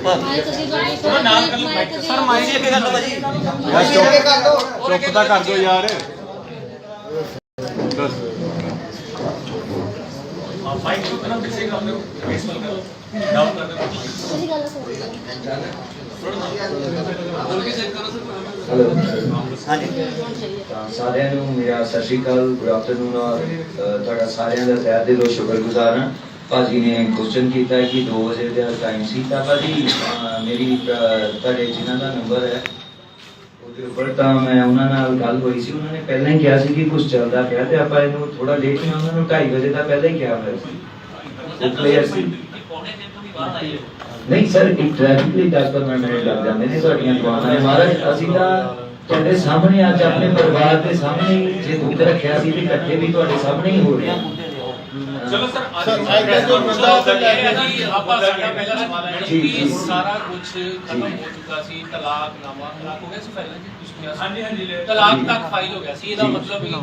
ਚੁੱਪ sir mic ਜੀ ਅੱਗੇ ਕਰ ਲਓ ਭਾਜੀ ਯਾਰ ਚੁੱਪ ਤਾਂ ਕਰ ਦਿਓ ਯਾਰ ਬਸ माइक को तरफ किसी का हमने बेसबल का डाउन कर दो मेरी गल सुन बोल के चेक करो सर हेलो हाँ जी सारिਆਂ ਨੂੰ ਮੇਰਾ ਸਤਿ ਸ਼੍ਰੀ ਅਕਾਲ ਗੁੱਡ ਆਫਟਰਨੂਨ ਔਰ ਤੁਹਾਡਾ ਸਾਰਿਆਂ ਦਾ ਤਹਿ ਦਿਲੋਂ ਸ਼ੁਕਰਗੁਜ਼ਾਰ ਹਾਂ ਭਾਜੀ ਨੇ ਕੁਐਸਚਨ ਕੀਤਾ ਹੈ ਕਿ 2 ਵਜੇ ਦਾ ਟਾਈਮ ਸੀ ਤਾਂ ਭਾਜੀ ਮੇਰੀ ਤੁਹਾਡੇ ਜਿਨ੍ਹਾਂ ਦਾ ਨੰਬਰ ਹੈ ਉਹਦੇ ਉੱਪਰ ਤਾਂ ਮੈਂ ਉਹਨਾਂ ਨਾਲ ਗੱਲ ਹੋਈ ਸੀ ਉਹਨਾਂ ਨੇ ਪਹਿਲਾਂ ਹੀ ਕਿਹਾ ਸੀ ਕਿ ਕੁਝ ਚੱਲਦਾ ਪਿਆ ਤੇ ਆਪਾਂ ਇਹਨੂੰ ਥੋੜਾ ਲੇਟ ਨਹੀਂ ਉਹਨਾਂ ਨੂੰ 2:30 ਵਜੇ ਦਾ ਪਹਿਲਾਂ ਹੀ ਕਿਹਾ ਹੋਇਆ ਸੀ ਉਹ ਕਲੀਅਰ ਸੀ ਨਹੀਂ ਸਰ ਇੱਕ ਟ੍ਰੈਫਿਕ ਲਈ 10-15 ਮਿੰਟ ਲੱਗ ਜਾਂਦੇ ਨੇ ਤੁਹਾਡੀਆਂ ਦੁਆਵਾਂ ਨੇ ਮਹਾਰਾਜ ਅਸੀਂ ਤਾਂ ਤੁਹਾਡੇ ਸਾਹਮਣੇ ਅੱਜ ਆਪਣੇ ਪਰਿਵਾਰ ਦੇ ਸਾਹਮਣੇ ਜੇ ਦੁੱਖ ਰੱਖਿਆ ਸੀ ਤੇ ਇਕੱਠੇ ਵੀ ਤੁਹਾਡੇ ਸਾਹਮਣੇ ਹੀ ਹੋ ਰਹੇ ਹਾਂ चलो सर आज का बंदा जी आपा साडा पहला सवाल है कि सारा कुछ खत्म हो चुका सी तलाकनामा तलाक हो गया सी पहले जी कुछ किया हां जी तलाक तक फाइल हो गया सी ਇਹਦਾ ਮਤਲਬ ਵੀ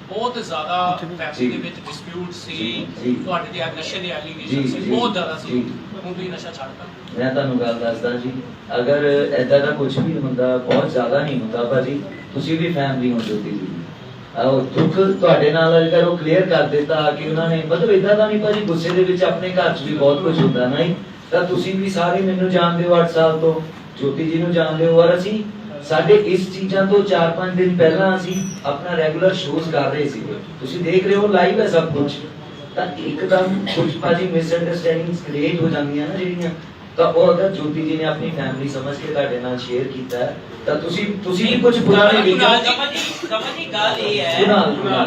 ਬਹੁਤ ਜ਼ਿਆਦਾ ਫੈਮਿਲੀ ਦੇ ਵਿੱਚ ਡਿਸਪਿਊਟ ਸੀ ਤੁਹਾਡੇ ਤੇ ਨਸ਼ੇ ਦੇ ਐਲੀਗੇਸ਼ਨ ਸੀ ਬਹੁਤ ਜ਼ਿਆਦਾ ਸੀ ਹੁਣ ਵੀ ਨਸ਼ਾ ਛੱਡਤਾ ਮੈਂ ਤੁਹਾਨੂੰ ਗੱਲ ਦੱਸਦਾ ਜੀ ਅਗਰ ਐਦਾਂ ਦਾ ਕੁਝ ਵੀ ਹੁੰਦਾ ਬਹੁਤ ਜ਼ਿਆਦਾ ਨਹੀਂ ਹੁੰਦਾ ਭਾਜੀ ਤੁਸੀਂ ਵੀ ਫੈਮਿਲੀ ਹੋ ਜੋਤੀ ਜੀ ਉਹ ਦੁੱਖ ਤੁਹਾਡੇ ਨਾਲ ਅਗਰ ਉਹ ਕਲੀਅਰ ਕਰ ਦਿੱਤਾ ਕਿ ਉਹਨਾਂ ਨੇ ਮਤਲਬ ਇਦਾਂ ਦਾ ਨਹੀਂ ਭਾਜੀ ਗੁੱਸੇ ਦੇ ਵਿੱਚ ਆਪਣੇ ਘਰ 'ਚ ਵੀ ਬਹੁਤ ਕੁਝ ਹੁੰਦਾ ਨਹੀਂ ਤਾਂ ਤੁਸੀਂ ਵੀ ਸਾਰੇ ਮੈਨੂੰ ਜਾਣਦੇ ਹੋ 8 ਸਾਲ ਤੋਂ ਜੋਤੀ ਜੀ ਨੂੰ ਜਾਣਦੇ ਹੋ ਔਰ ਅਸੀਂ ਸਾਡੇ ਇਸ ਚੀਜ਼ਾਂ ਤੋਂ 4-5 ਦਿਨ ਪਹਿਲਾਂ ਅਸੀਂ ਆਪਣਾ ਰੈਗੂਲਰ ਸ਼ੋਜ਼ ਕਰ ਰਹੇ ਸੀ ਤੁਸੀਂ ਦੇਖ ਰਹੇ ਹੋ ਲਾਈਵ ਹੈ ਸਭ ਕੁਝ ਤਾਂ ਇੱਕਦਮ ਕੁਝ ਭਾਜੀ ਮਿਸਅੰਡਰਸਟੈਂਡਿੰਗਸ ਕ੍ਰੀਏਟ ਹੋ ਜਾਂਦੀਆਂ ਨਾ ਜਿਹੜੀਆਂ ਤਾਂ ਉਹ ਅਗਰ ਜੋਤੀ ਜੀ ਨੇ ਆਪਣੀ ਫੈਮਿਲੀ ਸਮਝ ਕੇ ਤੁਹਾਡੇ ਨਾਲ ਸ਼ੇਅਰ ਕੀਤਾ ਤਾਂ ਤੁਸੀਂ ਵੀ ਕੁਝ ਬੁਰਾ ਨਹੀਂ ਲਿਖਿਆ ਸਮਝੀ ਗੱਲ ਇਹ ਹੈ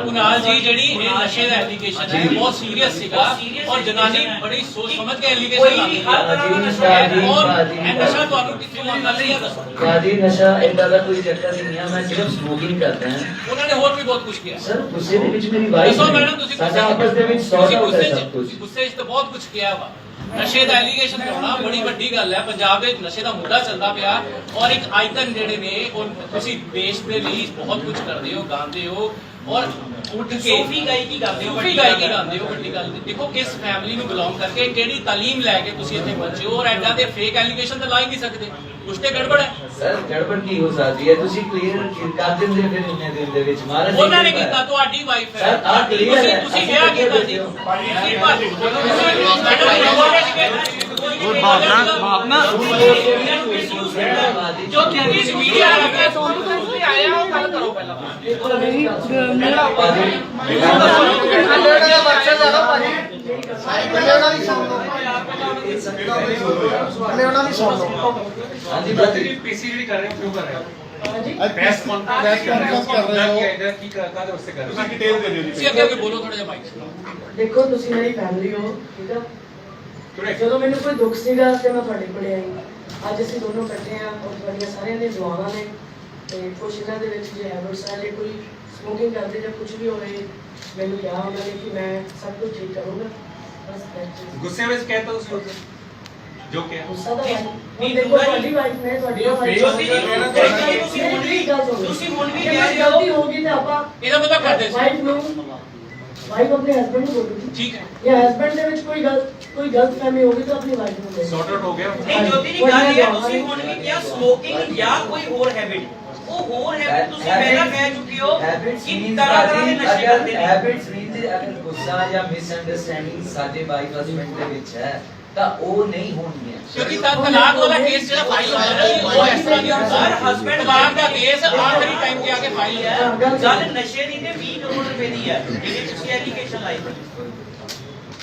ਕੁਨਾਲ ਜੀ ਜਿਹੜੀ ਇਹ ਨਸ਼ੇ ਦਾ ਐਲੀਗੇਸ਼ਨ ਹੈ ਬਹੁਤ ਸੀਰੀਅਸ ਸੀਗਾ ਔਰ ਜਨਾਨੀ ਬੜੀ ਸੋਚ ਸਮਝ ਕੇ ਐਲੀਗੇਸ਼ਨ ਲਾਈ ਹੈ ਨਸ਼ਾ ਤੁਹਾਨੂੰ ਕਿੱਥੋਂ ਆਉਂਦਾ ਸੀ ਇਹ ਦੱਸੋ ਭਾਜੀ ਨਸ਼ਾ ਇਦਾਂ ਦਾ ਕੋਈ ਚੱਕਰ ਨਹੀਂ ਹੈ ਮੈਂ ਸਿਰਫ ਸਮੋਕਿੰਗ ਕਰਦਾ ਹਾਂ ਉਹਨਾਂ ਨੇ ਹੋਰ ਵੀ ਬਹੁਤ ਕੁਝ ਕੀਤਾ ਸਰ ਗੁੱਸੇ ਦੇ ਵਿੱਚ ਮੇਰੀ ਵਾਈਫ ਦੱਸੋ ਮੈਡਮ ਤੁਸੀਂ ਸਾਡਾ ਆਪਸ ਦੇ ਵਿੱਚ ਸੌਟ ਆਊਟ ਹੈ ਸਭ ਕੁਝ ਗੁੱਸੇ 'ਚ ਤਾਂ ਬਹੁਤ ਕੁਝ ਕੀਤਾ ਵਾ ਨਸ਼ੇ ਦਾ ਐਲੀਗੇਸ਼ਨ ਹੋਣਾ ਬੜੀ ਵੱਡੀ ਗੱਲ ਹੈ ਪੰਜਾਬ ਦੇ ਨਸ਼ੇ ਦਾ ਮੁੱਦਾ ਚੱਲਦਾ ਪਿਆ ਔਰ ਇੱਕ ਆਈਕਨ ਜਿਹੜੇ ਨੇ ਉਹ ਤੁਸੀਂ ਦੇਸ਼ ਦੇ ਲਈ ਬਹੁਤ ਕੁਝ ਕਰਦੇ ਹੋ ਗਾਉਂਦੇ ਹੋ ਔਰ ਉੱਠ ਕੇ ਸੂਫੀ ਗਾਇਕੀ ਗਾਉਂਦੇ ਹੋ ਵੱਡੀ ਗੱਲ ਦੇਖੋ ਕਿਸ ਫੈਮਿਲੀ ਨੂੰ ਬਿਲੋਂਗ ਕਰਕੇ ਕਿਹੜੀ ਤਾਲੀਮ ਲੈ ਕੇ ਤੁਸੀਂ ਇੱਥੇ ਪਹੁੰਚੇ ਹੋ ਔਰ ਐਡਾ ਦੇ ਫੇਕ ਐਲੀਗੇਸ਼ਨ ਤਾਂ ਲਾ ਹੀ ਨਹੀਂ ਸਕਦੇ ਕੁਛ ਤੇ ਗੜਬੜ ਹੈ ਸਰ ਗੜਬੜ ਕੀ ਹੋ ਸਕਦੀ ਹੈ ਤੁਸੀਂ ਕਲੀਅਰ ਕਰ ਦਿੰਦੇ ਫਿਰ ਇੰਨੇ ਦਿਨ ਦੇ ਵਿੱਚ ਮਹਾਰਾਜ ਉਹਨਾਂ ਨੇ ਕੀਤਾ ਤੁਹਾਡੀ ਵਾਈਫ ਹੈ ਸਰ ਆ ਕਲੀਅਰ ਹੈ ਤੁਸੀਂ ਵਿਆਹ ਕੀਤਾ ਸੀ और भावना जो तेरी मीडिया है सोनू पे आया वो गल करो पहला ਮੇਰਾ ਭਾਜੀ ਹੱਲੇ ਦਾ ਵਰਸ਼ਨ ਲੈ ਲਓ ਭਾਜੀ ਹੱਲੇ ਉਹਨਾਂ ਦੀ ਸੁਣ ਲਓ ਹੱਲੇ ਉਹਨਾਂ ਦੀ ਸੁਣ ਲਓ ਹਾਂਜੀ ਭਾਜੀ पीसी ਜਿਹੜੀ ਕਰ ਰਹੇ ਹੋ ਕਿਉਂ ਕਰ ਰਹੇ ਹੋ ਅੱਜ ਪ੍ਰੈਸ ਕਾਨਫਰੰਸ ਕਰ ਰਹੇ ਹੋ ਕੀ ਕਾਹਦੇ ਵਾਸਤੇ ਕਰ ਰਹੇ ਤੁਸੀਂ ਡਿਟੇਲ ਦੇ ਦਿਓ ਜੀ ਤੁਸੀਂ ਅੱਗੇ ਬੋਲੋ ਥੋੜਾ ਜਿਹਾ ਮਾਈਕ ਦੇਖੋ ਤੁਸੀਂ ਮੇਰੀ ਫੈਮਿਲੀ ਹੋ ਠੀਕ ਆ ਜਦੋਂ ਮੈਨੂੰ ਕੋਈ ਦੁੱਖ ਸੀਗਾ ਤੇ ਮੈਂ ਤੁਹਾਡੇ ਕੋਲੇ ਆਈ ਅੱਜ ਅਸੀਂ ਦੋਨੋਂ ਇਕੱਠੇ ਆ ਔਰ ਤੁਹਾਡੀਆਂ ਸਾਰਿਆਂ ਦੀਆਂ ਦੁਆਵਾਂ ਨੇ ਤੇ ਕੁਛ ਇਹਨਾਂ ਦੇ ਵਿੱਚ ਜੇ ਹੈਬਿਟਸ ਆ ਜੇ ਕੋਈ ਸਮੋਕਿੰਗ ਕਰਦੇ ਜਾਂ ਕੁਝ ਵੀ ਹੋਵੇ ਮੈਨੂੰ ਕਿਹਾ ਉਹਨਾਂ ਨੇ ਕਿ ਮੈਂ ਸਭ ਕੁਝ ਠੀਕ ਕਰੂੰਗਾ ਬਸ that's it। ਗੁੱਸੇ ਵਿੱਚ ਕਹਿਤਾ ਤੁਸੀਂ ਜੋ ਕਿਹਾ ਗੁੱਸਾ ਤਾਂ ਨਹੀਂ ਦੇਖੋ ਤੁਹਾਡੀ ਵਾਈਫ ਨੇ ਤੁਹਾਡੀ ਤੁਸੀਂ ਹੁਣ ਵੀ ਗਲਤੀ ਹੋ ਗਈ ਤੇ ਆਪਾਂ ਇਹਦਾ ਮਤਲਬ ਕਰਦੇ ਸੀ ਵਾਈਫ ਨੂੰ ਵਾਈਫ ਆਪਣੇ ਹਸਬੰਡ ਨੂੰ ਬੋਲੂਗੀ ਠੀਕ ਹੈ ਜਾਂ ਹਸਬੰਡ ਦੇ ਵਿੱਚ ਕੋਈ ਗਲਤਫਹਿਮੀ ਹੋ ਗਈ ਤਾਂ ਆਪਣੀ ਵਾਈਫ ਨੂੰ ਬੋਲੂਗੀ ਸੌਟ ਆਊਟ ਹੋ ਗਿਆ ਨਹੀਂ ਜੋਤੀ ਦੀ ਗੱਲ ਇਹ ਹੈ ਤੁਸੀਂ ਹੁਣ ਵੀ ਕਿਹਾ ਸਮੋਕਿੰਗ ਜਾਂ ਕੋਈ ਹੋਰ ਹੈਬਿਟ ਉਹ ਹੋਰ ਹੈਬਿਟ ਤੁਸੀਂ ਪਹਿਲਾਂ ਕਹਿ ਚੁੱਕੇ ਹੋ ਕਿ ਤਰ੍ਹਾਂ ਦੇ ਨਸ਼ੇ ਕਰਦੇ ਨੇ ਹੈਬਿਟਸ ਮੀਨਸ ਅਗਰ ਗੁੱਸਾ ਜਾਂ ਮਿਸਅੰਡਰਸਟੈਂਡਿੰਗ ਸਾਡੇ ਵਾਈਫ ਹਸਬੰਡ ਦੇ ਵਿੱਚ ਹੈ ਤਾਂ ਉਹ ਨਹੀਂ ਹੋਣਗੀਆਂ ਕਿਉਂਕਿ ਤਲਾਕ ਵਾਲਾ ਕੇਸ ਜਿਹੜਾ ਫਾਈਲ ਹੋਇਆ ਨਾ ਉਹ ਇਸ ਤਰ੍ਹਾਂ ਨਹੀਂ ਹੁੰਦਾ ਹਸਬੈਂਡ ਤਲਾਕ ਦਾ ਕੇਸ ਆਖਰੀ ਟਾਈਮ ਤੇ ਆ ਕੇ ਫਾਈਲ ਹੈ ਗੱਲ ਨਸ਼ੇ ਦੀ ਤੇ 20 ਕਰੋੜ ਰੁਪਏ ਦੀ ਹੈ ਜਿਹੜੀ ਤੁਸੀਂ ਐਲੀਗੇਸ਼ਨ ਲਾਈ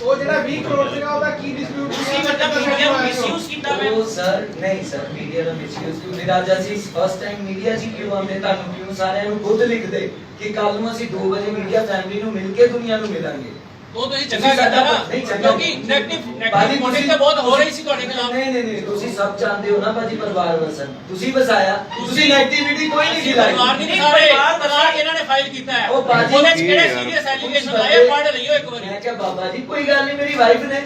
ਉਹ ਜਿਹੜਾ 20 ਕਰੋੜ ਸੀਗਾ ਉਹਦਾ ਕੀ ਡਿਸਪਿਊਟ ਤੁਸੀਂ ਮਤਲਬ ਮੀਡੀਆ ਨੂੰ ਮਿਸਯੂਜ਼ ਕੀਤਾ ਮੈਂ ਉਹ ਸਰ ਨਹੀਂ ਸਰ ਮੀਡੀਆ ਦਾ ਮਿਸਯੂਜ਼ ਕਿਉਂ ਮੇਰਾ ਅੱਜ ਅਸੀਂ ਫਸਟ ਟਾਈਮ ਮੀਡੀਆ 'ਚ ਕਿਉਂ ਆਉਂਦੇ ਤੁਹਾਨੂੰ ਕਿਉਂ ਸਾਰਿਆਂ ਨੂੰ ਖੁਦ ਲਿਖਦੇ ਕਿ ਕੱਲ ਨੂੰ ਅਸੀਂ 2 ਵਜੇ ਮੀਡੀਆ ਫੈਮਿਲੀ ਨੂੰ ਮਿਲ ਕੇ ਦੁਨੀਆ ਨੂੰ ਮਿਲਾਂਗੇ ਉਹ ਤੁਸੀਂ ਚੰਗਾ ਕਰਦਾ ਨਾ ਕਿਉਂਕਿ ਨੈਗੇਟਿਵ ਮੋਟਿਵ ਤੇ ਬਹੁਤ ਹੋ ਰਹੀ ਸੀ ਤੁਹਾਡੇ ਖਿਲਾਫ ਨਹੀਂ ਤੁਸੀਂ ਸਭ ਜਾਣਦੇ ਹੋ ਨਾ ਭਾਜੀ ਪਰਿਵਾਰ ਵਸਨ ਤੁਸੀਂ ਵਸਾਇਆ ਤੁਸੀਂ ਨੈਗੇਟਿਵਿਟੀ ਕੋਈ ਨਹੀਂ ਖਿਲਾਈ ਪਰਿਵਾਰ ਦੀ ਸਾਰੇ ਤਲਾਕ ਇਹਨਾਂ ਨੇ ਫਾਈਲ ਕੀਤਾ ਹੈ ਉਹਦੇ ਚ ਕਿਹੜੇ ਸੀਰੀਅਸ ਐਲੀਗੇਸ਼ਨ ਲਾਏ ਪੜ੍ਹ ਲਈਓ ਇੱਕ ਵਾਰੀ ਮੈਂ ਕਿਹਾ ਬਾਬਾ ਜੀ ਕੋਈ ਗੱਲ ਨਹੀਂ ਮੇਰੀ ਵਾਈਫ ਨੇ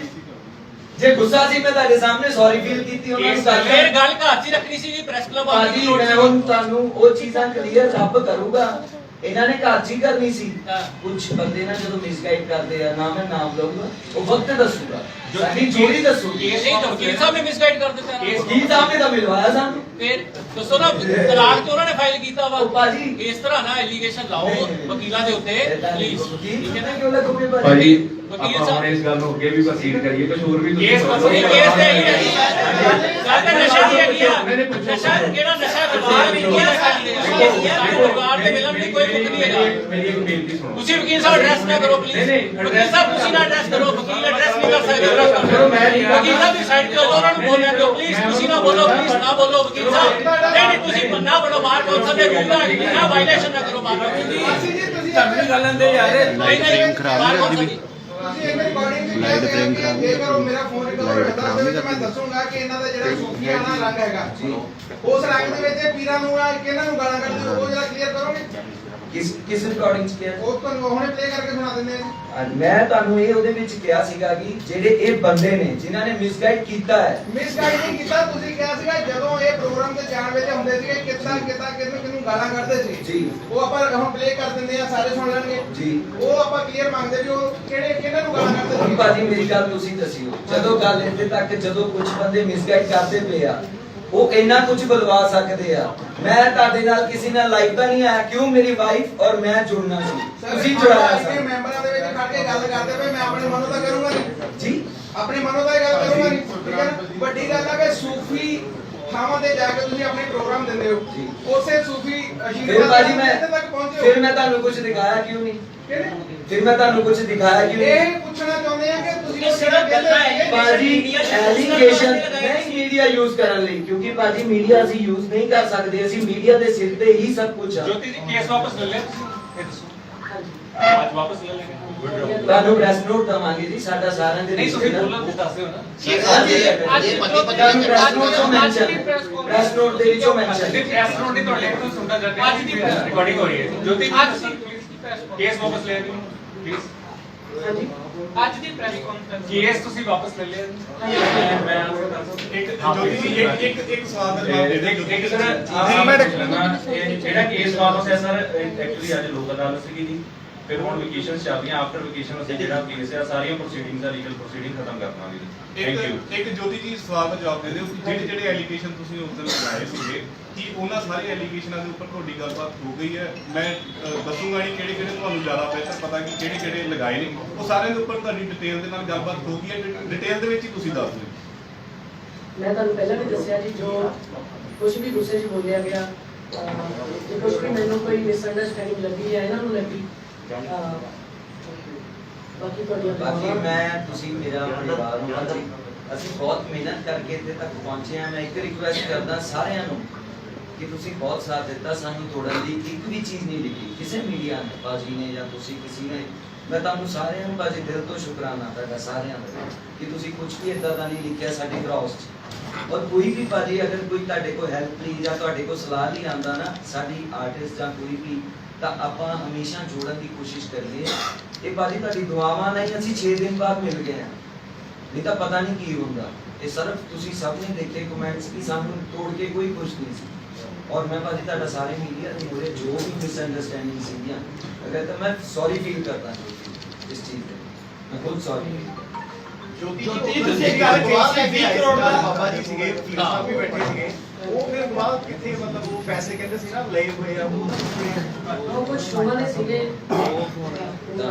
ਜੇ ਗੁੱਸਾ ਸੀ ਮੈਂ ਤੁਹਾਡੇ ਸਾਹਮਣੇ ਸੌਰੀ ਫੀਲ ਕੀਤੀ ਉਹਨਾਂ ਨੂੰ ਫਿਰ ਗੱਲ ਘਰ 'ਚ ਹੀ ਰੱਖਣੀ ਸੀ ਜੀ ਪ੍ਰੈਸ ਕਲੱਬ ਭਾਜੀ ਮੈਂ ਹੁਣ ਤੁਹਾਨੂੰ ਉਹ ਚੀਜ਼ਾਂ ਕਲੀਅਰ ਰੱਬ ਕਰੂਗਾ ਇਹਨਾਂ ਨੇ ਘਰ 'ਚ ਹੀ ਕਰਨੀ ਸੀ। ਹਾਂ। ਕੁਝ ਬੰਦੇ ਨਾ ਜਦੋਂ ਮਿਸਗਾਈਡ ਕਰਦੇ ਆ, ਨਾ ਮੈਂ ਨਾਮ ਲਊਂਗਾ, ਉਹ ਵਕਤ ਦੱਸੂਗਾ, ਸਾਡੀ ਜੋੜੀ ਦੱਸੂਗੀ। ਨਹੀਂ ਤਾਂ ਵਕੀਲ ਸਾਹਿਬ ਨੇ ਮਿਸਗਾਈਡ ਕਰ ਦਿੱਤਾ ਕੀ ਸਾਹਿਬ ਨੇ ਤਾਂ ਮਿਲਵਾਇਆ ਸਾਨੂੰ। ਫਿਰ ਦੱਸੋ ਨਾ, ਤਲਾਕ ਤੇ ਉਹਨਾਂ ਨੇ ਫਾਈਲ ਕੀਤਾ ਵਾ। ਉਹ ਭਾਜੀ ਇਸ ਤਰ੍ਹਾਂ ਨਾ ਐਲੀਗੇਸ਼ਨ ਲਾਓ ਵਕੀਲਾਂ ਦੇ ਉੱਤੇ ਪਲੀਜ਼। ਵਕੀਲ ਕਿਉਂ ਲੱਗੋਗੇ ਭਾਜੀ? ਭਾਜੀ ਵਕੀਲ ਆਪਾਂ ਸਾਹਿਬ ਹੁਣ ਇਸ ਗੱਲ ਨੂੰ ਅੱਗੇ ਵੀ ਪ੍ਰੋਸੀਡ ਕਰੀਏ, ਕੁਝ ਹੋਰ ਵੀ ਕੇਸ ਦੱਸੋ। ਇਹ ਕੇਸ ਤੇ ਹੀ ਹੈ ਗੱਲ ਤਾਂ ਨਸ਼ੇ ਦੀ ਹੈਗੀ ਆ। ਨਸ਼ਾ ਕਿਹੜਾ ਨਸ਼ਾ ਕਰਵਾ ਵੀ ਕੀ ਸਾਡੇ ਪਰਿਵਾਰ ਦੇ ਮਿਲਣ ਦੀ ਕੋਈ ਮੁੱਕ ਨਹੀਂ ਹੈਗਾ। ਮੇਰੀ ਇੱਕ ਬੇਨਤੀ ਸੁਣੋ। ਤੁਸੀਂ ਵਕੀਲ ਸਾਹਿਬ ਐਡਰੈਸ ਨਾ ਕਰੋ ਪਲੀਜ਼। ਵਕੀਲ ਸਾਹਿਬ ਤੁਸੀਂ ਨਾ ਐਡਰੈਸ ਕਰੋ, ਵਕੀਲ ਐਡਰੈਸ ਨਹੀਂ ਕਰ ਸਕਦੇ। ਕਰੋ, ਮੈਂ ਨਹੀਂ ਵਕੀਲ ਸਾਹਿਬ ਦੀ ਸਾਈਡ ਤੇ ਹੋ ਜਾਓ, ਉਹਨਾਂ ਨੂੰ ਬੋਲਣ ਦਿਓ ਪਲੀਜ਼। ਤੁਸੀਂ ਨਾ ਬੋਲੋ ਪਲੀਜ਼, ਨਾ ਬੋਲੋ ਵਕੀਲ ਸਾਹਿਬ। ਨਹੀਂ ਤੁਸੀਂ ਨਾ ਬਣੋ ਬਾਹਰ ਕੌਂਸਲ ਦੇ ਰੂਲ ਦਾ ਨਾ ਵਾਇਲੇਸ਼ਨ ਨਾ ਕਰੋ ਬਾਹਰ ਸਾਡੀ ਗੱਲ ਅੰਦੇ ਯਾਰ ਨਹੀਂ ਨਹੀਂ ਬਾਹਰ ਕੌਂਸਲ ਦੀ ਲਾਈਟ ਫਰੇਮ ਖਰਾਬ ਨਹੀਂ ਕਰੋ। ਮੇਰਾ ਫੋਨ ਰਿਕਾਰਡ ਕਰਦਾ ਹੋਵੇ ਤੇ ਮੈਂ ਦੱਸੂਗਾ ਕਿ ਇਹਨਾਂ ਦਾ ਜਿਹੜਾ ਸੂਫੀਆਨਾ ਰੰਗ ਹੈਗਾ ਉਸ ਰੰਗ ਦੇ ਵਿੱਚ ਪੀਰਾਂ ਨੂੰ ਆ ਕਿਹਨਾਂ ਨੂੰ ਗਾਲਾਂ ਕੱਢਦੇ ਉਹ ਜਿਹੜਾ ਕਲੀਅਰ ਕਰੋਗੇ। ਕਿਸ ਰਿਕਾਰਡਿੰਗ 'ਚ ਕਿਹਾ? ਉਹ ਤੁਹਾਨੂੰ ਹੁਣੇ ਪਲੇ ਕਰਕੇ ਸੁਣਾ ਦਿੰਦੇ ਆ ਜੀ। ਮੈਂ ਤੁਹਾਨੂੰ ਇਹ ਉਹਦੇ ਵਿੱਚ ਕਿਹਾ ਸੀਗਾ ਕਿ ਜਿਹੜੇ ਇਹ ਬੰਦੇ ਨੇ ਜਿਨ੍ਹਾਂ ਨੇ ਮਿਸਗਾਈਡ ਕੀਤਾ ਹੈ। ਮਿਸਗਾਈਡ ਨਹੀਂ ਕੀਤਾ, ਤੁਸੀਂ ਕਿਹਾ ਸੀਗਾ ਜਦੋਂ ਇਹ ਪ੍ਰੋਗਰਾਮ ਤੇ ਜਾਣ ਵੇਲੇ ਹੁੰਦੇ ਸੀਗੇ ਕਿਹਨੂੰ ਗਾਲਾਂ ਕੱਢਦੇ ਸੀ ਜੀ। ਉਹ ਆਪਾਂ ਹੁਣ ਪਲੇ ਕਰ ਦਿੰਦੇ ਆ, ਸਾਰੇ ਸੁਣ ਲੈਣਗੇ ਜੀ। ਉਹ ਆਪਾਂ ਕਲੀਅਰ ਮੰਗਦੇ ਵੀ ਉਹ ਕਿਹਨਾਂ ਨੂੰ ਗਾਲਾਂ ਕੱਢਦੇ ਹੁਣ ਸੀ। ਭਾਜੀ ਮੇਰੀ ਗੱਲ ਤੁਸੀਂ ਦੱਸਿਓ, ਜਦੋਂ ਗੱਲ ਇੱਥੇ ਤੱਕ ਜਦੋਂ ਕੁਝ ਬੰਦੇ ਮਿਸਗਾਈਡ ਕਰਦੇ ਪਏ ਆ, ਉਹ ਇੰਨਾ ਕੁਝ ਬੁਲਵਾ ਸਕਦੇ ਆ। ਮੈਂ ਤੁਹਾਡੇ ਨਾਲ ਕਿਸੇ ਨਾਲ ਲਾਈਵ ਤਾਂ ਨਹੀਂ ਆਇਆ, ਕਿਉਂ? ਮੇਰੀ ਵਾਈਫ ਔਰ ਮੈਂ ਜੁੜਨਾ ਸੀ, ਤੁਸੀਂ ਜੁੜਾਇਆ ਸਾਰੇ ਸੀ ਮੈਂਬਰਾਂ ਦੇ ਵਿੱਚ ਖੜ ਕੇ ਗੱਲ ਕਰਦੇ ਪਏ, ਮੈਂ ਆਪਣੇ ਮਨੋਂ ਤਾਂ ਕਰੂੰਗਾ ਨਹੀਂ ਜੀ। ਆਪਣੀ ਮਨੋਂ ਦਾ ਗੱਲ ਕਰੂੰਗਾ ਨਹੀਂ, ਠੀਕ ਹੈ ਨਾ? ਵੱਡੀ ਗੱਲ ਹੈ ਕਿ ਸੂਫੀ ਥਾਵਾਂ ਤੇ ਜਾ ਕੇ ਤੁਸੀਂ ਆਪਣੇ ਪ੍ਰੋਗਰਾਮ ਦਿੰਦੇ ਹੋ, ਜੀ। ਉਸੇ ਸੂਫੀ ਫਿਰ ਭਾਜੀ ਮੈਂ ਇੱਥੇ ਤੱਕ ਪਹੁੰਚੇ ਹੋ। ਫਿਰ ਮੈਂ ਤੁਹਾਨੂੰ ਕੁਝ ਦਿਖਾਇਆ ਕਿਉਂ ਨਹੀਂ? ਕਿਹਨੇ? ਫਿਰ ਮੈਂ ਤੁਹਾਨੂੰ ਕੁਝ ਦਿਖਾਇਆ ਕਿਉਂ ਨਹੀਂ? ਇਹ ਪੁੱਛਣਾ ਚਾਹੁੰਦੇ ਆ ਕਿ ਤੁਸੀਂ ਇਹ ਸਿਰਫ ਗੱਲਾਂ ਹੈ। ਭਾਜੀ ਐਲੀਗੇਸ਼ਨ ਨਹੀਂ ਮੀਡੀਆ ਯੂਜ਼ ਕਰਨ ਲਈ, ਕਿਉਂਕਿ ਭਾਜੀ ਮੀਡੀਆ ਅਸੀਂ ਯੂਜ਼ ਨਹੀਂ ਕਰ ਸਕਦੇ, ਅਸੀਂ ਮੀਡੀਆ ਦੇ ਸਿਰ ਤੇ ਹੀ ਸਭ ਕੁਝ ਆ। ਜੋਤੀ ਜੀ ਕੇਸ ਵਾਪਸ ਲੈ ਲਿਆ ਤੁਸੀਂ? ਇਹ ਦੱਸੋ। ਅੱਜ ਵਾਪਸ ਲੈ ਲੈਗੇ। ਤੁਹਾਨੂੰ ਪ੍ਰੈਸ ਨੋਟ ਦਵਾਂਗੇ ਜੀ, ਸਾਡਾ ਸਾਰਿਆਂ ਦੇ ਨਹੀਂ ਤੁਸੀਂ ਬੋਲਣਾ ਕੁਝ ਦੱਸ ਦਿਓ ਨਾ। ਪ੍ਰੈਸ ਨੋਟ ਦੇ ਵਿੱਚੋਂ ਮੈਂਸ਼ਨ ਤੇ ਪ੍ਰੈਸ ਨੋਟ ਦੀ ਤੁਹਾਡੇ ਕੋਲ ਸੁਣਦਾ ਜਾਂਦੇ ਅੱਜ ਦੀ press ਰਿਕਾਰਡਿੰਗ ਹੋ ਰਹੀ ਹੈ। ਜੋਤੀ ਅੱਜ ਜੀ ਦੀ ਕੇਸ ਵਾਪਸ ਲੈ ਲਿਓ ਪਲੀਜ਼। ਅੱਜ ਦੀ ਪ੍ਰੈਸ ਕਾਨਫਰੰਸ ਕੇਸ ਤੁਸੀਂ ਵਾਪਸ ਲੈ ਲਿਆ। ਮੈਂ ਇੱਕ ਜੋਤੀ ਜੀ ਇੱਕ ਸਵਾਲ ਦਾ ਜਵਾਬ ਦੇ ਦਿਓ। ਇੱਕ ਸਰ ਜਿਹੜਾ ਕੇਸ ਵਾਪਸ ਹੈ ਸਰ, ਐਕਚੁਅਲੀ ਅੱਜ ਲੋਕ ਅਦਾਲਤ ਸੀਗੀ ਜੀ, ਫਿਰ ਹੁਣ ਵਕੇਸ਼ਨ ਚੱਲਦੀਆਂ, ਆਫਟਰ ਵਕੇਸ਼ਨ ਅਸੀਂ ਜਿਹੜਾ ਕੇਸ ਹੈ ਸਾਰੀਆਂ ਪ੍ਰੋਸੀਡਿੰਗਸ ਦਾ ਲੀਗਲ ਪ੍ਰੋਸੀਡਿੰਗ ਖਤਮ ਕਰ ਦਾਂਗੇ ਜੀ। Thank you. ਇੱਕ ਜੋਤੀ ਜੀ ਸਵਾਲ ਦਾ ਜਵਾਬ ਦੇ ਦਿਓ ਕਿ ਜਿਹੜੇ ਐਲੀਗੇਸ਼ਨ ਤੁਸੀਂ ਉਸ ਦਿਨ ਲਗਾਏ ਸੀਗੇ, ਕੀ ਉਹਨਾਂ ਸਾਰੇ ਐਲੀਗੇਸ਼ਨਾਂ ਦੇ ਉੱਪਰ ਤੁਹਾਡੀ ਗੱਲਬਾਤ ਹੋ ਗਈ ਹੈ? ਮੈਂ ਦੱਸੂਗਾ ਨਹੀਂ ਕਿਹੜੇ ਕਿਹੜੇ ਤੁਹਾਨੂੰ ਜ਼ਿਆਦਾ ਬਿਹਤਰ ਪਤਾ ਕਿ ਕਿਹੜੇ ਕਿਹੜੇ ਲਗਾਏ ਨੇ, ਉਹ ਸਾਰਿਆਂ ਦੇ ਉੱਪਰ ਤੁਹਾਡੀ ਡਿਟੇਲ ਦੇ ਨਾਲ ਗੱਲਬਾਤ ਹੋ ਗਈ ਹੈ। ਡਿਟੇਲ ਦੇ ਵਿੱਚ ਹੀ ਤੁਸੀਂ ਦੱਸ ਦਿਓ। ਮੈਂ ਤੁਹਾਨੂੰ ਪਹਿਲਾਂ ਵੀ ਦੱਸਿਆ ਜੀ, ਜੋ ਕੁਝ ਵੀ ਗੁੱਸੇ 'ਚ ਬੋਲਿਆ ਗਿਆ, ਜੇ ਕੁਝ ਵੀ ਮੈਨੂੰ ਕੋਈ ਮਿਸਅੰਡਰਸਟੈਂਡਿੰਗ ਲੱਗੀ ਜਾਂ ਇਹਨਾਂ ਨੂੰ ਲੱਗੀ, ਬਾਕੀ ਤੁਹਾਡੀਆਂ ਬਾਕੀ ਮੈਂ ਤੁਸੀਂ ਮੇਰਾ ਪਰਿਵਾਰ ਨੂੰ ਭਾਜੀ ਅਸੀਂ ਬਹੁਤ ਮਿਹਨਤ ਕਰਕੇ ਇੱਥੇ ਤੱਕ ਪਹੁੰਚੇ ਆ। ਮੈਂ ਇੱਕ ਰਿਕੁਐਸਟ ਕਰਦਾ ਸਾਰਿਆਂ ਨੂੰ ਕਿ ਤੁਸੀਂ ਬਹੁਤ ਸਾਥ ਦਿੱਤਾ ਸਾਨੂੰ ਤੋੜਨ ਦੀ, ਇੱਕ ਵੀ ਚੀਜ਼ ਨਹੀਂ ਲਿਖੀ ਕਿਸੇ ਮੀਡੀਆ ਨੇ, ਭਾਜੀ ਨੇ ਜਾਂ ਤੁਸੀਂ ਕਿਸੇ ਨੇ। ਮੈਂ ਤੁਹਾਨੂੰ ਸਾਰਿਆਂ ਨੂੰ ਭਾਜੀ ਦਿਲ ਤੋਂ ਸ਼ੁਕਰਾਨਾ ਤੁਹਾਡਾ ਸਾਰਿਆਂ ਦਾ ਕਿ ਤੁਸੀਂ ਕੁਝ ਵੀ ਇਦਾਂ ਦਾ ਨਹੀਂ ਲਿਖਿਆ ਸਾਡੀ ਕ੍ਰਾਸ 'ਚ। ਔਰ ਕੋਈ ਵੀ ਭਾਜੀ ਅਗਰ ਕੋਈ ਤੁਹਾਡੇ ਕੋਲ ਹੈਲਪ ਲਈ ਜਾਂ ਤੁਹਾਡੇ ਕੋਲ ਸਲਾਹ ਲਈ ਆਉਂਦਾ ਨਾ, ਸਾਡੀ ਆਰਟਿਸਟ ਜਾਂ ਕੋਈ ਵੀ, ਤਾਂ ਆਪਾਂ ਹਮੇਸ਼ਾ ਜੋੜਨ ਦੀ ਕੋਸ਼ਿਸ਼ ਕਰੀਏ। ਇਹ ਭਾਜੀ ਤੁਹਾਡੀ ਦੁਆਵਾਂ ਨਹੀਂ ਅਸੀਂ 6 ਦਿਨ ਬਾਅਦ ਮਿਲ ਗਏ ਹਾਂ, ਨਹੀਂ ਤਾਂ ਪਤਾ ਨਹੀਂ ਕੀ ਹੁੰਦਾ। ਇਹ ਸਿਰਫ ਤੁਸੀਂ ਸਭ ਨੇ ਦੇਖੇ ਕਮੈਂਟਸ ਕਿ ਸਾਨੂੰ ਤੋੜ ਕੇ ਕੋਈ ਕੁਝ ਨਹੀਂ ਸੀ। ਔਰ ਮੈਂ ਭਾਜੀ ਤੁਹਾਡਾ ਸਾਰੇ ਮੀਡੀਆ ਦੇ ਮੂਹਰੇ ਜੋ ਵੀ ਮਿਸਅੰਡਰਸਟੈਂਡਿੰਗ ਸੀਗੀਆਂ, ਅਗਰ ਤਾਂ ਮੈਂ ਸੌਰੀ ਫੀਲ ਕਰਦਾ ਇਸ ਚੀਜ਼ ਤੇ, ਮੈਂ ਖੁਦ ਸੌਰੀ। ਜੋਤੀ ਜੀ ਤੁਸੀਂ ਇੱਕ ਗੱਲ ਕਹੀ ਸੀ 20 ਕਰੋੜ ਦਾ ਬਾਬਾ ਜੀ ਸੀਗੇ, ਵਕੀਲ ਸਾਹਿਬ ਵੀ ਬੈਠੇ ਸੀਗੇ, ਉਹ ਫਿਰ ਬਾਅਦ ਕਿੱਥੇ ਮਤਲਬ ਉਹ ਪੈਸੇ ਕਹਿੰਦੇ ਸੀ ਨਾ ਲਏ ਹੋਏ ਆ ਉਹ ਕੁਝ ਸ਼ੋਆਂ ਦੇ ਸੀਗੇ,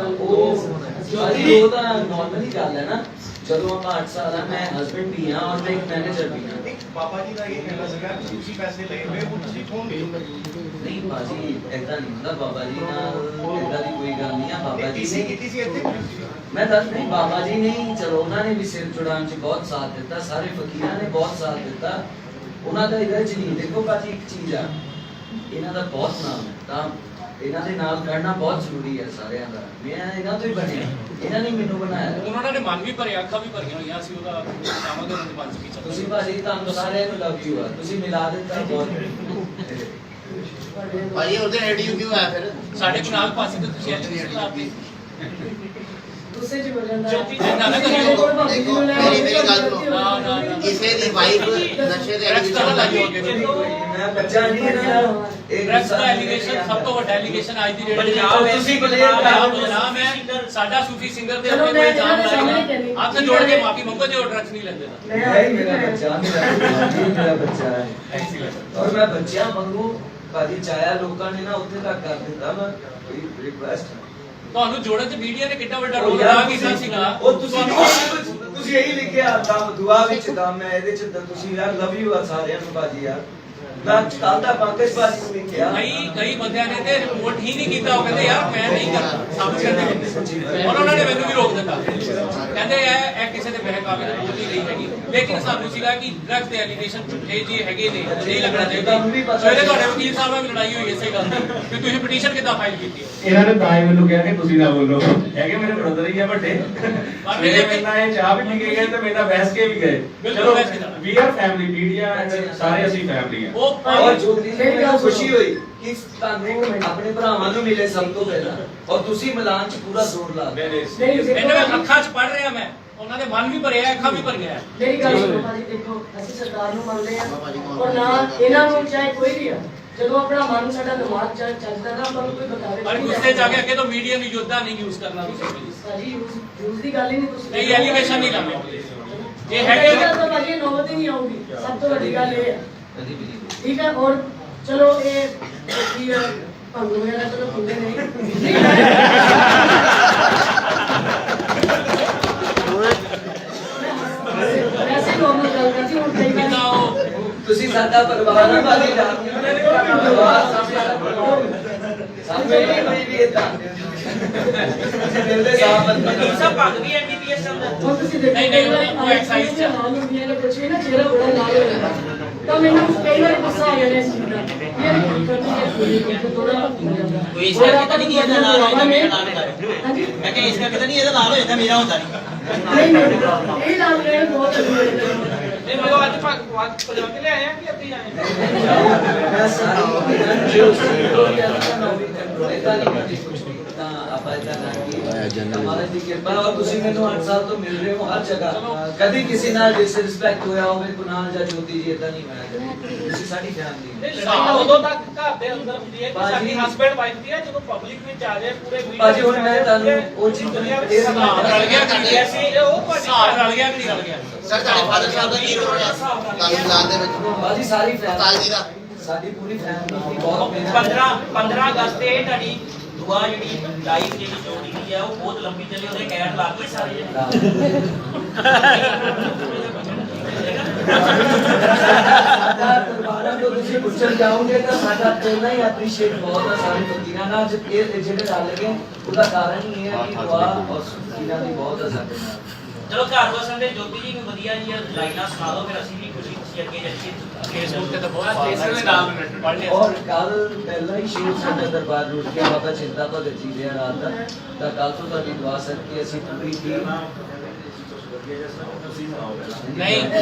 ਉਹ ਤਾਂ ਨਾਰਮਲੀ ਗੱਲ ਹੈ ਨਾ। ਜਦੋਂ ਆਪਾਂ 8 ਸਾਲ ਆ, ਮੈਂ ਹਸਬੈਂਡ ਵੀ ਹਾਂ ਔਰ ਮੈਂ ਇੱਕ ਮੈਨੇਜਰ ਵੀ ਹਾਂ। ਇੱਕ ਬਾਬਾ ਜੀ ਦਾ ਇਹ ਕਹਿਣਾ ਸੀਗਾ ਕਿ ਤੁਸੀਂ ਪੈਸੇ ਲਏ ਹੋਏ ਉਹ ਤੁਸੀਂ ਕੌਣ ਦਿਓ? ਨਹੀਂ ਭਾਜੀ ਏਦਾਂ ਨਹੀਂ ਹੁੰਦਾ, ਬਾਬਾ ਜੀ ਨਾਲ ਏਦਾਂ ਦੀ ਕੋਈ ਗੱਲ ਨਹੀਂ ਆ। ਬਾਬਾ ਜੀ ਨੇ ਕੀਤੀ ਸੀ ਇੱਥੇ ਮੈਂ ਦੱਸ ਨਹੀਂ, ਬਾਬਾ ਜੀ ਨੇ ਚਲੋ ਉਹਨਾਂ ਨੇ ਵੀ ਸਿਰ ਚੁੜਾਉਣ 'ਚ ਬਹੁਤ ਸਾਥ ਦਿੱਤਾ, ਸਾਰੇ ਫਕੀਰਾਂ ਨੇ ਬਹੁਤ ਸਾਥ ਦਿੱਤਾ। ਉਹਨਾਂ ਦਾ ਇਹਦੇ 'ਚ ਨਹੀਂ। ਦੇਖੋ ਭਾਜੀ ਇੱਕ ਚੀਜ਼ ਆ, ਇਹਨਾਂ ਦਾ ਬਹੁਤ ਨਾਮ ਹੈ, ਤਾਂ ਇਹਨਾਂ ਦੇ ਨਾਲ ਖੜਨਾ ਬਹੁਤ ਜ਼ਰੂਰੀ ਹੈ ਸਾਰਿਆਂ ਦਾ। ਮੈਂ ਇਹਨਾਂ ਤੋਂ ਹੀ ਬਣਿਆ, ਇਹਨਾਂ ਨੇ ਮੈਨੂੰ ਬਣਾਇਆ। ਉਹਨਾਂ ਨੇ ਮਨ ਵੀ ਭਰਿਆ, ਅੱਖਾਂ ਵੀ ਭਰੀਆਂ ਹੋਈਆਂ ਸੀ ਉਹਦਾ ਸ਼ਾਮਾਂ ਦੇ ਉਹਨਾਂ ਦੇ ਮਨ 'ਚ ਕੀ ਚੱਲਦਾ। ਤੁਸੀਂ ਭਾਜੀ ਤੁਹਾਨੂੰ ਸਾਰਿਆਂ ਨੂੰ ਲਵ ਯੂ ਆ, ਤੁਸੀਂ ਮਿਲਾ ਦਿੱਤਾ ਬਹੁਤ। ਭਾਈ ਉਹਦੇ ਰੇਡੀਓ ਕਿਉਂ ਆਇਆ ਫਿਰ? ਸਾਡੇ ਕੋਲ ਨਾਲ ਪਾਸੇ ਤੇ ਤੁਸੀਂ ਐਚ ਲਾਤੀ ਗੁੱਸੇ 'ਚ ਬੋਲਣ ਦਾ ਜੋਤੀ ਜੀ ਨਾ ਕਰਿਓ। ਮੇਰੀ ਗੱਲ ਸੁਣੋ। ਨਾ ਕਿਸੇ ਦੀ ਵਾਈਫ ਨਸ਼ੇ ਦੇ Next ਐਡਿਕਸ਼ਨ level ਆ ਲੱਗੀ ਜੀ। ਕੋਈ ਮੈਂ ਬੱਚਾ ਨਹੀਂ ਇਹਨਾਂ ਦਾ ਇਹ ਡਰੱਗਸ ਦਾ ਐਲੀਗੇਸ਼ਨ ਸਭ ਤੋਂ ਵੱਡਾ ਐਲੀਗੇਸ਼ਨ ਅੱਜ ਦੀ ਡੇਟ ਵਿੱਚ ਪੰਜਾਬ ਵਿੱਚ ਤੁਸੀਂ ਪੰਜਾਬ ਬਦਨਾਮ ਹੈ। ਸਾਡਾ ਸੂਫੀ ਸਿੰਗਰ ਦੇ ਉੱਤੇ ਕੋਈ ਇਲਜ਼ਾਮ ਲਾਏਗਾ, ਹੱਥ ਜੋੜ ਕੇ ਮਾਫੀ ਮੰਗੋ ਜੇ ਉਹ ਡਰੱਗਸ ਨਹੀਂ ਲੈਂਦੇ ਤਾਂ। नहीं मेरा बच्चा मेरा बच्चा है और मैं बच्चा मंगू भाजी चाया लोगों ने ना उत्थे तक कर दिता मैं कोई रिक्वेस्ट ਤੁਹਾਨੂੰ ਜੋੜਨ ਚ ਮੀਡੀਆ ਨੇ ਕਿੰਨਾ ਵੱਡਾ ਰੋਲ ਅਦਾ ਕੀਤਾ ਸੀਗਾ। ਉਹ ਤੁਸੀਂ ਇਹੀ ਲਿਖਿਆ ਦਮ ਦੁਆ ਵਿੱਚ ਦਮ ਹੈ ਇਹਦੇ ਚ ਤੁਸੀਂ ਯਾਰ ਲਵ ਯੂ ਆ ਸਾਰਿਆਂ ਨੂੰ ਭਾਜੀ ਯਾਰ ਮੈਂ ਕੱਲ ਦਾ ਪੰਕਜ ਭਾਜੀ ਨੂੰ ਲਿਖਿਆ ਕਈ ਬੰਦਿਆਂ ਨੇ ਤੇ ਰਿਪੋਰਟ ਹੀ ਨਹੀਂ ਕੀਤਾ, ਉਹ ਕਹਿੰਦੇ ਯਾਰ ਮੈਂ ਨਹੀਂ ਕਰਦਾ ਸਾਬਤ ਕਰਦੇ ਔਰ ਉਹਨਾਂ ਨੇ ਮੈਨੂੰ ਵੀ ਰੋਕ ਦਿੱਤਾ, ਕਹਿੰਦੇ ਇਹ ਕਿਸੇ ਦੇ ਬਹਿਕਾਵੇ ਨਾਲ ਬੋਲ ਨਹੀਂ ਰਹੀ ਹੈਗੀ। ਲੇਕਿਨ ਸਾਨੂੰ ਸੀਗਾ ਕਿ ਡਰੱਗਸ ਦੇ ਐਲੀਗੇਸ਼ਨ ਝੂਠੇ ਜੀ ਹੈਗੇ ਨੇ, ਨਹੀਂ ਲੱਗਣਾ ਚਾਹੀਦਾ। ਸਵੇਰੇ ਤੁਹਾਡੇ ਵਕੀਲ ਸਾਹਿਬ ਨਾਲ ਵੀ ਲੜਾਈ ਹੋਈ ਇਸੇ ਗੱਲ ਦੀ ਕਿ ਤੁਸੀਂ ਪਟੀਸ਼ਨ ਕਿੱਦਾਂ ਫਾਈਲ ਕੀਤੀ। ਇਹਨਾਂ ਨੇ ਤਾਂ ਹੀ ਮੈਨੂੰ ਕਿਹਾ ਕਿ ਤੁਸੀਂ ਨਾ ਬੋਲੋ, ਹੈਗੇ ਮੇਰੇ ਬ੍ਰਦਰ ਹੀ ਆ ਵੱਡੇ, ਮੇਰੇ ਪਹਿਲਾਂ ਇਹ ਚਾਹ ਵੀ ਪੀ ਕੇ ਗਏ ਤੇ ਮੇਰੇ ਨਾਲ ਬਹਿਸ ਕੇ ਵੀ ਗਏ। ਚਲੋ ਵੀ ਆਰ ਫੈਮਿਲੀ ਮੀਡੀਆ ਸਾਰੇ ਅਸੀਂ ਫੈਮਿਲੀ ਆ। और ज्योति जी को खुशी हुई कि ਤੁਹਾਨੂੰ ਆਪਣੇ ਭਰਾਵਾਂ ਨੂੰ ਮਿਲੇ ਸਭ ਤੋਂ ਪਹਿਲਾਂ ਔਰ ਤੁਸੀਂ ਮਿਲਾਨ ਚ ਪੂਰਾ ਜ਼ੋਰ ਲਾ ਰਹੇ ਇਹਨਾਂ ਅੱਖਾਂ 'ਚ ਪੜ ਰਿਹਾ ਮੈਂ, ਉਹਨਾਂ ਦੇ ਮਨ ਵੀ ਭਰਿਆ ਅੱਖਾਂ ਵੀ ਭਰੀਆਂ। ਮੇਰੀ ਗੱਲ ਸੁਣੋ ਭਾਜੀ, ਦੇਖੋ ਅਸੀਂ ਸਰਕਾਰ ਨੂੰ ਮੰਨਦੇ ਆ ਔਰ ਨਾ ਇਹਨਾਂ ਨੂੰ ਚਾਹੇ ਕੋਈ ਵੀ ਆ, ਜਦੋਂ ਆਪਣਾ ਮਨ ਸਾਡਾ ਦਿਮਾਗ ਚੱਲਦਾ ਨਾ ਆਪਾਂ ਨੂੰ ਕੋਈ ਬਤਾਵੇ ਪਰ ਗੁੱਸੇ ਜਾ ਕੇ ਅੱਗੇ ਤੋਂ ਮੀਡੀਆ ਨੂੰ ਯੋਧਾ ਨਹੀਂ ਯੂਜ਼ ਕਰਨਾ ਤੁਸੀਂ ਪਲੀਜ਼। ਭਾਜੀ ਯੂਜ਼ ਦੀ ਗੱਲ ਹੀ ਨਹੀਂ, ਤੁਸੀਂ ਨਹੀਂ ਐਲੀਗੇਸ਼ਨ ਨਹੀਂ ਲਾਉਣੇ ਇਹ ਹੈਗੇ ਹੈਗੇ ਤਾਂ ਭਾਜੀ ਨੌਬਤ ਹੀ ਨਹੀਂ ਆਉਂਗੀ। ਸਭ ਤੋਂ ਵੱਡੀ ਗੱਲ ਇਹ ਹੈ, ਹਾਂ ਠੀਕ ਹੈ। ਔਰ ਚਲੋ ਇਹ ਕੀ ਹੈ ਭੰਗ ਵਗੈਰਾ ਚਲੋ ਪੀਂਦੇ ਨਹੀਂ, ਵੈਸੇ ਨੋਰਮਲ ਗੱਲ ਕਰਦੀ ਹੁਣ ਕਈ ਕਿੰਨਾ ਵਾਰ ਉਹ ਤੁਸੀਂ ਸਾਡਾ ਪਰਿਵਾਰ ਨਾ ਬਾਜੀ ਜਾਣਦੇ ਸਾਹਮਣੇ ਕੋਈ ਵੀ ਇਦਾਂ ਦਿਲ ਦੇ ਸਾਫ ਬੰਦੇ ਸਭ ਭੱਗ ਵੀ ਐਮਬੀਬੀਐਸ ਦਾ ਹੁਣ ਤੁਸੀਂ ਦੇਖੋ ਨਹੀਂ, ਕਈ ਵਾਰ ਉਹ exercise ਚ। ਹਾਲ ਹੁੰਦੀਆਂ ਨੇ ਕੁਛ ਵੀ ਨਾ ਚਿਹਰਾ ਬੜਾ ਲਾਲ ਹੋ ਜਾਂਦਾ, ਤਾਂ ਮੈਨੂੰ ਕਈ ਵਾਰ ਗੁੱਸਾ ਆ ਜਾਂਦਾ ਇਸ ਚੀਜ਼ ਦਾ ਯਾਰ ਕੀ ਕਰਨੀ ਹੈ ਕੋਈ ਥੋੜਾ ਹੋ ਜਾਂਦਾ ਕੋਈ ਇਸ ਕਰਕੇ ਤਾਂ ਨਹੀਂ ਇਹਦਾ ਲਾਲ ਹੋਇਆ ਮੇਰਾ ਲਾਲ ਕਰ ਹਾਂਜੀ ਮੈਂ ਕਿਹਾ ਇਸ ਕਰਕੇ ਤਾਂ ਨਹੀਂ ਇਹਦਾ ਲਾਲ ਹੋ ਜਾਂਦਾ ਮੇਰਾ ਹੁੰਦਾ ਨਹੀਂ ਨਹੀਂ ਨਹੀਂ ਇਹ ਲਾਲ ਰਹੇ ਬਹੁਤ ਅੱਛੇ ਨਹੀਂ ਮਤਲਬ ਅੱਜ ਭਗਵਾਨ ਪਜਾ ਕੇ ਲੈ ਆਇਆ ਕਿ ਅੱਧੀ ਆਏ ਮੈਂ ਸਾਰੀ ਜੋ ਸੀ ਕੋਈ ਨਾ ਵੀ ਕੰਟਰੋਲ ਇਦਾਂ ਨਹੀਂ ਕਰਦੀ ਕੁਝ ਵੀ ਤਾਂ ਆਪਾਂ ਇਦਾਂ ਨਾ ਕਿ ਹਮਾਰੇ ਦੀ ਕਿਰਪਾ ਔਰ ਤੁਸੀਂ ਮੈਨੂੰ 8 ਸਾਲ ਤੋਂ ਮਿਲ ਰਹੇ ਹੋ ਹਰ ਜਗ੍ਹਾ ਕਦੀ ਕਿਸੇ ਨਾਲ ਡਿਸਰਿਸਪੈਕਟ ਹੋਇਆ ਹੋਵੇ ਕੁਨਾਲ ਜਾਂ ਜੋਤੀ ਜੀ ਇਦਾਂ ਨਹੀਂ ਹੋਇਆ ਕਦੀ ਤੁਸੀਂ ਸਾਡੀ ਫੈਮਿਲੀ ਲੜਾਈ ਉਦੋਂ ਤੱਕ ਘਰ ਦੇ ਅੰਦਰ ਹੁੰਦੀ ਹੈ ਕਿ ਸਾਡੀ ਹਸਬੈਂਡ ਵਾਈਫ ਦੀ ਹੈ, ਜਦੋਂ ਪਬਲਿਕ ਵਿੱਚ ਆ ਜਾਏ ਪੂਰੇ ਭਾਜੀ ਹੁਣ ਮੈਂ ਤੁਹਾਨੂੰ ਉਹ ਚੀਜ਼ ਰਲ ਗਿਆ ਕਿ ਨਹੀਂ ਐਸੀ ਉਹ ਤੁਹਾਡੀ ਹਿਸਾਬ ਰਲ ਗਿਆ ਕਿ ਨਹੀਂ ਰਲ ਗਿਆ। ਸਰ ਤੁਹਾਡੇ ਫਾਦਰ ਸਾਹਿਬ ਦਾ ਕੀ ਰੋਲ ਹੈ ਤੁਹਾਨੂੰ ਪਲਾਨ ਦੇ ਵਿੱਚ? ਭਾਜੀ ਸਾਰੀ ਤਾਲ ਜੀ ਫੈਮਿਲੀ ਦਾ ਸਾਡੀ ਪੂਰੀ ਫੈਮਿਲੀ ਦੀ ਬਹੁਤ ਮਿਹਨਤ 15 ਅਗਸਤ ਤੇ ਤੁਹਾਡੀ ਦੁਆ ਜਿਹੜੀ ਲਾਈਵ ਜਿਹੜੀ ਜੋੜੀ ਦੀ ਹੈ ਉਹ ਬਹੁਤ ਲੰਬੀ ਚੱਲੀ, ਉਹਦੇ ਕਹਿਣ ਲੱਗ ਗਏ ਸਾਰੇ ਜਣੇ। ਸਾਡਾ ਪਰਿਵਾਰਾਂ ਤੋਂ ਤੁਸੀਂ ਪੁੱਛਣ ਜਾਓਗੇ ਤਾਂ ਸਾਡਾ ਪਹਿਲਾਂ ਹੀ ਐਪਰੀਸ਼ੀਏਟ ਬਹੁਤ ਹੈ ਸਾਰੇ ਵਕੀਲਾਂ ਨਾਲ ਇਹ ਜਿਹੜੇ ਰਲ ਗਏ ਉਹਦਾ ਕਾਰਨ ਹੀ ਇਹ ਹੈ ਕਿ ਦੁਆ ਔਰ ਵਕੀਲਾਂ ਦੀ ਬਹੁਤ ਹੈ ਸਾਡੇ ਨਾਲ। ਚਲੋ ਘਰ ਵਸਣ ਦੇ ਜੋਤੀ ਜੀ ਨੂੰ ਵਧੀਆ ਜੀ ਲਾਈਨਾਂ ਸੁਣਾ ਦਿਓ, ਫਿਰ ਅਸੀਂ ਵੀ ਖੁਸ਼ੀ ਖੁਸ਼ੀ ਅੱਗੇ ਚੱਲੀਏ। ਫੇਸਬੁੱਕ ਤੇ ਤਾਂ ਬਹੁਤ ਤੀਸਰੇ ਦੇ ਨਾਮ ਪੜ ਲਿਆ। और कल पहला ही शेर साडा दरबार रुक के बाबा चिंता भगत जी दे रात दा कल तो ਤੁਹਾਡੀ ਦੁਆ ਸਦਕੇ ਅਸੀਂ ਪੂਰੀ ਟੀਮ ਨਹੀਂ ਇਹਨਾਂ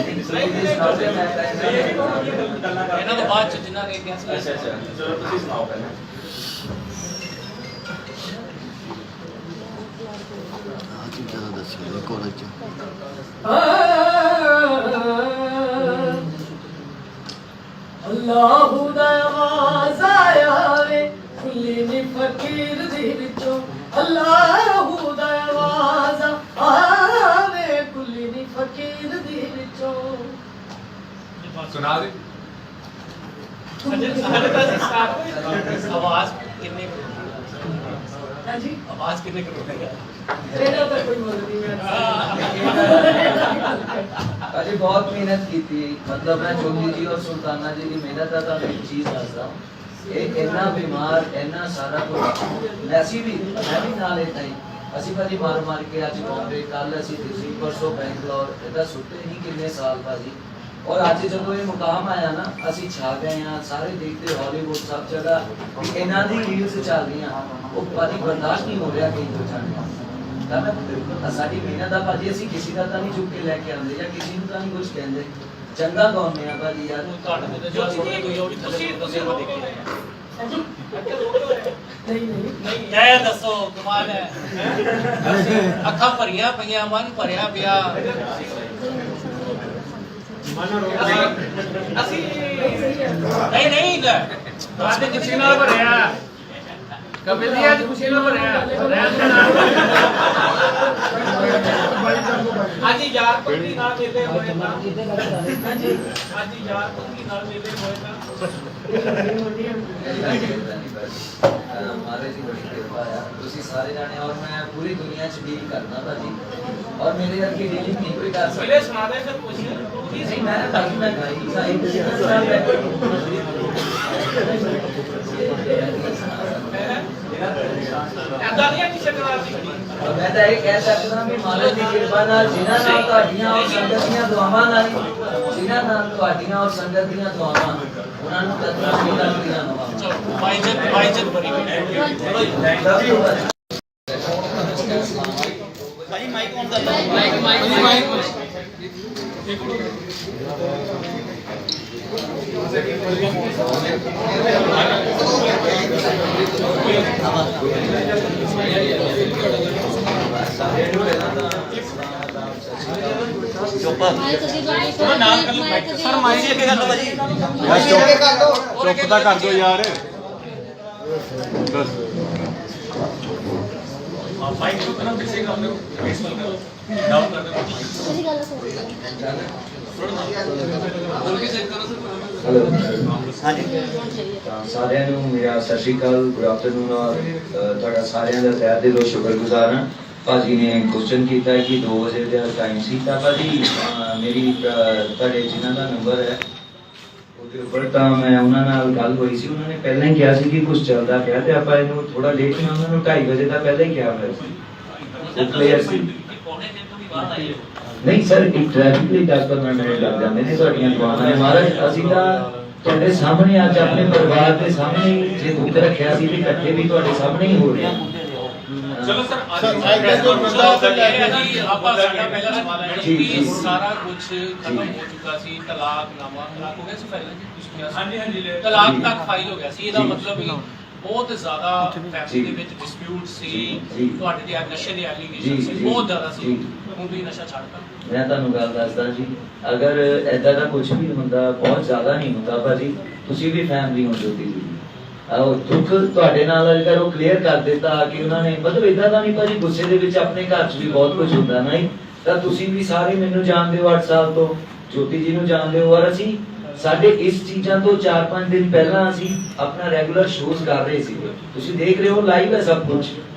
ਇਹਨਾਂ ਤੋਂ ਬਾਅਦ ਚ ਜਿਨ੍ਹਾਂ ਨੇ ਕਿਹਾ ਸੀ ਚਲੋ ਤੁਸੀਂ ਸੁਣਾਓ ਪਹਿਲਾਂ। ਆ ਚੀਜ਼ਾਂ ਦਾ ਦੱਸੋ ਕਾਲਜ ਚ ਅੱਲਾਹੁ ਦਾ ਆਵਾਜ਼ ਆਇਆ ਵੇ ਖੁੱਲੀ ਨੀ ਫਕੀਰ ਦੀ ਵਿੱਚੋਂ, ਅੱਲਾਹੁ ਦਾ ਆਵਾਜ਼ ਆਵੇ ਖੁੱਲੀ ਨੀ ਫਕੀਰ ਦੀ ਵਿੱਚੋਂ। ਸੁਣਾ ਦੇ ਆਵਾਜ਼ ਕਿੰਨੇ ਹਾਂਜੀ ਆਵਾਜ਼ ਕਿੰਨੇ ਕਰੋਗੇ। ਇਹਦਾ ਤਾਂ ਕੋਈ ਮੁੱਲ ਨਹੀਂ ਹੈ। अजी बहुत मेहनत की थी, मतलब मैं जोगी जी और सुल्ताना जी की मेहनत का तो एक चीज दसदा ਇਹ ਇੰਨਾ ਬਿਮਾਰ ਇੰਨਾ ਸਾਰਾ ਕੁਝ ਅਸੀਂ ਵੀ ਮੈਂ ਵੀ ਨਾਲ ਇਦਾਂ ਹੀ ਅਸੀਂ ਭਾਜੀ ਮਾਰ ਕੇ ਅੱਜ ਬੰਬੇ ਕੱਲ ਅਸੀਂ ਦਿੱਲੀ ਪਰਸੋਂ ਬੈਂਗਲੌਰ ਇਹਦਾ ਸੁੱਤੇ ਨਹੀਂ ਕਿੰਨੇ ਸਾਲ ਭਾਜੀ ਔਰ ਅੱਜ ਜਦੋਂ ਇਹ ਮੁਕਾਮ ਆਇਆ ਨਾ ਅਸੀਂ ਛਾ ਗਏ ਆ ਸਾਰੇ ਦੇਖਦੇ ਹਾਲੀਵੁੱਡ ਸਭ ਜਗ੍ਹਾ ਕਿ ਇਹਨਾਂ ਦੀ ਰੀਲਸ ਚੱਲ ਰਹੀਆਂ ਉਹ ਭਾਜੀ ਬਰਦਾਸ਼ਤ ਨਹੀਂ ਹੋ ਰਿਹਾ ਕਿ ਜੋ ਚੱਲ ਤਾਂ ਮੈਂ ਸਾਡੀ ਮਿਹਨਤ ਦਾ ਭਾਜੀ ਅਸੀਂ ਕਿਸੇ ਦਾ ਤਾਂ ਨਹੀਂ ਚੁੱਕ ਕੇ ਲੈ ਕੇ ਆਉਂਦੇ ਜਾਂ ਕਿਸੇ ਨੂੰ ਤਾਂ ਨਹੀਂ ਕੁਝ ਕਹਿੰਦੇ ਚੰਗਾ ਗਾਉਂਦੇ ਆ ਭਾਜੀ ਯਾਰ ਤੁਹਾਡੇ ਤੇ ਜੋ ਛੋਟੇ ਕੋਈ ਉਹ ਵੀ ਥੱਲੇ ਤੁਸੀਂ ਉਹ ਦੇਖੇ ਹਾਂਜੀ ਨਹੀਂ ਨਹੀਂ ਜੈ ਦੱਸੋ ਕਮਾਲ ਹੈ ਅੱਖਾਂ ਭਰੀਆਂ ਪਈਆਂ ਮਨ ਭਰਿਆ ਪਿਆ ਅਸੀਂ ਨਹੀਂ ਲੈ ਅੱਜ ਖੁਸ਼ੀ ਨਾਲ ਭਰਿਆ ਕਬਿਲ ਜੀ ਅੱਜ ਖੁਸ਼ੀ ਨਾਲ ਭਰਿਆ ਅੱਜ ਯਾਰ ਪੱਕੀ ਨਾਲ ਮਿਲੇ ਹੋਏ ਤਾਂ ਅੱਜ ਯਾਰ ਪੱਕੀ ਨਾਲ ਮਿਲੇ ਹੋਏ ਤਾਂ हमारे जी बड़ी कृपा है तुसी सारे जाने और मैं पूरी दुनिया च डील करना भाजी और मेरे घर की डीलिंग नहीं कोई कर मिले सकता सुना दे फिर कुछ नहीं मैं भाजी मैं गाई साई बिजनेस कर ਐਦਾਂ ਨਹੀਂ ਕਿਸੇ ਨਾਲ ਦੀ मैं तो ये कह सकता भी मालिक की कृपा नाल जिन्हां नाल ਤੁਹਾਡੀਆਂ और संगत ਦੀਆਂ ਦੁਆਵਾਂ ਨਾਲ ਜਿਨ੍ਹਾਂ ਨਾਲ ਤੁਹਾਡੀਆਂ और संगत ਦੀਆਂ ਦੁਆਵਾਂ ਉਹਨਾਂ ਨੂੰ ਕਦਰਾਂ ਵੀ ਲੱਗਦੀਆਂ ਨਵਾਂ ਬਾਈਜਤ ਬੜੀ ਭਾਈ ਮਾਈਕ ਔਨ ਕਰ ਲਓ ਸਰ ਮਾਈਕ ਅੱਗੇ ਕਰ ਲਓ ਭਾਜੀ ਚੁੱਪ ਤਾਂ ਕਰ ਦਿਓ ਯਾਰ ਬਸ ਮਾਈਕ ਨੂੰ ਤਰ੍ਹਾਂ ਕਿਸੇ ਕੰਮ ਨੂੰ ਪੀਸਫੁਲ ਕਰੋ ਡਾਊਨ ਕਰ ਦਿਓ ਬੋਲ ਕੇ ਚੈੱਕ ਕਰੋ ਸਰ हेलो ਸਾਰਿਆਂ ਨੂੰ ਮੇਰਾ ਸਤਿ ਸ਼੍ਰੀ ਅਕਾਲ ਗੁੱਡ ਆਫਟਰਨੂਨ ਔਰ ਤੁਹਾਡਾ ਸਾਰਿਆਂ ਦਾ ਤਹਿ ਦਿਲੋਂ ਸ਼ੁਕਰਗੁਜ਼ਾਰ ਹਾਂ ਭਾਜੀ ਨੇ ਕੁਐਸਚਨ ਕੀਤਾ ਹੈ ਕਿ 2 ਵਜੇ ਦਾ ਟਾਈਮ ਸੀ ਤਾਂ ਭਾਜੀ ਮੇਰੀ ਤੁਹਾਡੇ ਜਿਨ੍ਹਾਂ ਦਾ ਨੰਬਰ ਹੈ ਉਹਦੇ ਉੱਪਰ ਤਾਂ ਮੈਂ ਉਹਨਾਂ ਨਾਲ ਗੱਲ ਹੋਈ ਸੀ ਉਹਨਾਂ ਨੇ ਪਹਿਲਾਂ ਹੀ ਕਿਹਾ ਸੀ ਕਿ ਕੁਝ ਚੱਲਦਾ ਪਿਆ ਤੇ ਆਪਾਂ ਇਹਨੂੰ ਥੋੜਾ ਲੇਟ ਮੈਂ ਉਹਨਾਂ ਨੂੰ 2:30 ਵਜੇ ਦਾ ਪਹਿਲਾਂ ਹੀ ਕਿਹਾ ਹੋਇਆ ਸੀ ਉਹ ਕਲੀਅਰ ਸੀ ਪੌਣੇ ਦਿਨ ਤੋਂ ਵੀ ਬਾਅਦ ਆਏ ਹੋ ਨਹੀਂ ਸਰ ਇੱਕ ਟ੍ਰੈਫਿਕ ਲਈ 10-15 ਮਿੰਟ ਲੱਗ ਜਾਂਦੇ ਨੇ ਤੁਹਾਡੀਆਂ ਦੁਆਵਾਂ ਨੇ ਮਹਾਰਾਜ ਅਸੀਂ ਤਾਂ ਤੁਹਾਡੇ ਸਾਹਮਣੇ ਅੱਜ ਆਪਣੇ ਪਰਿਵਾਰ ਦੇ ਸਾਹਮਣੇ ਜੇ ਦੁੱਖ ਰੱਖਿਆ ਸੀ ਤੇ ਇਕੱਠੇ ਵੀ ਤੁਹਾਡੇ ਸਾਹਮਣੇ ਹੀ ਹੋ ਰਹੇ ਹਾਂ ਚਲੋ ਸਰ ਆਪਾਂ ਸਾਡਾ ਪਹਿਲਾ ਸਵਾਲ ਹੈ ਜੀ, ਕਿ ਜੀ। ਸਾਰਾ ਕੁਝ ਖਤਮ ਹੋ ਚੁੱਕਾ ਸੀ ਤਲਾਕਨਾਮਾ ਤਲਾਕ ਹੋ ਗਿਆ ਸੀ ਪਹਿਲਾਂ ਜੀ ਕੁਝ ਕਿਹਾ ਹਾਂਜੀ ਤਲਾਕ ਤੱਕ ਫਾਈਲ ਹੋ ਗਿਆ ਸੀ ਇਹਦਾ ਜੀ। ਮਤਲਬ ਕਿ ਬਹੁਤ ਜ਼ਿਆਦਾ ਫੈਮਿਲੀ ਦੇ ਜੀ। ਵਿੱਚ ਡਿਸਪਿਊਟ ਸੀ ਜੀ। ਤੁਹਾਡੇ ਦੇ ਨਸ਼ੇ ਦੇ ਜੀ, ਐਲੀਗੇਸ਼ਨ ਸੀ ਜੀ। ਬਹੁਤ ਜ਼ਿਆਦਾ ਸੀ ਜੀ। ਹੁਣ ਵੀ ਨਸ਼ਾ ਛੱਡਤਾ ਮੈਂ ਤੁਹਾਨੂੰ ਗੱਲ ਦੱਸਦਾ ਜੀ ਅਗਰ ਐਦਾਂ ਦਾ ਕੁਝ ਵੀ ਹੁੰਦਾ ਬਹੁਤ ਜ਼ਿਆਦਾ ਨਹੀਂ ਹੁੰਦਾ ਭਾਜੀ ਤੁਸੀਂ ਵੀ ਫੈਮਿਲੀ ਹੋ ਜੋਤੀ ਜੀ ਉਹ ਦੁੱਖ ਤੁਹਾਡੇ ਨਾਲ ਅਗਰ ਉਹ ਕਲੀਅਰ ਕਰ ਦਿੱਤਾ ਕਿ ਉਹਨਾਂ ਨੇ ਮਤਲਬ ਇਦਾਂ ਦਾ ਨਹੀਂ ਭਾਜੀ ਗੁੱਸੇ ਦੇ ਵਿੱਚ ਆਪਣੇ ਘਰ 'ਚ ਵੀ ਬਹੁਤ ਕੁਝ ਹੁੰਦਾ ਨਹੀਂ ਤਾਂ ਤੁਸੀਂ ਵੀ ਸਾਰੇ ਮੈਨੂੰ ਜਾਣਦੇ ਹੋ 8 ਸਾਲ ਤੋਂ ਜੋਤੀ ਜੀ ਨੂੰ ਜਾਣਦੇ ਹੋ ਔਰ ਅਸੀਂ ਸਾਡੇ ਇਸ ਚੀਜ਼ਾਂ ਤੋਂ 4-5 ਦਿਨ ਪਹਿਲਾਂ ਅਸੀਂ ਆਪਣਾ ਰੈਗੂਲਰ ਸ਼ੋਜ਼ ਕਰ ਰਹੇ ਸੀ ਤੁਸੀਂ ਦੇਖ ਰਹੇ ਹੋ ਲਾਈਵ ਹੈ ਸਭ ਕੁਝ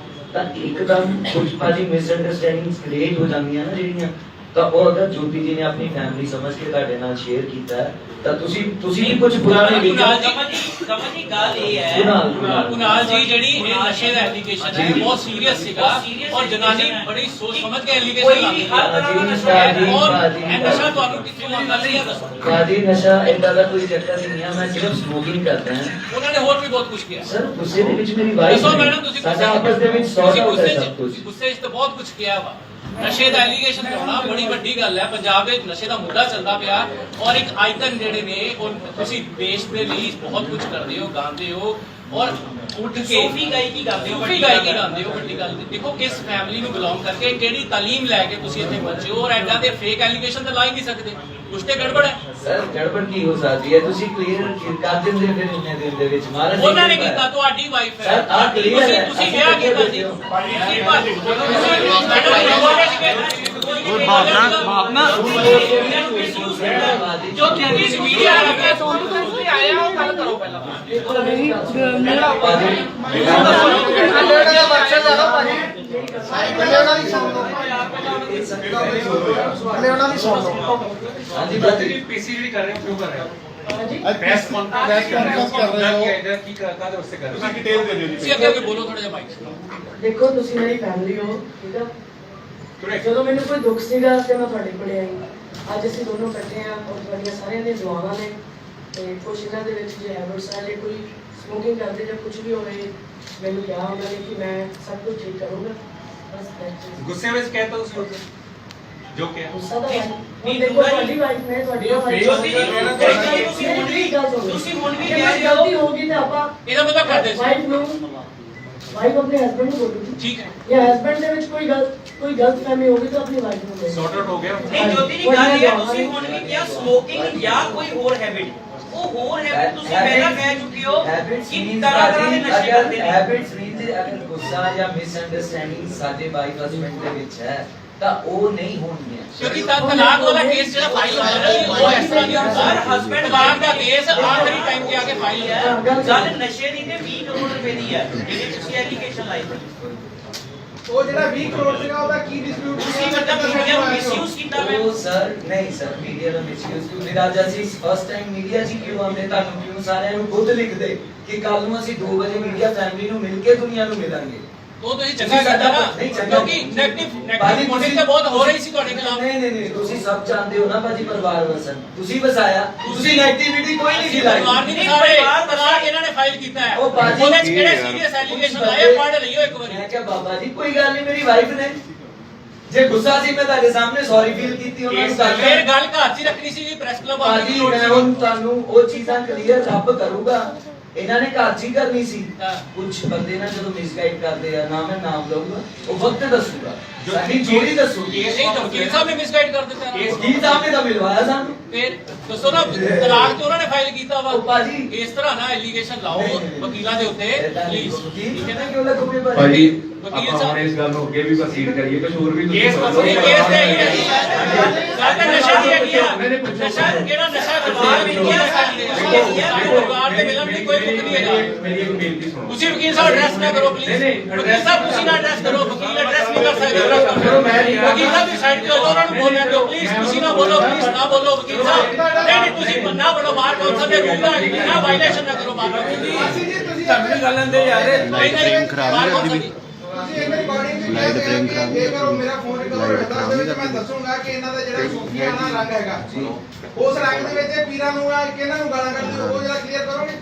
ਤਾਂ ਇੱਕਦਮ ਕੁਝ ਭਾਜੀ ਮਿਸਅੰਡਰਸਟੈਂਡਿੰਗਸ ਕ੍ਰੀਏਟ ਹੋ ਜਾਂਦੀਆਂ ਨਾ ਜਿਹੜੀਆਂ ਤਾਂ ਉਹ ਅਗਰ ਜੋਤੀ ਜੀ ਨੇ ਆਪਣੀ ਫੈਮਿਲੀ ਸਮਝ ਕੇ ਤੁਹਾਡੇ ਨਾਲ ਸ਼ੇਅਰ ਕੀਤਾ ਹੈ ਤਾਂ ਤੁਸੀਂ ਵੀ ਕੁਝ ਬੁਰਾ ਨਹੀਂ ਲਿਖਿਆ ਸਮਝੀ ਗੱਲ ਇਹ ਹੈ ਕੁਨਾਲ ਜੀ ਜਿਹੜੀ ਇਹ ਨਸ਼ੇ ਦਾ ਐਲੀਗੇਸ਼ਨ ਹੈ ਜੀ। ਬਹੁਤ ਸੀਰੀਅਸ ਸੀਗਾ ਔਰ ਜਨਾਨੀ ਬੜੀ ਸੋਚ ਸਮਝ ਕੇ ਐਲੀਗੇਸ਼ਨ ਕੋਈ ਲਾਈ ਵੀ ਹਰ ਤਰ੍ਹਾਂ ਦਾ ਨਸ਼ਾ ਹੈ ਔਰ ਇਹ ਨਸ਼ਾ ਤੁਹਾਨੂੰ ਕਿੱਥੋਂ ਆਉਂਦਾ ਸੀ ਇਹ ਦੱਸੋ ਭਾਜੀ ਨਸ਼ਾ ਏਦਾਂ ਦਾ ਕੋਈ ਚੱਕਰ ਨਹੀਂ ਹੈ ਮੈਂ ਸਿਰਫ ਸਮੋਕਿੰਗ ਕਰਦਾ ਹਾਂ ਉਹਨਾਂ ਨੇ ਹੋਰ ਵੀ ਬਹੁਤ ਕੁਝ ਕਿਹਾ ਸਰ ਗੁੱਸੇ ਦੇ ਵਿੱਚ ਮੇਰੀ ਵਾਈਫ ਦੱਸੋ ਮੈਡਮ ਤੁਸੀਂ ਸਾਡਾ ਆਪਸ ਦੇ ਵਿੱਚ ਸੌਟ ਆਊਟ ਹੈ ਸਭ ਕੁਝ ਗੁੱਸੇ 'ਚ ਤਾਂ ਬਹੁਤ ਕੁਝ ਕਿਹਾ ਵਾ ਨਸ਼ੇ ਦਾ ਐਲੀਗੇਸ਼ਨ ਲਾਉਣਾ ਬੜੀ ਵੱਡੀ ਗੱਲ ਹੈ ਪੰਜਾਬ ਦੇ ਨਸ਼ੇ ਦਾ ਮੁੱਦਾ ਚੱਲਦਾ ਪਿਆ ਔਰ ਇੱਕ ਆਈਕਨ ਜਿਹੜੇ ਨੇ ਉਹ ਤੁਸੀਂ ਦੇਸ਼ ਦੇ ਲਈ ਬਹੁਤ ਕੁਝ ਕਰਦੇ ਹੋ ਗਾਉਂਦੇ ਹੋ ਔਰ ਉੱਠ ਕੇ ਸੂਫੀ ਗਾਇਕੀ ਗਾਉਂਦੇ ਹੋ, ਸੂਫੀ ਗਾਇਕੀ ਗਾਉਂਦੇ ਹੋ ਵੱਡੀ ਗੱਲ ਦੇਖੋ ਕਿਸ ਫੈਮਿਲੀ ਨੂੰ ਬਿਲੋਂਗ ਕਰਕੇ ਕਿਹੜੀ ਤਾਲੀਮ ਲੈ ਕੇ ਤੁਸੀਂ ਇੱਥੇ ਪਹੁੰਚੇ ਹੋ ਔਰ ਐਡਾ ਦੇ ਫੇਕ ਐਲੀਗੇਸ਼ਨ ਤਾਂ ਲਾ ਹੀ ਨਹੀਂ ਸਕਦੇ ਕੁਛ ਤੇ ਗੜਬੜ ਹੈ ਸਰ ਗੜਬੜ ਕੀ ਹੋ ਸਕਦੀ ਹੈ ਤੁਸੀਂ ਕਲੀਅਰ ਕਰ ਦਿੰਦੇ ਫਿਰ ਇੰਨੇ ਦਿਨ ਦੇ ਵਿੱਚ ਮਹਾਰਾਜ ਉਹਨਾਂ ਨੇ ਕੀਤਾ ਤੁਹਾਡੀ ਵਾਈਫ ਹੈ ਸਰ, ਆਹ clear ਹੈ। ਤੁਸੀਂ ਵਿਆਹ ਕੀਤਾ ਸੀ ਤੁਸੀਂ ਭਾਜੀ ਕੋਈ ਭਾਵਨਾ ਜੋ ਤੁਸੀਂ ਮੀਡੀਆ ਲੱਗੇ ਤੁਸੀਂ ਆਇਆ ਉਹ ਗੱਲ ਕਰੋ ਪਹਿਲਾਂ ਅਲਰਟ ਦਾ ਵਰਕਸ਼ਨ ਲੈ ਲਓ ਭਾਜੀ ਪਹਿਲੇ ਉਹਨਾਂ ਦੀ ਸੁਣ ਲਓ ਪਹਿਲੇ ਉਹਨਾਂ ਦੀ ਸੁਣ ਲਓ ਹਾਂਜੀ ਭਾਜੀ ਪੀਸੀ ਜਿਹੜੀ ਕਰ ਰਹੇ ਹੋ ਕਿਉਂ ਕਰ ਰਹੇ ਹੋ ਪ੍ਰੈਸ ਕਾਨਫਰੰਸ ਕਰ ਰਹੇ ਹੋ ਕੀ ਕਾਹਦੇ ਵਾਸਤੇ ਕਰ ਤੁਸੀਂ ਡਿਟੇਲ ਦੇ ਦਿਓ ਜੀ ਤੁਸੀਂ ਅੱਗੇ ਬੋਲੋ ਥੋੜਾ ਜਿਹਾ ਮਾਈਕ ਦੇਖੋ ਤੁਸੀਂ ਮੇਰੀ ਫੈਮਿਲੀ ਹੋ ਠੀਕ ਆ ਜਦੋਂ ਮੈਨੂੰ ਕੋਈ ਦੁੱਖ ਸੀਗਾ ਤੇ ਮੈਂ ਤੁਹਾਡੇ ਕੋਲੇ ਆਈ ਅੱਜ ਅਸੀਂ ਦੋਨੋਂ ਇਕੱਠੇ ਆ ਔਰ ਤੁਹਾਡੀਆਂ ਸਾਰਿਆਂ ਦੀਆਂ ਦੁਆਵਾਂ ਨੇ ਤੇ ਕੁਛ ਇਹਨਾਂ ਦੇ ਵਿੱਚ ਜੇ ਹੈਬਿਟਸ ਆ ਜੇ ਕੋਈ ਸਮੋਕਿੰਗ ਕਰਦੇ ਜਾਂ ਕੁਝ ਵੀ ਹੋਵੇ ਮੈਨੂੰ ਕਿਹਾ ਉਹਨਾਂ ਨੇ ਕਿ ਮੈਂ ਸਭ ਕੁਝ ਠੀਕ ਕਰੂੰਗਾ ਬਸ that's it। ਗੁੱਸੇ ਵਿੱਚ ਕਹਿਤਾ ਤੁਸੀਂ ਜੋ ਕਿਹਾ ਗੁੱਸਾ ਤਾਂ ਨਹੀਂ ਦੇਖੋ ਤੁਹਾਡੀ ਵਾਈਫ ਨੇ ਤੁਹਾਡੀ ਜੋਤੀ ਜੀ ਤੁਸੀਂ ਹੁਣ ਵੀ ਕਹਿ ਰਹੇ ਹੋ ਗਲਤੀ ਹੋਗੀ ਤਾਂ ਆਪਾਂ ਇਹਦਾ ਮਤਲਬ ਕਰਦੇ ਸੀ ਵਾਈਫ ਆਪਣੇ ਹਸਬੰਡ ਨੂੰ ਬੋਲੂਗੀ ਠੀਕ ਹੈ ਜਾਂ ਹਸਬੰਡ ਦੇ ਵਿੱਚ ਕੋਈ ਗੱਲ ਕੋਈ ਗਲਤਫਹਿਮੀ ਹੋਗੀ ਤਾਂ ਆਪਣੀ ਵਾਈਫ ਨੂੰ ਲੈ ਸੌਟ ਆਊਟ ਹੋ ਗਿਆ ਨਹੀਂ ਜੋਤੀ ਦੀ ਗੱਲ ਇਹ ਹੈ ਤੁਸੀਂ ਹੁਣ ਵੀ ਕਿਹਾ ਸਮੋਕਿੰਗ ਜਾਂ ਕੋਈ ਹੋਰ ਹੈਬਿਟ ਉਹ ਹੋਰ ਹੈਬਿਟ ਤੁਸੀਂ ਪਹਿਲਾਂ ਕਹਿ ਚੁੱਕੇ ਹੋ ਹੈਬਿਟਸ ਕਿ ਮੀਨਸ ਤਰ੍ਹਾਂ ਤਰ੍ਹਾਂ ਦੇ ਨਸ਼ੇ ਕਰਦੇ ਨੇ ਹੈਬਿਟਸ ਮੀਨਸ ਅਗਰ ਗੁੱਸਾ ਜਾਂ ਮਿਸਅੰਡਰਸਟੈਂਡਿੰਗ ਸਾਡੇ ਵਾਈਫ ਹਸਬੈਂਡ ਦੇ ਵਿੱਚ ਹੈ ਤਾਂ ਉਹ ਨਹੀਂ ਹੋਣਗੀਆਂ ਕਿਉਂਕਿ ਤਲਾਕ ਵਾਲਾ ਕੇਸ ਜਿਹੜਾ ਫਾਈਲ ਹੋਇਆ ਨਾ ਜੀ, ਉਹ ਇਸ ਤਰ੍ਹਾਂ ਨਹੀਂ ਹੁੰਦਾ। ਹਰ husband ਤਲਾਕ ਦਾ ਕੇਸ ਆਖਰੀ ਟਾਈਮ ਤੇ ਆ ਕੇ ਫਾਈਲ ਹੈ। ਗੱਲ ਨਸ਼ੇ ਦੀ ਤੇ 20 ਕਰੋੜ ਰੁਪਏ ਦੀ ਹੈ ਜਿਹੜੀ ਤੁਸੀਂ ਐਲੀਗੇਸ਼ਨ ਲਾਈ ਸੀ ਉਹ ਜਿਹੜਾ 20 ਕਰੋੜ ਸੀਗਾ ਉਹਦਾ ਕੀ ਡਿਸਪਿਊਟ ਤੁਸੀਂ ਮਤਲਬ ਮੀਡੀਆ ਨੂੰ ਮਿਸਯੂਜ਼ ਕੀਤਾ ਮੈਂ ਉਹ ਸਰ ਨਹੀਂ ਸਰ ਮੀਡੀਆ ਦਾ ਮਿਸਯੂਜ਼ ਕਿਉਂ ਮੇਰਾ ਅੱਜ ਅਸੀਂ ਫਸਟ ਟਾਈਮ ਮੀਡੀਆ 'ਚ ਕਿਉਂ ਆਉਂਦੇ ਤੁਹਾਨੂੰ ਕਿਉਂ ਸਾਰਿਆਂ ਨੂੰ ਖੁਦ ਲਿਖਦੇ ਕਿ ਕੱਲ ਨੂੰ ਅਸੀਂ 2 ਵਜੇ ਮੀਡੀਆ ਫੈਮਿਲੀ ਨੂੰ ਮਿਲ ਕੇ ਦੁਨੀਆ ਨੂੰ ਮਿਲਾਂਗੇ ਉਹ ਤੁਸੀਂ ਚੰਗਾ ਕੀਤਾ ਨਾ, ਨਹੀਂ, ਚੰਗਾ ਕਿਉਂਕਿ ਨੈਗੇਟਿਵ ਬਾਜੀ ਮੋਟਿਵ ਤਾਂ ਬਹੁਤ ਹੋ ਰਹੀ ਸੀ ਤੁਹਾਡੇ ਖਿਲਾਫ। ਨਹੀਂ ਤੁਸੀਂ ਸਭ ਜਾਣਦੇ ਹੋ ਨਾ ਬਾਜੀ ਪਰਿਵਾਰ ਵਸਨ ਤੁਸੀਂ ਵਸਾਇਆ ਤੁਸੀਂ ਨੈਗੇਟਿਵਿਟੀ ਕੋਈ ਨਹੀਂ ਤੁਸੀਂ ਖਿਲਾਈ ਪਰਿਵਾਰ ਦੀ ਨਹੀਂ ਸਾਰੇ ਤਲਾਕ ਇਹਨਾਂ ਨੇ ਫਾਈਲ ਕੀਤਾ ਹੈ। ਉਹ ਬਾਜੀ ਉਹਦੇ 'ਚ ਕਿਹੜੇ ਸੀਰੀਅਸ ਐਲੀਗੇਸ਼ਨ ਲਾਏ ਪੜ੍ਹ ਲਈਓ ਇੱਕ ਵਾਰੀ। ਮੈਂ ਕਿਹਾ ਬਾਬਾ ਜੀ ਕੋਈ ਗੱਲ ਨਹੀਂ ਮੇਰੀ ਵਾਈਫ ਨੇ ਜੇ ਗੁੱਸਾ ਸੀ ਮੈਂ ਤੁਹਾਡੇ ਸਾਹਮਣੇ ਸੌਰੀ ਫੀਲ ਕੀਤੀ ਉਹਨਾਂ ਨੂੰ ਗੱਲ ਫਿਰ ਗੱਲ ਘਰ 'ਚ ਹੀ ਰੱਖਣੀ ਸੀ ਪ੍ਰੈਸ ਕਲੱਬ ਆ ਬਾਜੀ ਮੈਂ ਹੁਣ ਤੁਹਾਨੂੰ ਉਹ ਚੀਜ਼ਾਂ ਕਲੀਅਰ ਰੱਬ ਕਰੂਗਾ ਇਹਨਾਂ ਨੇ ਘਰ 'ਚ ਹੀ ਕਰਨੀ ਸੀ ਹਾਂ। ਕੁਝ ਬੰਦੇ ਨਾ ਜਦੋਂ ਮਿਸਗਾਈਡ ਕਰਦੇ ਆ ਨਾ ਮੈਂ ਨਾਮ ਲਊਗਾ ਉਹ ਵਕਤ ਦੱਸੂਗਾ ਸਾਡੀ ਜੋੜੀ ਦੱਸੂਗੀ ਨਹੀਂ ਤਾਂ ਵਕੀਲ ਸਾਹਿਬ ਨੇ ਮਿਸਗਾਈਡ ਕਰ ਦਿੱਤਾ ਨਾ। ਵਕੀਲ ਸਾਹਿਬ ਨੇ ਤਾਂ ਮਿਲਵਾਇਆ ਸਾਨੂੰ ਫਿਰ ਦੱਸੋ ਨਾ ਤਲਾਕ ਤੇ ਉਹਨਾਂ ਨੇ ਫਾਈਲ ਕੀਤਾ ਵਾ ਉਹ ਬਾਜੀ ਇਸ ਤਰ੍ਹਾਂ ਨਾ ਐਲੀਗੇਸ਼ਨ ਲਾਓ ਵਕੀਲਾਂ ਦੇ ਉੱਤੇ ਪਲੀਜ਼ ਠੀਕ ਹੈ ਨਾ ਕਿਉਂ ਲੱਗੂਗੇ ਭਾਜੀ ਵਕੀਲ ਆਪਾਂ ਸਾਹਿਬ ਹੁਣ ਇਸ ਗੱਲ ਨੂੰ ਅੱਗੇ ਵੀ ਪ੍ਰੋਸੀਡ ਕਰੀਏ ਕੁਝ ਹੋਰ ਵੀ ਕੇਸ ਤੁਸੀਂ ਕੇਸ ਤੇ ਹੀ ਹੈ ਗੱਲ ਤਾਂ ਨਸ਼ਾ ਦੀ ਹੈਗੀ ਆ ਨਸ਼ਾ ਕਿਹੜਾ ਨਸ਼ਾ ਪਰਿਵਾਰ ਵਿੱਚ ਕੀ ਸਾਡੇ ਪਰਿਵਾਰ ਦੇ ਮਿਲਣ ਦੀ ਕੋਈ ਮੁੱਖ ਨਹੀਂ ਹੈਗਾ ਮੇਰੀ ਇੱਕ ਬੇਨਤੀ ਸੁਣੋ ਤੁਸੀਂ ਵਕੀਲ ਸਾਹਿਬ ਐਡਰੈਸ ਨਾ ਕਰੋ ਪਲੀਜ਼ ਵਕੀਲ ਸਾਹਿਬ ਤੁਸੀਂ ਨਾ ਐਡਰੈਸ ਕਰੋ ਵਕੀਲ ਐਡਰੈਸ ਨਹੀਂ ਕਰ ਸਕਦੇ ਵਕੀਲ ਸਾਹਿਬ ਦੀ ਸਾਈਡ ਤੇ ਉਹਨਾਂ ਨੂੰ ਬੋਲਣ ਦਿਓ ਪਲੀਜ਼ ਤੁਸੀਂ ਨਾ ਬੋਲੋ ਪਲੀਜ਼ ਨਾ ਬੋਲੋ ਵਕੀਲ ਸਾਹਿਬ ਨਹੀਂ ਤੁਸੀਂ ਨਾ ਬੋਲੋ ਬਾਹਰ ਕੌਂਸਲ ਦੇ ਰੂਲ ਦਾ ਨਾ ਵਾਇਲੇਸ਼ਨ ਨਾ ਕਰੋ ਬਾਹਰ ਤੁਸੀਂ ਗੱਲ ਅੰਦਰ ਯਾਰ ਨਹੀਂ ਖਰਾਬ ਹੈ ਤੁਸੀਂ ਇੱਕ ਰਿਕਾਰਡਿੰਗ ਦੀ ਲਾਈਟ ਫਰੇਮ ਖਰਾਬ ਇਹ ਕਰੋ ਮੇਰਾ ਫੋਨ ਰਿਕਾਰਡ ਕਰਦਾ ਤੇ ਮੈਂ ਦੱਸੂਗਾ ਕਿ ਇਹਨਾਂ ਦਾ ਜਿਹੜਾ ਸੂਫੀਆਨਾ ਰੰਗ ਹੈਗਾ ਉਸ ਰੰਗ ਦੇ ਵਿੱਚ ਇਹ ਪੀਰਾਂ ਨੂੰ ਆ ਕਿਹਨਾਂ ਨੂੰ ਗਾਲਾਂ ਕੱਢਦੇ ਉਹ ਜਿਹੜਾ ਕਲੀਅਰ ਕਰੋਗੇ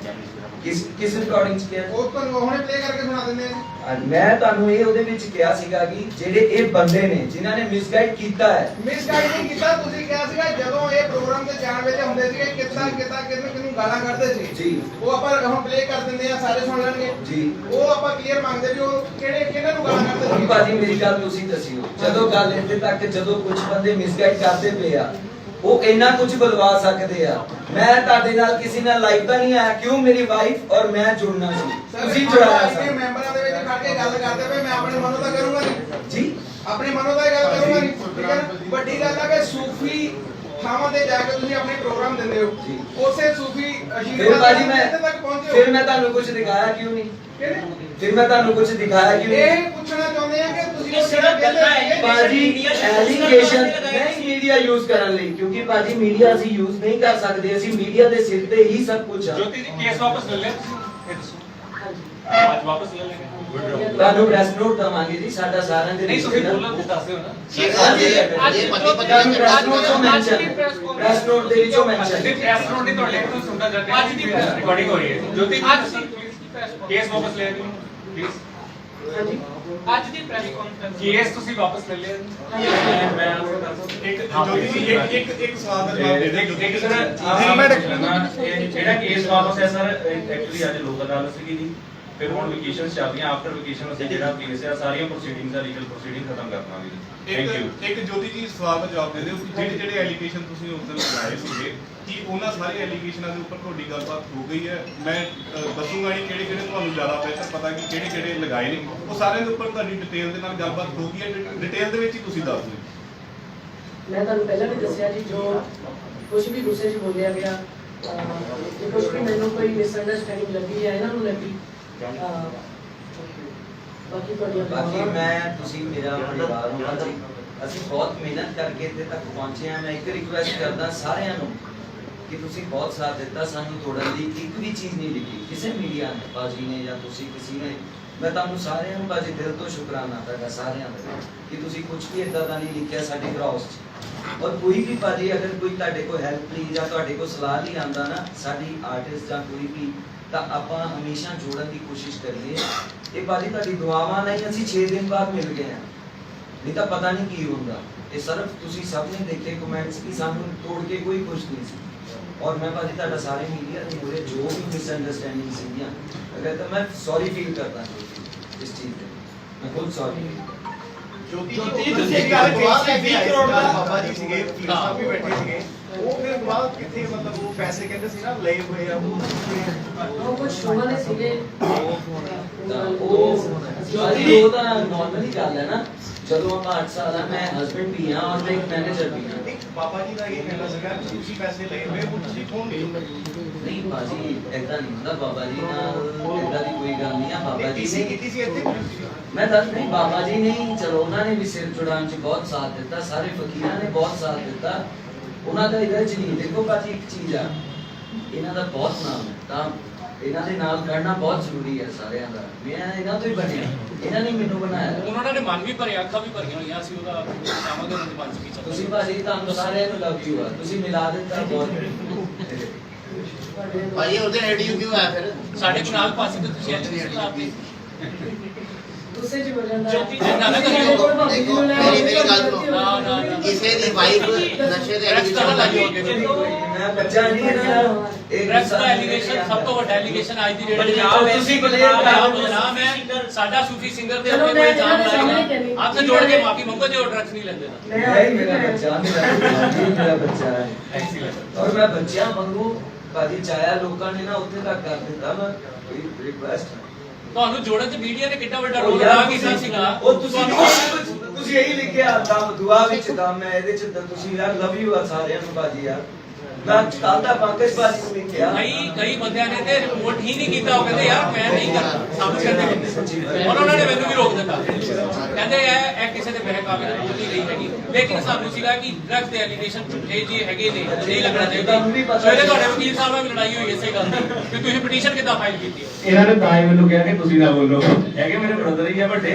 ਕਿਸ ਰਿਕਾਰਡਿੰਗ 'ਚ ਕਿਹਾ ਉਹ ਤੁਹਾਨੂੰ ਹੁਣੇ ਪਲੇ ਕਰਕੇ ਸੁਣਾ ਦਿੰਦੇ ਆ ਮੈਂ ਤੁਹਾਨੂੰ ਇਹ ਉਹਦੇ ਵਿੱਚ ਕਿਹਾ ਸੀਗਾ ਕਿ ਜਿਹੜੇ ਇਹ ਬੰਦੇ ਨੇ ਜਿਨ੍ਹਾਂ ਨੇ ਮਿਸਗਾਈਡ ਕੀਤਾ ਹੈ ਮਿਸਗਾਈਡ ਨਹੀਂ ਕੀਤਾ ਤੁਸੀਂ ਕਿਹਾ ਸੀਗਾ ਜਦੋਂ ਇਹ ਪ੍ਰੋਗਰਾਮ ਤੇ ਜਾਣ ਵੇਲੇ ਹੁੰਦੇ ਸੀਗੇ ਕਿਹਨੂੰ ਗਾਲਾਂ ਕੱਢਦੇ ਸੀ ਜੀ ਉਹ ਆਪਾਂ ਹੁਣ ਪਲੇ ਕਰ ਦਿੰਦੇ ਆ ਸਾਰੇ ਸੁਣ ਲੈਣਗੇ ਜੀ ਉਹ ਆਪਾਂ ਕਲੀਅਰ ਮੰਗਦੇ ਵੀ ਉਹ ਕਿਹਨਾਂ ਨੂੰ ਗਾਲਾਂ ਕੱਢਦੇ ਹੁਣ ਸੀ ਭਾਜੀ ਮੇਰੀ ਗੱਲ ਤੁਸੀਂ ਦੱਸਿਓ ਜਦੋਂ ਗੱਲ ਇੱਥੇ ਤੱਕ ਜਦੋਂ ਕੁਝ ਬੰਦੇ ਮਿਸਗਾਈਡ ਕਰਦੇ ਪਏ ਆ ਉਹ ਇੰਨਾ ਕੁਝ ਬੁਲਵਾ ਸਕਦੇ ਆ ਮੈਂ ਤੁਹਾਡੇ ਨਾਲ ਕਿਸੇ ਨਾਲ ਲਾਈਵ ਤਾਂ ਨਹੀਂ ਆਇਆ ਕਿਉਂ ਮੇਰੀ ਵਾਈਫ ਔਰ ਮੈਂ ਜੁੜਨਾ ਸੀ ਤੁਸੀਂ ਜੁੜਾਇਆ ਸਾਰੇ ਸੀ ਮੈਂਬਰਾਂ ਦੇ ਵਿੱਚ ਖੜ ਕੇ ਗੱਲ ਕਰਦੇ ਪਏ ਮੈਂ ਆਪਣੇ ਮਨੋਂ ਤਾਂ ਕਰੂੰਗਾ ਨਹੀਂ ਜੀ ਆਪਣੀ ਮਨੋਂ ਦਾ ਗੱਲ ਕਰੂੰਗਾ ਨਹੀਂ ਠੀਕ ਹੈ ਨਾ? ਵੱਡੀ ਗੱਲ ਹੈ ਕਿ ਸੂਫੀ ਥਾਵਾਂ ਤੇ ਜਾ ਕੇ ਤੁਸੀਂ ਆਪਣੇ ਪ੍ਰੋਗਰਾਮ ਦਿੰਦੇ ਹੋ ਜੀ। ਉਸੇ ਸੂਫੀ ਫਿਰ ਭਾਜੀ ਮੈਂ ਇੱਥੇ ਤੱਕ ਪਹੁੰਚੇ ਹੋ ਫਿਰ ਮੈਂ ਤੁਹਾਨੂੰ ਕੁਝ ਦਿਖਾਇਆ ਕਿਉਂ ਨਹੀਂ ਕਿਹਨੇ? ਫਿਰ ਮੈਂ ਤੁਹਾਨੂੰ ਕੁਝ ਦਿਖਾਇਆ ਕਿਉਂ ਨਹੀਂ ਇਹ ਪੁੱਛਣਾ ਚਾਹੁੰਦੇ ਆ ਕਿ ਤੁਸੀਂ ਇਹ ਸਿਰਫ ਗੱਲਾਂ ਹੈ। ਬਾਜੀ ਐਲੀਗੇਸ਼ਨ ਨਹੀਂ ਮੀਡੀਆ ਯੂਜ਼ ਕਰਨ ਲਈ ਕਿਉਂਕਿ ਬਾਜੀ ਮੀਡੀਆ ਅਸੀਂ ਯੂਜ਼ ਨਹੀਂ ਕਰ ਸਕਦੇ ਅਸੀਂ ਮੀਡੀਆ ਦੇ ਸਿਰ ਤੇ ਹੀ ਸਭ ਕੁਝ ਆ ਜੋਤੀ ਜੀ ਕੇਸ ਵਾਪਸ ਲੈ ਲਿਆ ਤੁਸੀਂ ਇਹ ਦੱਸੋ ਅੱਜ ਵਾਪਸ ਲੈ ਲੈਗੇ ਤੁਹਾਨੂੰ ਪ੍ਰੈਸ ਨੋਟ ਦਵਾਂਗੇ ਜੀ ਸਾਡਾ ਸਾਰਿਆਂ ਦੇ ਨਹੀਂ ਤੁਸੀਂ ਬੋਲਣ ਤੇ ਦੱਸ ਦਿਓ ਨਾ ਪ੍ਰੈਸ ਨੋਟ ਦੇ ਵਿੱਚੋਂ ਮੈਂਸ਼ਨ ਪ੍ਰੈਸ ਨੋਟ ਦੀ ਤੁਹਾਡੇ ਕੋਲ ਸੁਣਨਾ ਚਾਹਤੇ ਹਾਂ ਅੱਜ ਦੀ ਰਿਕਾਰਡਿੰਗ ਹੋ ਰਹੀ ਹੈ ਜੋਤੀ ਅੱਜ ਕੇਸ ਵਾਪਸ ਲੈ ਲਿਓ ਪਲੀਜ਼ ਅੱਜ ਦੀ ਪ੍ਰੈਸ ਕਾਨਫਰੰਸ ਕੇਸ ਤੁਸੀਂ ਵਾਪਸ ਲੈ ਲਿਆ ਮੈਂ ਇੱਕ ਜੋਤੀ ਜੀ ਇੱਕ ਸਵਾਲ ਦਾ ਜਵਾਬ ਦੇ ਦਿਓ ਇੱਕ ਸਰ ਜਿਹੜਾ ਕੇਸ ਵਾਪਸ ਹੈ ਸਰ ਐਕਚੁਅਲੀ ਅੱਜ ਲੋਕ ਅਦਾਲਤ ਸੀਗੀ ਜੀ ਫਿਰ ਹੁਣ ਵਕੇਸ਼ਨ ਚੱਲਦੀਆਂ ਆਫਟਰ ਵਕੇਸ਼ਨ ਅਸੀਂ ਜਿਹੜਾ ਕੇਸ ਹੈ ਸਾਰੀਆਂ ਪ੍ਰੋਸੀਡਿੰਗਸ ਦਾ ਲੀਗਲ ਪ੍ਰੋਸੀਡਿੰਗ ਖਤਮ ਕਰਨਾ ਵੀ ਥੈਂਕ ਯੂ ਇੱਕ ਜੋਤੀ ਜੀ ਸਵਾਲ ਦਾ ਜਵਾਬ ਦੇ ਦਿਓ ਕਿ ਜਿਹੜੇ ਐਲੀਗੇਸ਼ਨ ਤੁਸੀਂ ਉਸ ਦਿਨ ਲਗਾਏ ਸੀਗੇ ਕਿ ਉਹਨਾਂ ਸਾਰੇ ਐਲੀਗੇਸ਼ਨਾਂ ਦੇ ਉੱਪਰ ਤੁਹਾਡੀ ਗੱਲਬਾਤ ਹੋ ਗਈ ਹੈ ਮੈਂ ਦੱਸੂਗਾ ਨਹੀਂ ਕਿਹੜੇ ਕਿਹੜੇ ਤੁਹਾਨੂੰ ਜ਼ਿਆਦਾ ਬਿਹਤਰ ਪਤਾ ਕਿ ਕਿਹੜੇ ਕਿਹੜੇ ਲਗਾਏ ਨੇ ਉਹ ਸਾਰਿਆਂ ਦੇ ਉੱਪਰ ਤੁਹਾਡੀ ਡਿਟੇਲ ਦੇ ਨਾਲ ਗੱਲਬਾਤ ਹੋ ਗਈ ਹੈ ਡਿਟੇਲ ਦੇ ਵਿੱਚ ਹੀ ਤੁਸੀਂ ਦੱਸ ਦਿਓ ਮੈਂ ਤੁਹਾਨੂੰ ਪਹਿਲਾਂ ਵੀ ਦੱਸਿਆ ਜੀ ਜੋ ਕੁਝ ਵੀ ਗੁੱਸੇ 'ਚ ਬੋਲਿਆ ਗਿਆ ਜੇ ਕੁਝ ਵੀ ਮੈਨੂੰ ਕੋਈ ਮਿਸਅੰਡਰਸਟੈਂਡਿੰਗ ਲੱਗੀ ਜਾਂ ਇਹਨਾਂ ਨੂੰ ਲੱਗੀ ਬਾਕੀ ਤੁਹਾਡੀਆਂ ਬਾਕੀ ਮੈਂ ਤੁਸੀਂ ਮੇਰਾ ਪਰਿਵਾਰ ਨੂੰ ਜੀ ਅਸੀਂ ਬਹੁਤ ਮਿਹਨਤ ਕਰਕੇ ਇੱਥੇ ਤੱਕ ਪਹੁੰਚੇ ਹਾਂ ਮੈਂ ਇੱਕ ਰਿਕੁਐਸਟ ਕਰਦਾ ਸਾਰਿਆਂ ਨੂੰ ਕਿ ਤੁਸੀਂ ਬਹੁਤ ਸਾਥ ਦਿੱਤਾ ਸਾਨੂੰ ਤੋੜਨ ਦੀ ਇੱਕ ਵੀ ਚੀਜ਼ ਨਹੀਂ ਲਿਖੀ ਕਿਸੇ ਮੀਡੀਆ ਨੇ ਬਾਜੀ ਨੇ ਜਾਂ ਤੁਸੀਂ ਕਿਸੇ ਨੇ ਮੈਂ ਤੁਹਾਨੂੰ ਸਾਰਿਆਂ ਨੂੰ ਬਾਜੀ ਦਿਲ ਤੋਂ ਸ਼ੁਕਰਾਨਾ ਕਰਦਾ ਸਾਰਿਆਂ ਦਾ ਕਿ ਤੁਸੀਂ ਕੁਝ ਵੀ ਇਦਾਂ ਦਾ ਨਹੀਂ ਲਿਖਿਆ ਸਾਡੀ ਕ੍ਰਾਸ 'ਚ ਔਰ ਕੋਈ ਵੀ ਬਾਜੀ ਅਗਰ ਕੋਈ ਤੁਹਾਡੇ ਕੋਲ ਹੈਲਪ ਲਈ ਜਾਂ ਤੁਹਾਡੇ ਕੋਲ ਸਲਾਹ ਲਈ ਆਂਦਾ ਨਾ ਸਾਡੀ ਆਰਟਿਸਟ ਜਾਂ ਕੋਈ ਵੀ ਤਾਂ ਆਪਾਂ ਹਮੇਸ਼ਾ ਜੋੜਨ ਦੀ ਕੋਸ਼ਿਸ਼ ਕਰੀਏ ਇਹ ਬਾਜੀ ਤੁਹਾਡੀ ਦੁਆਵਾਂ ਨਾਲ ਹੀ ਅਸੀਂ 6 ਦਿਨ ਬਾਅਦ ਮਿਲ ਗਏ ਹਾਂ ਨਹੀਂ ਤਾਂ ਪਤਾ ਨਹੀਂ ਕੀ ਹੁੰਦਾ ਇਹ ਸਿਰਫ ਤੁਸੀਂ ਸਭ ਨੇ ਦੇਖੇ ਕਮੈਂਟਸ ਕਿ ਸਾਨੂੰ ਤੋੜ ਕੇ ਕੋਈ ਕੁਝ ਨਹੀਂ ਸੀ ਔਰ ਮੈਂ ਬਾਜੀ ਤੁਹਾਡਾ ਸਾਰੇ ਮੀਡੀਆ ਦੇ ਮੂਹਰੇ ਜੋ ਵੀ ਮਿਸਅੰਡਰਸਟੈਂਡਿੰਗ ਸੀਗੀਆਂ ਅਗਰ ਤਾਂ ਮੈਂ ਸੌਰੀ ਫੀਲ ਕਰਦਾ ਇਸ ਚੀਜ਼ ਤੇ ਮੈਂ ਖੁਦ ਸੌਰੀ ਜੋਤੀ ਜੀ ਤੁਸੀਂ ਇੱਕ ਗੱਲ ਕਹੀ ਸੀ 20 ਕਰੋੜ ਦਾ ਬਾਬਾ ਜੀ ਸੀਗੇ ਪੁਲਿਸ ਸਾਹਿਬ ਵੀ ਬੈਠੇ ਸੀਗੇ ਉਹ ਫਿਰ ਬਾਅਦ ਕਿੱਥੇ ਮਤਲਬ ਉਹ ਪੈਸੇ ਕਹਿੰਦੇ ਸੀ ਨਾ ਲਏ ਹੋਏ ਆ ਉਹ ਕੁਝ ਸ਼ੋਆਂ ਦੇ ਸੀਗੇ ਉਹ ਤਾਂ ਨਾਰਮਲੀ ਗੱਲ ਹੈ ਨਾ, ਜਦੋਂ ਆਪਾਂ 8 ਸਾਲ ਆ, ਮੈਂ ਹਸਬੈਂਡ ਵੀ ਹਾਂ ਔਰ ਮੈਂ ਇੱਕ ਮੈਨੇਜਰ ਵੀ ਹਾਂ। ਇੱਕ ਬਾਬਾ ਜੀ ਦਾ ਇਹ ਕਹਿਣਾ ਸੀਗਾ ਕਿ ਤੁਸੀਂ ਪੈਸੇ ਲਏ ਹੋਏ ਉਹ ਤੁਸੀਂ ਕੌਣ ਦੇ ਨਹੀਂ ਬਾਜੀ ਏਦਾਂ ਨਹੀਂ ਹੁੰਦਾ, ਬਾਬਾ ਜੀ ਨਾਲ ਏਦਾਂ ਦੀ ਕੋਈ ਗੱਲ ਨਹੀਂ ਆ। ਬਾਬਾ ਜੀ ਕਿਸੇ ਨੇ ਕੀਤੀ ਸੀ ਇੱਥੇ ਮੈਂ ਦੱਸ ਨਹੀਂ, ਬਾਬਾ ਜੀ ਨੇ ਚਲੋ ਉਹਨਾਂ ਨੇ ਵੀ ਸਿਰ ਚੁੜਾਉਣ 'ਚ ਬਹੁਤ ਸਾਥ ਦਿੱਤਾ, ਸਾਰੇ ਫਕੀਰਾਂ ਨੇ ਬਹੁਤ ਸਾਥ ਦਿੱਤਾ, ਉਹਨਾਂ ਦਾ ਇਹਦੇ 'ਚ ਨਹੀਂ। ਦੇਖੋ ਬਾਜੀ ਇੱਕ ਚੀਜ਼ ਆ, ਇਹਨਾਂ ਦਾ ਬਹੁਤ ਨਾਮ ਹੈ, ਤਾਂ ਇਹਨਾਂ ਦੇ ਨਾਲ ਖੜਨਾ ਬਹੁਤ ਜ਼ਰੂਰੀ ਹੈ ਸਾਰਿਆਂ ਦਾ। ਮੈਂ ਇਹਨਾਂ ਤੋਂ ਹੀ ਬਣਿਆ, ਇਹਨਾਂ ਨੇ ਮੈਨੂੰ ਬਣਾਇਆ। ਉਹਨਾਂ ਨੇ ਮਨ ਵੀ ਭਰਿਆ, ਅੱਖਾਂ ਵੀ ਭਰੀਆਂ ਹੋਈਆਂ ਸੀ ਉਹਦਾ ਸਾਹਮਣੇ ਉਹਨਾਂ ਦੇ ਮਨ 'ਚ ਕੀ ਚੱਲ ਤੁਸੀਂ ਭਾਜੀ ਤੁਹਾਨੂੰ ਸਾਰਿਆਂ ਨੂੰ ਲਵ ਯੂ ਆ, ਤੁਸੀਂ ਮਿਲਾ ਦਿੱਤਾ ਬਹੁਤ। ਭਾਈ ਉਹਦੇ ਐਡੀਓ ਕਿਉਂ ਆਇਆ ਫਿਰ ਸਾਡੇ ਕੋਲ ਨਾਲ ਪਾਸੇ ਤੇ ਤੁਸੀਂ ਐਚ ਆਪੀ ਗੁੱਸੇ 'ਚ ਹੋ ਜਾਂਦਾ ਜੋਤੀ ਜੀ ਨਾਲ ਨਾ ਕਰਿਓ। ਮੇਰੀ ਗੱਲ ਸੁਣੋ ਨਾ ਨਾ ਨਾ ਕਿਸੇ ਦੀ ਵਾਈਫ ਨਸ਼ੇ ਦੇ ਐਕਸਟਰਾ ਲੱਗੀ ਹੋ ਗਈ ਮੈਂ ਬੱਚਾ ਨਹੀਂ ਇਹਨਾਂ ਦਾ ਡਰੱਗਸ ਦਾ ਐਲੀਗੇਸ਼ਨ ਸਭ ਤੋਂ ਵੱਡਾ ਐਲੀਗੇਸ਼ਨ ਅੱਜ ਦੀ ਡੇਟ ਵਿੱਚ ਪੰਜਾਬ ਤੁਸੀਂ ਪੰਜਾਬ ਪੰਜਾਬ ਬਦਨਾਮ ਹੈ। ਸਾਡਾ ਸੂਫੀ ਸਿੰਗਰ ਦੇ ਚਲੋ ਉੱਤੇ ਮੈਂ ਕੋਈ ਇਲਜ਼ਾਮ ਇਹਨਾਂ ਦੇ ਸਾਹਮਣੇ ਲਾਏਗਾ, ਕਹਿੰਦੀ। ਹੱਥ ਜੋੜ ਕੇ ਮਾਫੀ ਮੰਗੋ ਜੇ ਉਹ ਡਰੱਗਸ ਨਹੀਂ ਲੈਂਦੇ ਤਾਂ। नहीं मेरा बच्चा मेरा बच्चा है और मैं बच्चा मंगू भाजी चाया लोगों ने ना उत्थे तक कर दिता मैं कोई रिक्वेस्ट ਤੁਹਾਨੂੰ ਜੋੜਨ 'ਚ ਮੀਡੀਆ ਨੇ ਕਿੰਨਾ ਵੱਡਾ ਰੋਲ ਅਦਾ ਕੀਤਾ ਸੀਗਾ। ਉਹ ਤੁਸੀਂ ਇਹੀ ਲਿਖਿਆ ਦਮ ਦੁਆ ਵਿੱਚ ਦਮ ਹੈ, ਇਹਦੇ ਚ ਤੁਸੀਂ ਯਾਰ ਲਵ ਯੂ ਆ ਸਾਰਿਆਂ ਨੂੰ ਭਾਜੀ ਯਾਰ। ਮੈਂ ਕੱਲ ਦਾ ਪੰਕਜ ਭਾਜੀ ਨੂੰ ਲਿਖਿਆ ਕਈ ਬੰਦਿਆਂ ਨੇ ਤੇ ਰਿਪੋਰਟ ਹੀ ਨਹੀਂ ਕੀਤਾ, ਉਹ ਕਹਿੰਦੇ ਯਾਰ ਮੈਂ ਨਹੀਂ ਕਰਦਾ ਸਾਬਤ ਕਰਦੇ ਔਰ ਉਹਨਾਂ ਨੇ ਮੈਨੂੰ ਵੀ ਰੋਕ ਦਿੱਤਾ, ਕਹਿੰਦੇ ਇਹ ਕਿਸੇ ਦੇ ਬਹਿਕਾਵੇ ਨਾਲ ਬੋਲੀ ਨਹੀਂ ਹੈਗੀ। ਲੇਕਿਨ ਸਾਨੂੰ ਸੀਗਾ ਕਿ ਡਰੱਗ ਦੇ ਐਲੀਗੇਸ਼ਨ ਝੂਠੇ ਜੀ ਹੈਗੇ ਨੇ, ਨਹੀਂ ਲੱਗਣਾ ਚਾਹੀਦਾ। ਸਵੇਰੇ ਤੁਹਾਡੇ ਵਕੀਲ ਸਾਹਿਬ ਨਾਲ ਵੀ ਲੜਾਈ ਹੋਈ ਇਸੇ ਗੱਲ ਦੀ ਕਿ ਤੁਸੀਂ ਪਟੀਸ਼ਨ ਕਿੱਦਾਂ ਫਾਈਲ ਕੀਤੀ। ਇਹਨਾਂ ਨੇ ਤਾਂ ਹੀ ਮੈਨੂੰ ਕਿਹਾ ਕਿ ਤੁਸੀਂ ਨਾ ਬੋਲੋ, ਹੈਗੇ ਮੇਰੇ ਬ੍ਰਦਰ ਹੀ ਆ ਵੱਡੇ।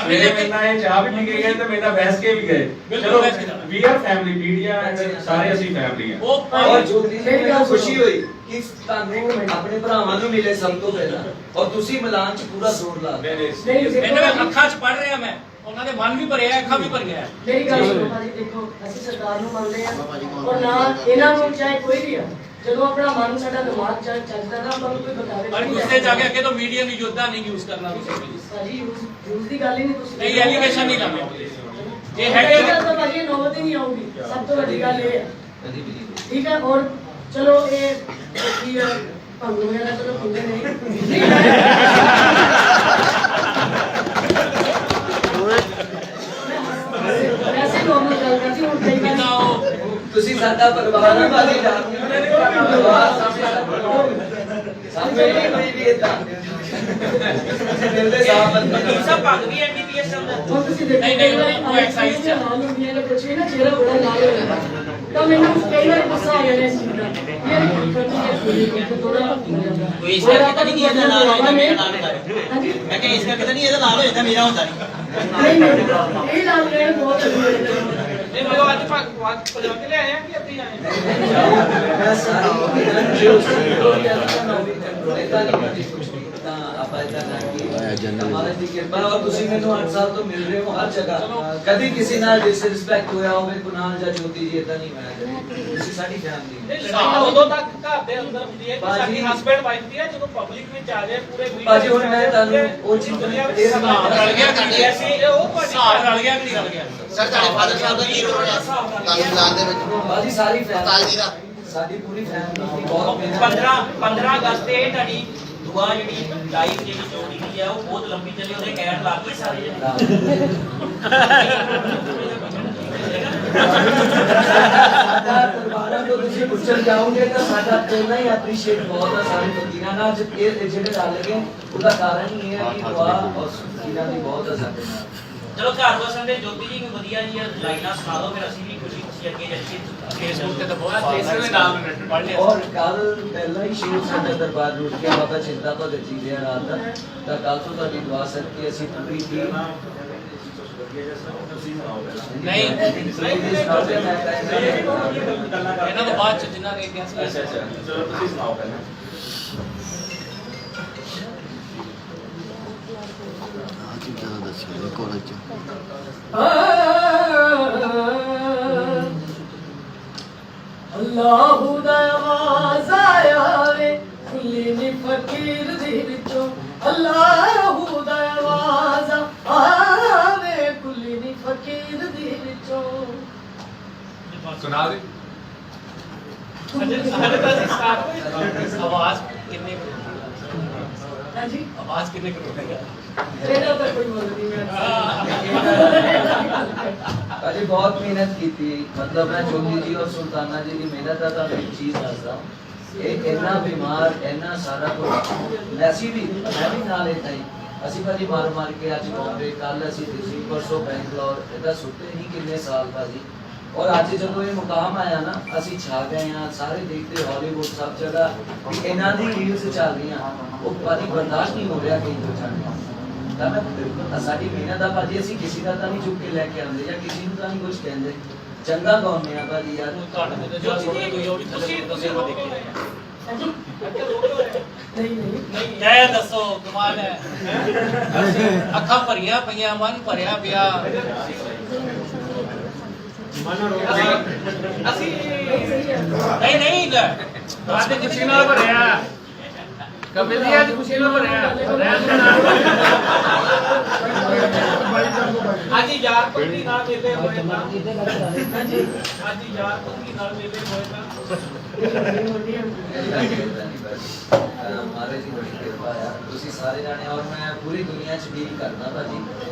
ਮੇਰੇ ਪਹਿਲਾਂ ਇਹ ਚਾਹ ਵੀ ਪੀ ਕੇ ਗਏ ਤੇ ਮੇਰੇ ਨਾਲ ਬਹਿਸ ਕੇ ਵੀ ਗਏ। ਚਲੋ ਵੀ ਆਰ ਫੈਮਿਲੀ, ਮੀਡੀਆ ਸਾਰੇ ਅਸੀਂ ਫੈਮਿਲੀ ਆ। और ज्योति जी को खुशी हुई कि अपने भरावां ਨੂੰ ਮਿਲੇ ਸਭ ਤੋਂ ਪਹਿਲਾਂ ਔਰ ਤੁਸੀਂ ਮਿਲਾਨ ਚ ਪੂਰਾ ਜ਼ੋਰ ਲਾ ਰਹੇ। ਇਹਨਾਂ ਅੱਖਾਂ 'ਚ ਪੜ ਰਿਹਾ ਮੈਂ, ਉਹਨਾਂ ਦੇ ਮਨ ਵੀ ਭਰਿਆ, ਅੱਖਾਂ ਵੀ ਭਰੀਆਂ। ਮੇਰੀ ਗੱਲ ਸੁਣੋ ਭਾਜੀ, ਦੇਖੋ ਅਸੀਂ ਸਰਕਾਰ ਨੂੰ ਮੰਨਦੇ ਆ ਔਰ ਨਾ ਇਹਨਾਂ ਨੂੰ ਚਾਹੇ ਕੋਈ ਵੀ ਆ, ਜਦੋਂ ਆਪਣਾ ਮਨ ਸਾਡਾ ਦਿਮਾਗ ਚੱਲਦਾ ਨਾ ਆਪਾਂ ਨੂੰ ਕੋਈ ਬਤਾਵੇ ਪਰ ਗੁੱਸੇ ਜਾ ਕੇ ਅੱਗੇ ਤੋਂ ਮੀਡੀਆ ਨੂੰ ਯੋਧਾ ਨਹੀਂ ਯੂਜ਼ ਕਰਨਾ ਤੁਸੀਂ। ਭਾਜੀ ਯੂਜ਼ ਦੀ ਗੱਲ ਹੀ ਨਹੀਂ, ਤੁਸੀਂ ਨਹੀਂ ਐਲੀਗੇਸ਼ਨ ਨਹੀਂ ਲਾਉਣਾ ਇਹ ਇਹ ਹੈਗੇ ਗੱਲ ਤਾਂ ਭਾਜੀ ਨੌਬਤ ਹੀ ਨਹੀਂ ਆਉਂਗੀ। ਸਭ ਤੋਂ ਵੱਡੀ ਗੱਲ ਇਹ ਹੈ, ਕਦੀ ਵੀ ਨਹੀਂ ਠੀਕ ਹੈ। ਔਰ ਚਲੋ ਇਹ ਕੀ ਹੈ ਭੰਗ ਵਗੈਰਾ ਚਲੋ ਪੀਂਦੇ ਨਹੀਂ ਵੈਸੇ ਨੋਰਮਲ ਗੱਲ ਕਰਦੀ ਹੁਣ ਕਈ ਕਿੰਨਾ ਵਾਰ ਉਹ ਤੁਸੀਂ ਸਾਡਾ ਪਰਿਵਾਰ ਹੈ ਭਾਜੀ ਸਾਹਮਣੇ ਕੋਈ ਵੀ ਇਦਾਂ ਦਿਲ ਦੇ ਸਾਫ ਬੰਦੇ ਵਕੀਲ ਸਾਹਿਬ ਭੰਗ ਵੀ ਐਮਬੀਬੀਐਸ ਚੱਲਦਾ। ਹੁਣ ਤੁਸੀਂ ਦੇਖੋ ਨਹੀਂ, ਕਈ ਵਾਰੀ ਉਹ exercise ਚ। ਲਾਲ ਹੁੰਦੀਆਂ ਨੇ ਕੁਛ ਵੀ ਨਾ ਚਿਹਰਾ ਬੜਾ ਲਾਲ ਹੋ ਜਾਂਦਾ, ਤਾਂ ਮੈਨੂੰ ਕਈ ਵਾਰੀ ਗੁੱਸਾ ਆ ਜਾਂਦਾ ਇਸ ਚੀਜ਼ ਦਾ। ਯਾਰ ਕੀ ਕਰਦੀ ਹੈ ਕੋਈ ਥੋੜਾ ਹੋ ਜਾਂਦਾ ਕੋਈ ਇਸ ਕਰਕੇ ਤਾਂ ਨਹੀਂ ਕਿ ਇਹਦਾ ਲਾਲ ਹੋਇਆ ਮੇਰਾ ਲਾਲ ਹੋਇਆ। ਹਾਂਜੀ ਮੈਂ ਕਿਹਾ ਇਸ ਕਰਕੇ ਤਾਂ ਨਹੀਂ ਇਹਦਾ ਲਾਲ ਹੋਇਆ ਮੇਰਾ ਹੁੰਦਾ ਨਹੀਂ। ਨਹੀਂ ਇਹ ਲਾਲ ਰਹਿਣ ਬਹੁਤ ਅੱਛੀ ਹੈ। ਨਹੀਂ ਮਤਲਬ ਅੱਜ ਪੰਜਾਬ ਕੇ ਲੈ ਆਏ ਆ ਕਿ ਇੱਥੇ ਆਏ ਮੈਂ ਸਾਰੀ ਜੋ ਸੀ ਉਹ ਯਾਰ ਵੀ ਕੰਟਰੋਲ ਇਦਾਂ ਨਹੀਂ ਕਰਦੀ ਕੁਝ ਨਹੀਂ ਤਾਂ ਆਪਾਂ ਇਦਾਂ ਕਰਾਂਗੇ ਮਹਾਰਾਜ ਦੀ ਕਿਰਪਾ। ਔਰ ਤੁਸੀਂ ਮੈਨੂੰ 8 ਸਾਲ ਤੋਂ ਮਿਲ ਰਹੇ ਹੋ ਹਰ ਜਗ੍ਹਾ, ਕਦੀ ਕਿਸੇ ਨਾਲ ਡਿਸਰਿਸਪੈਕਟ ਹੋਇਆ ਹੋਵੇ ਕੁਨਾਲ ਜਾਂ ਜੋਤੀ ਜੀ ਇਦਾਂ ਨਹੀਂ ਹੋਇਆ। ਤੁਸੀਂ ਸਾਡੀ ਫੈਮਿਲੀ ਉਦੋਂ ਤੱਕ ਘਰ ਦੇ ਅੰਦਰ ਹੁੰਦੀ ਹੈ ਕਿ ਸਾਡੀ ਹਸਬੈਂਡ ਵਾਈਫ ਦੀ ਹੈ, ਜਦੋਂ ਪਬਲਿਕ ਵਿੱਚ ਆ ਜਾਏ ਪੂਰੇ ਭਾਜੀ ਹੁਣ ਮੈਂ ਤੁਹਾਨੂੰ ਉਹ ਚੀਜ਼ ਦੁਨੀਆ ਵਿੱਚ ਹਿਸਾਬ ਰਲ ਗਿਆ ਕਿ ਨਹੀਂ? ਐਸੀ ਉਹ ਤੁਹਾਡੀ ਹਿਸਾਬ ਰਲ ਗਿਆ ਕਿ ਨਹੀਂ ਰਲ ਗਿਆ? ਸਰ ਤੁਹਾਡੇ ਫਾਦਰ ਸਾਹਿਬ ਦਾ ਕੀ ਰੋਲ ਹੈ ਤੁਹਾਨੂੰ ਮਿਲਾਨ ਦੇ ਵਿੱਚ ਭਾਜੀ ਸਾਰੀ ਤਾਲ ਜੀ ਫੈਮਿਲੀ ਦਾ ਸਾਡੀ ਪੂਰੀ ਫੈਮਿਲੀ ਬਹੁਤ ਮਿਹਨਤ 15 ਅਗਸਤ ਤੇ ਤੁਹਾਡੀ ਦੁਆ ਜਿਹੜੀ ਲਾਈਵ ਜਿਹੜੀ ਜੋੜੀ ਦੀ ਹੈ ਉਹ ਬਹੁਤ ਲੰਬੀ ਚੱਲੀ, ਉਹਦੇ ਕੈਟ ਲੱਗ ਗਏ ਸਾਰੇ ਜਣੇ। ਸਾਡਾ ਪਰਿਵਾਰਾਂ ਤੋਂ ਤੁਸੀਂ ਪੁੱਛਣ ਜਾਓਗੇ ਤਾਂ ਸਾਡਾ ਪਹਿਲਾਂ ਹੀ ਐਪਰੀਸ਼ੀਏਟ ਬਹੁਤ ਹੈ ਸਾਰੇ ਵਕੀਲਾਂ ਨਾਲ ਇਹ ਜਿਹੜੇ ਰਲ ਗਏ, ਉਹਦਾ ਕਾਰਨ ਹੀ ਇਹ ਹੈ ਕਿ ਦੁਆ ਔਰ ਵਕੀਲਾਂ ਦੀ ਬਹੁਤ ਹੈ ਸਾਡੇ ਨਾਲ। ਚਲੋ ਘਰ ਵਸਣ ਦੇ ਜੋਤੀ ਜੀ ਨੂੰ ਵਧੀਆ ਜੀ ਲਾਈਨਾਂ ਸੁਣਾ ਦਿਓ, ਫਿਰ ਅਸੀਂ ਵੀ ਖੁਸ਼ੀ ਅੱਗੇ ਚੱਲੀਏ। ਫੇਸਬੁੱਕ ਤੇ ਤਾਂ ਬਹੁਤ ਤੀਸਰੇ ਦੇ ਨਾਮ ਪੜ੍ਹ ਲਿਆ। और कल पहला ही शेर साडा दरबार रुट के बाबा चिंता भगत जी दे रात दा ਤਾਂ ਕੱਲ ਤੋਂ ਤੁਹਾਡੀ ਦੁਆ ਸਦਕੇ ਅਸੀਂ ਪੂਰੀ ਟੀਮ ਨਹੀਂ ਇਹਨਾਂ ਇਹਨਾਂ ਤੋਂ ਬਾਅਦ ਚ ਜਿਨ੍ਹਾਂ ਨੇ ਕਿਹਾ ਸੀ ਚਲੋ ਤੁਸੀਂ ਸੁਣਾਓ ਪਹਿਲਾਂ। ਅੱਲਾਹੁ ਦਾ ਆਵਾਜ਼ ਆਇਆ ਵੇ ਖੁੱਲੀ ਨੀ ਫਕੀਰ ਦੀ ਵਿੱਚੋਂ, ਅੱਲਾਹੁ ਦਾ ਆਵਾਜ਼ ਆਵੇ ਖੁੱਲੀ ਫਕੀਰ ਦੇ ਵਿੱਚੋਂ ਸੁਣਾ ਦੇ ਆਵਾਜ਼ ਕਿੰਨੇ ਹਾਂਜੀ ਆਵਾਜ਼ ਕਿੰਨੇ ਕਰੋਗੇ ਇਹਦਾ ਤਾਂ ਕੋਈ ਮੁੱਲ ਨਹੀਂ ਮੈਂ अजी बहुत मेहनत की थी, मतलब मैं चोली जी और सुल्ताना जी की मेहनत का तो एक चीज दसदा एक इतना बीमार इतना सारा कुछ ऐसी भी मैं भी ना लेता ही ਅਸੀਂ ਭਾਜੀ ਮਾਰ ਕੇ ਅੱਜ ਬॉम्बे ਕੱਲ ਅਸੀਂ ਦਿੱਲੀ ਪਰਸੋਂ ਬੈਂਗਲੌਰ ਇਹਦਾ ਸੁੱਤੇ ਨਹੀਂ ਕਿੰਨੇ ਸਾਲ ਭਾਜੀ और ਅੱਜ ਜਦੋਂ ਇਹ ਮੁਕਾਮ ਆਇਆ ਨਾ ਅਸੀਂ ਛਾ ਗਏ ਆ ਸਾਰੇ ਦੇਖਦੇ ਹਾਲੀਵੁੱਡ ਸਭ ਜਗ੍ਹਾ ਇਹਨਾਂ ਦੀ ਰੀਲਸ ਚੱਲ ਰਹੀਆਂ ਉਹ ਭਾਜੀ ਬਰਦਾਸ਼ਤ ਨਹੀਂ ਹੋ ਰਿਹਾ ਕਈ ਲੋਕਾਂ ਨੂੰ ਤਾਂ ਮੈਂ ਸਾਡੀ ਮਿਹਨਤ ਦਾ ਭਾਜੀ ਅਸੀਂ ਕਿਸੇ ਦਾ ਤਾਂ ਨਹੀਂ ਚੁੱਕ ਕੇ ਲੈ ਕੇ ਆਉਂਦੇ ਜਾਂ ਕਿਸੇ ਨੂੰ ਤਾਂ ਨਹੀਂ ਕੁਝ ਕਹਿੰਦੇ ਚੰਗਾ ਗਾਉਂਦੇ ਆ ਭਾਜੀ ਯਾਰ ਤੁਹਾਡੇ ਤੇ ਜੋ ਛੋਟੇ ਕੋਈ ਉਹ ਵੀ ਥੱਲੇ ਦੱਸੇ ਉਹ ਦੇਖੇ ਹਾਂਜੀ ਨਹੀਂ ਨਹੀਂ ਜੈ ਦੱਸੋ ਕਮਾਲ ਹੈ ਅੱਖਾਂ ਭਰੀਆਂ ਪਈਆਂ ਮਨ ਭਰਿਆ ਪਿਆ ਅਸੀਂ ਨਹੀਂ ਨਹੀਂ ਲੈ ਤੁਹਾਡੇ ਖੁਸ਼ੀ ਨਾਲ ਭਰਿਆ ਕਬੀਰ ਜੀ ਅੱਜ ਖੁਸ਼ੀ ਨਾਲ ਭਰਿਆ ਅੱਜ ਯਾਰ ਪਤਨੀ ਨਾਲ ਮੇਲੇ ਹੋਏ ਤਾਂ ਹਾਂਜੀ ਅੱਜ ਯਾਰ ਪਤਨੀ ਨਾਲ ਮੇਲੇ ਹੋਏ ਤਾਂ हमारे जी बड़ी कृपा है तुसी सारे जाने और मैं पूरी दुनिया च डील करना भाजी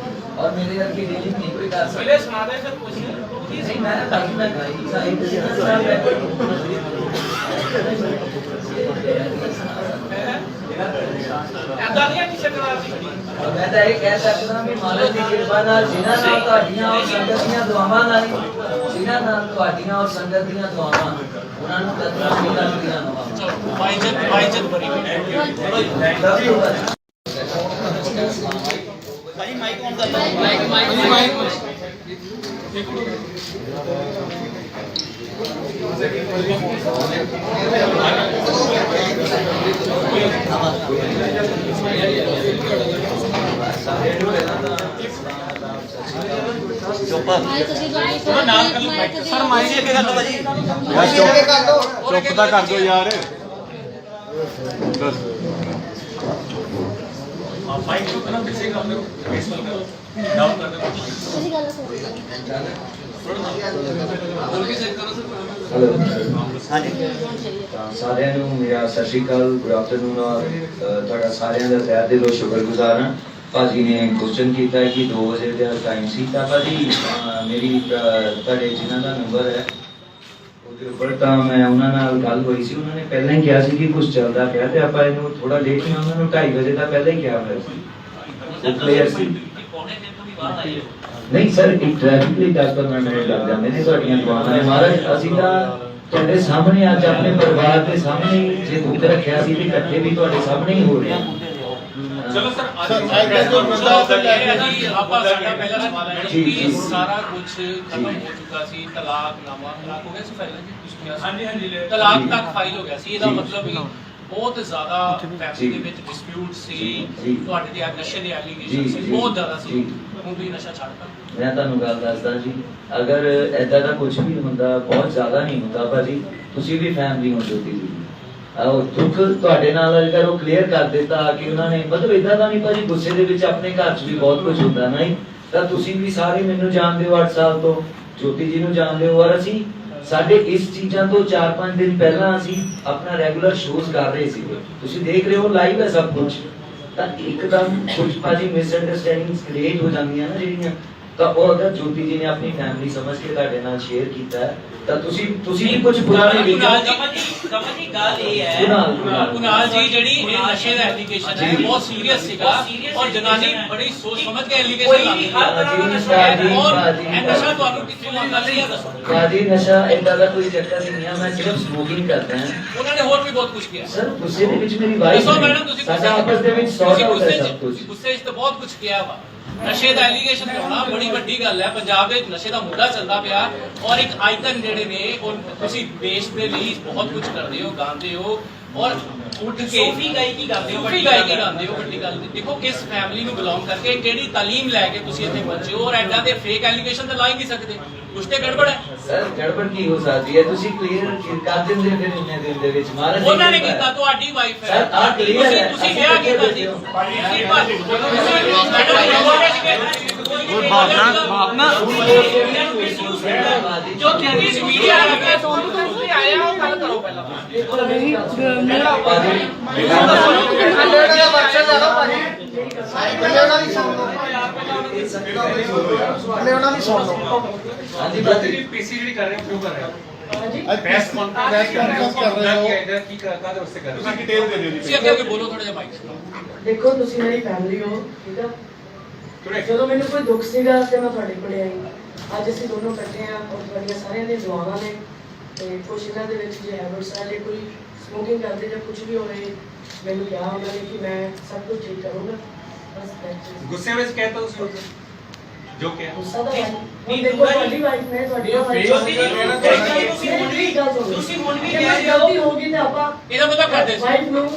और मेरे वर्गी डीलिंग नहीं कोई कर ਮਿਲੇ सकता ਸੁਣਾ ਦੇ ਫਿਰ ਕੁਛ नहीं मैं भाजी मैं गाई साइड से ਐਦਾਂ ਨਹੀਂ ਕਿਸੇ ਨਾਲ ਦੀ मैं तो ये कह सकता भी महाराज की कृपा नाल जिन्हां नाल तुहाडीਆਂ और संगत ਦੀਆਂ ਦੁਆਵਾਂ ਨਾਲ जिन्हां नाल तुहाडीਆਂ और संगत ਦੀਆਂ ਦੁਆਵਾਂ ਉਹਨਾਂ ਨੂੰ ਕਦਰਾਂ ਨਹੀਂ ਲੱਗਦੀਆਂ ਨਵਾਂ ਵਾਈਜਤ ਬੜੀ लव यू ਭਾਜੀ ਮਾਈਕ ਔਨ ਕਰ ਲਓ ਸਰ ਮਾਈਕ ਅੱਗੇ ਕਰ ਲਓ ਭਾਜੀ ਚੁੱਪ ਤਾਂ ਕਰ ਦਿਓ ਯਾਰ ਦੱਸ ਮਾਈਕ ਨੂੰ ਕਰਾਂ ਕਿਸੇ ਗੱਲ ਨੂੰ ਫੇਸਬੁੱਕ ਕਰ ਡਾਊਨ ਕਰ ਦਿਓ ਬੋਲ ਕੇ ਚੈੱਕ ਕਰੋ ਸਰ हेलो ਹਾਂਜੀ ਸਾਰਿਆਂ ਨੂੰ ਮੇਰਾ ਸਤਿ ਸ਼੍ਰੀ ਅਕਾਲ ਗੁੱਡ ਆਫਟਰਨੂਨ ਔਰ ਤੁਹਾਡਾ ਸਾਰਿਆਂ ਦਾ ਤਹਿ ਦਿਲੋਂ ਸ਼ੁਕਰਗੁਜ਼ਾਰ ਹਾਂ ਭਾਜੀ ਨੇ ਕੁਐਸਚਨ ਕੀਤਾ ਹੈ ਕਿ 2 ਵਜੇ ਦਾ ਟਾਈਮ ਸੀ ਤਾਂ ਭਾਜੀ ਮੇਰੀ ਤੁਹਾਡੇ ਜਿਨ੍ਹਾਂ ਦਾ ਨੰਬਰ ਹੈ ਉਹਦੇ ਉੱਪਰ ਤਾਂ ਮੈਂ ਉਹਨਾਂ ਨਾਲ ਗੱਲ ਹੋਈ ਸੀ ਉਹਨਾਂ ਨੇ ਪਹਿਲਾਂ ਹੀ ਕਿਹਾ ਸੀ ਕਿ ਕੁਝ ਚੱਲਦਾ ਪਿਆ ਤੇ ਆਪਾਂ ਇਹਨੂੰ ਥੋੜਾ ਲੇਟ ਹੀ ਉਹਨਾਂ ਨੂੰ 2:30 ਵਜੇ ਦਾ ਪਹਿਲਾਂ ਹੀ ਕਿਹਾ ਹੋਇਆ ਸੀ ਉਹ ਕਲੀਅਰ ਸੀ ਪੌਣੇ ਦਿਨ ਤੋਂ ਵੀ ਬਾਅਦ ਆਏ ਹੋ ਨਹੀਂ ਸਰ ਇੱਕ ਟ੍ਰੈਫਿਕ ਲਈ 10-15 ਮਿੰਟ ਲੱਗ ਜਾਂਦੇ ਨੇ ਤੁਹਾਡੀਆਂ ਦੁਆਵਾਂ ਨੇ ਮਹਾਰਾਜ ਅਸੀਂ ਤਾਂ ਤੁਹਾਡੇ ਸਾਹਮਣੇ ਅੱਜ ਆਪਣੇ ਪਰਿਵਾਰ ਦੇ ਸਾਹਮਣੇ ਜੇ ਦੁੱਖ ਰੱਖਿਆ ਸੀ ਤੇ ਇਕੱਠੇ ਵੀ ਤੁਹਾਡੇ ਸਾਹਮਣੇ ਹੀ ਹੋ ਰਹੇ ਹਾਂ ਚਲੋ ਸਰ ਆਪਾਂ ਸਾਡਾ ਪਹਿਲਾ ਸਵਾਲ ਹੈ ਕਿ ਸਾਰਾ ਕੁਝ ਖਤਮ ਹੋ ਚੁੱਕਾ ਸੀ ਤਲਾਕਨਾਮਾ ਤਲਾਕ ਹੋ ਗਿਆ ਸੀ ਪਹਿਲਾਂ ਜੀ ਕੁਝ ਕਿਹਾ ਹਾਂਜੀ ਹਾਂਜੀ ਤਲਾਕ ਤੱਕ ਫਾਈਲ ਹੋ ਗਿਆ ਸੀ ਇਹਦਾ ਮਤਲਬ ਵੀ ਬਹੁਤ ਜ਼ਿਆਦਾ ਫੈਮਿਲੀ ਦੇ ਵਿੱਚ ਡਿਸਪਿਊਟ ਸੀ ਤੁਹਾਡੇ ਦੇ ਨਸ਼ੇ ਦੇ ਐਲੀਗੇਸ਼ਨ ਸੀ ਬਹੁਤ ਜ਼ਿਆਦਾ ਸੀ ਹੁਣ ਵੀ ਨਸ਼ਾ ਛੱਡਤਾ ਮੈਂ ਤੁਹਾਨੂੰ ਗੱਲ ਦੱਸਦਾ ਜੀ ਅਗਰ ਐਦਾਂ ਦਾ ਕੁਝ ਵੀ ਹੁੰਦਾ ਬਹੁਤ ਜ਼ਿਆਦਾ ਨਹੀਂ ਹੁੰਦਾ ਭਾਜੀ ਤੁਸੀਂ ਵੀ ਫੈਮਿਲੀ ਹੁੰਦੇ ਸੀ ਉਹ ਦੁੱਖ ਤੁਹਾਡੇ ਨਾਲ ਅਗਰ ਉਹ ਕਲੀਅਰ ਕਰ ਦਿੱਤਾ ਕਿ ਉਹਨਾਂ ਨੇ ਮਤਲਬ ਇਦਾਂ ਦਾ ਨਹੀਂ ਭਾਜੀ ਗੁੱਸੇ ਦੇ ਵਿੱਚ ਆਪਣੇ ਘਰ 'ਚ ਵੀ ਬਹੁਤ ਕੁਝ ਹੁੰਦਾ ਨਹੀਂ ਤਾਂ ਤੁਸੀਂ ਵੀ ਸਾਰੇ ਮੈਨੂੰ ਜਾਣਦੇ ਹੋ 8 ਸਾਲ ਤੋਂ ਜੋਤੀ ਜੀ ਨੂੰ ਜਾਣਦੇ ਹੋ ਔਰ ਅਸੀਂ ਸਾਡੇ ਇਸ ਚੀਜ਼ਾਂ ਤੋਂ 4-5 ਦਿਨ ਪਹਿਲਾਂ ਅਸੀਂ ਆਪਣਾ ਰੈਗੂਲਰ ਸ਼ੋਜ਼ ਕਰ ਰਹੇ ਸੀ ਤੁਸੀਂ ਦੇਖ ਰਹੇ ਹੋ ਲਾਈਵ ਹੈ ਸਭ ਕੁਝ ਤਾਂ ਇੱਕਦਮ ਕੁਝ ਭਾਜੀ ਮਿਸਅੰਡਰਸਟੈਂਡਿੰਗਸ ਕ੍ਰੀਏਟ ਹੋ ਜਾਂਦੀਆਂ ਨਾ ਜਿਹੜੀਆਂ ਤਾਂ ਉਹ ਅਗਰ ਜੋਤੀ ਜੀ ਨੇ ਆਪਣੀ ਫੈਮਿਲੀ ਸਮਝ ਕੇ ਤੁਹਾਡੇ ਨਾਲ ਸ਼ੇਅਰ ਕੀਤਾ ਹੈ ਤਾਂ ਤੁਸੀਂ ਵੀ ਕੁਝ ਬੁਰਾ ਨਹੀਂ ਲਿਖਿਆ ਸਮਝੀ ਗੱਲ ਇਹ ਹੈ ਕੁਨਾਲ ਜੀ ਜਿਹੜੀ ਇਹ ਨਸ਼ੇ ਦਾ ਐਲੀਗੇਸ਼ਨ ਹੈ ਬਹੁਤ ਸੀਰੀਅਸ ਸੀਗਾ ਔਰ ਜਨਾਨੀ ਬੜੀ ਸੋਚ ਸਮਝ ਕੇ ਐਲੀਗੇਸ਼ਨ ਲਾਉਂਦੀ ਹੈ ਔਰ ਇਹ ਨਸ਼ਾ ਤੁਹਾਨੂੰ ਕਿੱਥੋਂ ਆਉਂਦਾ ਸੀ ਇਹ ਦੱਸੋ ਭਾਜੀ ਨਸ਼ਾ ਇਦਾਂ ਦਾ ਕੋਈ ਚੱਕਰ ਨਹੀਂ ਹੈ ਮੈਂ ਸਿਰਫ ਸਮੋਕਿੰਗ ਕਰਦਾ ਹਾਂ ਉਹਨਾਂ ਨੇ ਹੋਰ ਵੀ ਬਹੁਤ ਕੁਝ ਕਿਹਾ ਸਰ ਗੁੱਸੇ ਦੇ ਵਿੱਚ ਮੇਰੀ ਵਾਈਫ ਦੱਸੋ ਮੈਡਮ ਤੁਸੀਂ ਸਾਡਾ ਆਪਸ ਦੇ ਵਿੱਚ ਸੌਟ ਆਊਟ ਹੈ ਸਭ ਕੁਝ ਗੁੱਸੇ 'ਚ ਤਾਂ ਬਹੁਤ ਕੁਝ ਕਿਹਾ ਵਾ ਨਸ਼ੇ ਦਾ ਐਲੀਗੇਸ਼ਨ ਲਾਉਣਾ ਬੜੀ ਵੱਡੀ ਗੱਲ ਹੈ ਪੰਜਾਬ ਦੇ ਨਸ਼ੇ ਦਾ ਮੁੱਦਾ ਚੱਲਦਾ ਪਿਆ ਔਰ ਇੱਕ ਆਈਕਨ ਜਿਹੜੇ ਨੇ ਉਹ ਤੁਸੀਂ ਦੇਸ਼ ਦੇ ਲਈ ਬਹੁਤ ਕੁਝ ਕਰਦੇ ਹੋ ਗਾਉਂਦੇ ਹੋ ਔਰ ਉੱਠ ਕੇ ਸੂਫੀ ਗਾਇਕੀ ਕਰਦੇ ਹੋ ਵੱਡੀ ਗਾਇਕੀ ਗਾਉਂਦੇ ਹੋ ਵੱਡੀ ਗੱਲ ਦੇਖੋ ਕਿਸ ਫੈਮਿਲੀ ਨੂੰ ਬਿਲੋਂਗ ਕਰਕੇ ਕਿਹੜੀ ਤਾਲੀਮ ਲੈ ਕੇ ਤੁਸੀਂ ਇੱਥੇ ਪਹੁੰਚੇ ਹੋ ਔਰ ਐਡਾ ਦੇ ਫੇਕ ਐਲੀਗੇਸ਼ਨ ਤਾਂ ਲਾ ਹੀ ਨਹੀਂ ਸਕਦੇ ਕੁਛ ਤੇ ਗੜਬੜ ਹੈ ਸਰ ਗੜਬੜ ਕੀ ਹੋ ਸਕਦੀ ਹੈ ਤੁਸੀਂ ਕਲੀਅਰ ਕਰ ਦਿੰਦੇ ਫਿਰ ਇੰਨੇ ਦਿਨ ਦੇ ਵਿੱਚ ਮਹਾਰਾਜ ਉਹਨਾਂ ਨੇ ਕੀਤਾ ਤੁਹਾਡੀ ਵਾਈਫ ਹੈ ਸਰ, ਆਹ clear ਹੈ। ਤੁਸੀਂ ਵਿਆਹ ਕੀਤਾ ਜੀ ਤੁਸੀਂ ਮੈਡਮ ਭਾਵਨਾ ਜੋ ਤੁਸੀਂ ਮੀਡੀਆ ਲੱਗੇ ਤੁਸੀਂ ਆਏ ਹੋ ਗੱਲ ਕਰੋ ਪਹਿਲਾਂ ਹਾਂਜੀ ਬਾਜੀ ਪੀਸੀ ਜਿਹੜੀ ਕਰ ਰਹੇ ਹੋ ਕਿਉਂ ਕਰ ਰਹੇ ਹੋ ਹਾਂਜੀ ਪ੍ਰੈਸ ਕਾਨਫਰੰਸ ਕਰ ਰਹੇ ਹੋ ਕੀ ਕਾਹਦੇ ਵਾਸਤੇ ਕਰ ਰਹੇ ਤੁਸੀਂ ਡਿਟੇਲ ਦੇ ਦਿਓ ਜੀ ਤੁਸੀਂ ਅੱਗੇ ਬੋਲੋ ਥੋੜਾ ਜਿਹਾ ਮਾਈਕ ਦੇਖੋ ਤੁਸੀਂ ਮੇਰੀ ਫੈਮਿਲੀ ਹੋ, ਠੀਕ ਆ। ਜਦੋਂ ਮੈਨੂੰ ਕੋਈ ਦੁੱਖ ਸੀਗਾ ਤੇ ਮੈਂ ਤੁਹਾਡੇ ਕੋਲੇ ਆਈ। ਅੱਜ ਅਸੀਂ ਦੋਨੋਂ ਇਕੱਠੇ ਆ ਔਰ ਤੁਹਾਡੀਆਂ ਸਾਰਿਆਂ ਦੀਆਂ ਦੁਆਵਾਂ ਨੇ ਤੇ ਕੁਛ ਇਹਨਾਂ ਦੇ ਵਿੱਚ ਜੇ ਹੈਬਿਟਸ ਆ ਜੇ ਕੋਈ ਸਮੋਕਿੰਗ ਕਰਦੇ ਜਾਂ ਕੁਝ ਵੀ ਹੋਵੇ ਮੈਨੂੰ ਕਿਹਾ ਉਹਨਾਂ ਨੇ ਕਿ ਮੈਂ ਸਭ ਕੁਝ ਠੀਕ ਕਰੂੰਗਾ। ਬਸ that's it। ਗੁੱਸੇ ਵਿੱਚ ਕਹਿਤਾ ਤੁਸੀਂ ਜੋ ਕਿਹਾ ਗੁੱਸਾ ਤਾਂ ਹੁਣ ਦੇਖੋ ਤੁਹਾਡੀ ਵਾਈਫ ਨੇ ਤੁਹਾਡੀ ਵਾਈਫ ਜੋਤੀ ਜੀ ਤੁਸੀਂ ਹੁਣ ਵੀ ਕਹਿ ਰਹੇ ਗਲਤੀ ਹੋ ਹੋਗੀ ਤਾਂ ਆਪਾਂ ਇਹਦਾ ਮਤਲਬ ਕਰਦੇ ਸੀ ਵਾਈਫ ਨੂੰ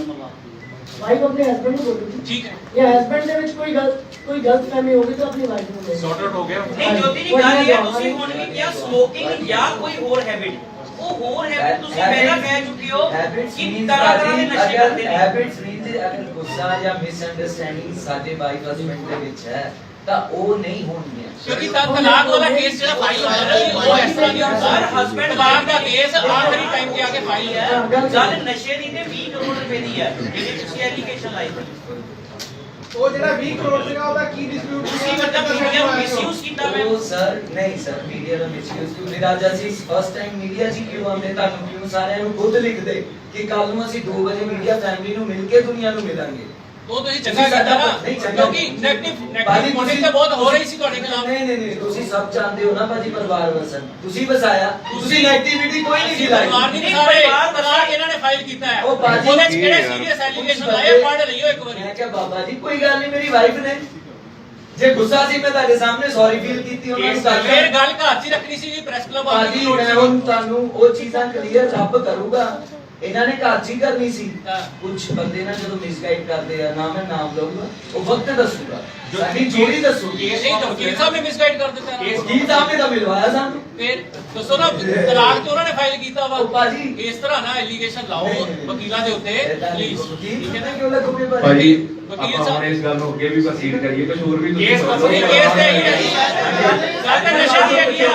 ਵਾਈਫ ਆਪਣੇ ਹਸਬੰਡ ਨੂੰ ਬੋਲੂਗੀ। ਠੀਕ ਹੈ ਜਾਂ ਹਸਬੰਡ ਦੇ ਵਿੱਚ ਕੋਈ ਗਲਤ ਫਹਿਮੀ ਹੋਗੀ ਤਾਂ ਆਪਣੀ ਵਾਈਫ ਨੂੰ ਬੋਲੂਗੀ। ਸੌਟ ਆਊਟ ਹੋ ਗਿਆ ਨਹੀਂ ਜੋਤੀ ਜੀ ਗੱਲ ਇਹ ਹੈ ਤੁਸੀਂ ਹੁਣ ਵੀ ਕਿਹਾ ਸਮੋਕਿੰਗ ਜਾਂ ਕੋਈ ਹੋਰ ਹੈਬਿਟ ਉਹ ਹੋਰ ਹੈਬਿਟ ਤੁਸੀਂ ਪਹਿਲਾਂ ਕਹਿ ਚੁੱਕੇ ਹੋ ਕਿ ਤਰ੍ਹਾਂ ਤਰ੍ਹਾਂ ਦੇ ਨਸ਼ੇ ਕਰਦੇ ਨੇ ਹੈਬਿਟਸ ਮੀਨਸ ਅਗਰ ਗੁੱਸਾ ਜਾਂ ਮਿਸਅੰਡਰਸਟੈਂਡਿੰਗ ਸਾਡੇ ਬਾਈ ਹਸਬੰਡ ਦੇ ਵਿੱਚ ਹੈ ਤਾਂ ਉਹ ਨਹੀਂ ਹੋਣਗੀਆਂ ਕਿਉਂਕਿ ਤਲਾਕ ਵਾਲਾ ਕੇਸ ਜਿਹੜਾ ਫਾਈਲ ਹੋਇਆ ਨਾ ਜੀ, ਉਹ ਇਸ ਤਰ੍ਹਾਂ ਨਹੀਂ ਹੁੰਦਾ ਸਰ ਹਸਬੈਂਡ ਤਲਾਕ ਦਾ ਕੇਸ ਆਖਰੀ ਟਾਈਮ ਤੇ ਆ ਕੇ ਫਾਈਲ ਹੈ ਗੱਲ ਨਸ਼ੇ ਦੀ ਤੇ 20 ਕਰੋੜ ਰੁਪਏ ਦੀ ਹੈ ਜਿਹੜੀ ਤੁਸੀਂ ਐਲੀਗੇਸ਼ਨ ਲਾਈ ਸੀ ਉਹ ਜਿਹੜਾ 20 ਕਰੋੜ ਸੀਗਾ ਉਹਦਾ ਕੀ ਡਿਸਪਿਊਟ ਤੁਸੀਂ ਮਤਲਬ ਮੀਡੀਆ ਨੂੰ ਮਿਸਯੂਜ਼ ਕੀਤਾ ਮੈਂ ਉਹ ਸਰ ਨਹੀਂ ਸਰ ਮੀਡੀਆ ਦਾ ਮਿਸਯੂਜ਼ ਕਿਉਂ ਨਹੀਂ ਰਾਜਾ ਜੀ ਫਸਟ ਟਾਈਮ ਮੀਡੀਆ ਜੀ ਕਿਉਂ ਆਉਂਦੇ ਤੁਹਾਨੂੰ ਕਿਉਂ ਸਾਰਿਆਂ ਨੂੰ ਖੁਦ ਲਿਖਦੇ ਕਿ ਕੱਲ ਨੂੰ ਅਸੀਂ 2 ਵਜੇ ਮੀਡੀਆ ਫੈਮਿਲੀ ਨੂੰ ਮਿਲ ਕੇ ਦੁਨੀਆ ਨੂੰ ਮਿਲਾਂਗੇ ਉਹ ਤੁਸੀਂ ਚੰਗਾ ਕੀਤਾ ਨਾ ਕਿਉਂਕਿ ਨੈਗੇਟਿਵ ਮੋਟਿਵ ਤੇ ਬਹੁਤ ਹੋ ਰਹੀ ਸੀ ਤੁਹਾਡੇ ਖਿਲਾਫ ਨਹੀਂ ਤੁਸੀਂ ਸਭ ਜਾਣਦੇ ਹੋ ਨਾ ਬਾਜੀ ਪਰਿਵਾਰ ਵਸਨ ਤੁਸੀਂ ਵਸਾਇਆ ਤੁਸੀਂ ਨੈਗੇਟਿਵਿਟੀ ਕੋਈ ਨਹੀਂ ਸੀ ਲਾਈ ਪਰਿਵਾਰ ਨਹੀਂ ਸਾਰੇ ਤਲਾਕ ਇਹਨਾਂ ਨੇ ਫਾਈਲ ਕੀਤਾ ਹੈ ਉਹ ਬਾਜੀ ਉਹਦੇ ਚ ਕਿਹੜੇ ਸੀਰੀਅਸ ਐਲੀਗੇਸ਼ਨ ਲਾਏ ਪੜ੍ਹ ਲਈਓ ਇੱਕ ਵਾਰੀ ਮੈਂ ਕਿਹਾ ਬਾਬਾ ਜੀ ਕੋਈ ਗੱਲ ਨਹੀਂ ਮੇਰੀ ਵਾਈਫ ਨੇ ਜੇ ਗੁੱਸਾ ਸੀ ਮੈਂ ਤੁਹਾਡੇ ਸਾਹਮਣੇ ਸੌਰੀ ਫੀਲ ਕੀਤੀ ਉਹਨਾਂ ਨੂੰ ਕਰ ਫਿਰ ਗੱਲ ਘਰ 'ਚ ਹੀ ਰੱਖਣੀ ਸੀ ਪ੍ਰੈਸ ਕਲੱਬ ਆ ਬਾਜੀ ਮੈਂ ਹੁਣ ਤੁਹਾਨੂੰ ਉਹ ਚੀਜ਼ਾਂ ਕਲੀਅਰ ਰੱਬ ਕਰੂਗਾ ਇਹਨਾਂ ਨੇ ਘਰ 'ਚ ਹੀ ਕਰਨੀ ਸੀ ਕੁਝ ਬੰਦੇ ਨਾ ਜਦੋਂ ਮਿਸਗਾਈਡ ਕਰਦੇ ਆ ਨਾ ਮੈਂ ਨਾਮ ਲਊਗਾ ਉਹ ਵਕਤ ਦੱਸੂਗਾ ਸਾਡੀ ਜੋੜੀ ਦੱਸੂਗੀ ਇਹ ਤਾਂ ਵਕੀਲ ਸਾਹਿਬ ਨੇ ਮਿਸਗਾਈਡ ਕਰ ਦਿੱਤਾ ਨਾ। ਵਕੀਲ ਸਾਹਿਬ ਨੇ ਤਾਂ ਮਿਲਵਾਇਆ ਸਾਨੂੰ ਫਿਰ ਦੱਸੋ ਨਾ ਤਲਾਕ ਤੇ ਉਹਨਾਂ ਨੇ ਫਾਈਲ ਕੀਤਾ ਵਾ ਉਹ ਬਾਜੀ ਇਸ ਤਰ੍ਹਾਂ ਨਾ ਐਲੀਗੇਸ਼ਨ ਲਾਓ ਵਕੀਲਾਂ ਦੇ ਉੱਤੇ ਪਲੀਜ਼ ਵਕੀਲ ਕਹਿੰਦਾ ਕਿਉਂ ਲੱਗੋਗੇ ਭਾਜੀ ਵਕੀਲ ਆਪਾਂ ਸਾਹਿਬ ਹੁਣ ਇਸ ਗੱਲ ਨੂੰ ਅੱਗੇ ਵੀ ਪ੍ਰੋਸੀਡ ਕਰੀਏ ਕੁਝ ਹੋਰ ਵੀ ਕੇਸ ਤੁਸੀਂ ਕੇਸ ਤੇ ਹੀ ਹੈ ਗੱਲ ਤਾਂ ਨਸ਼ਾ ਦੀ ਹੈਗੀ ਆ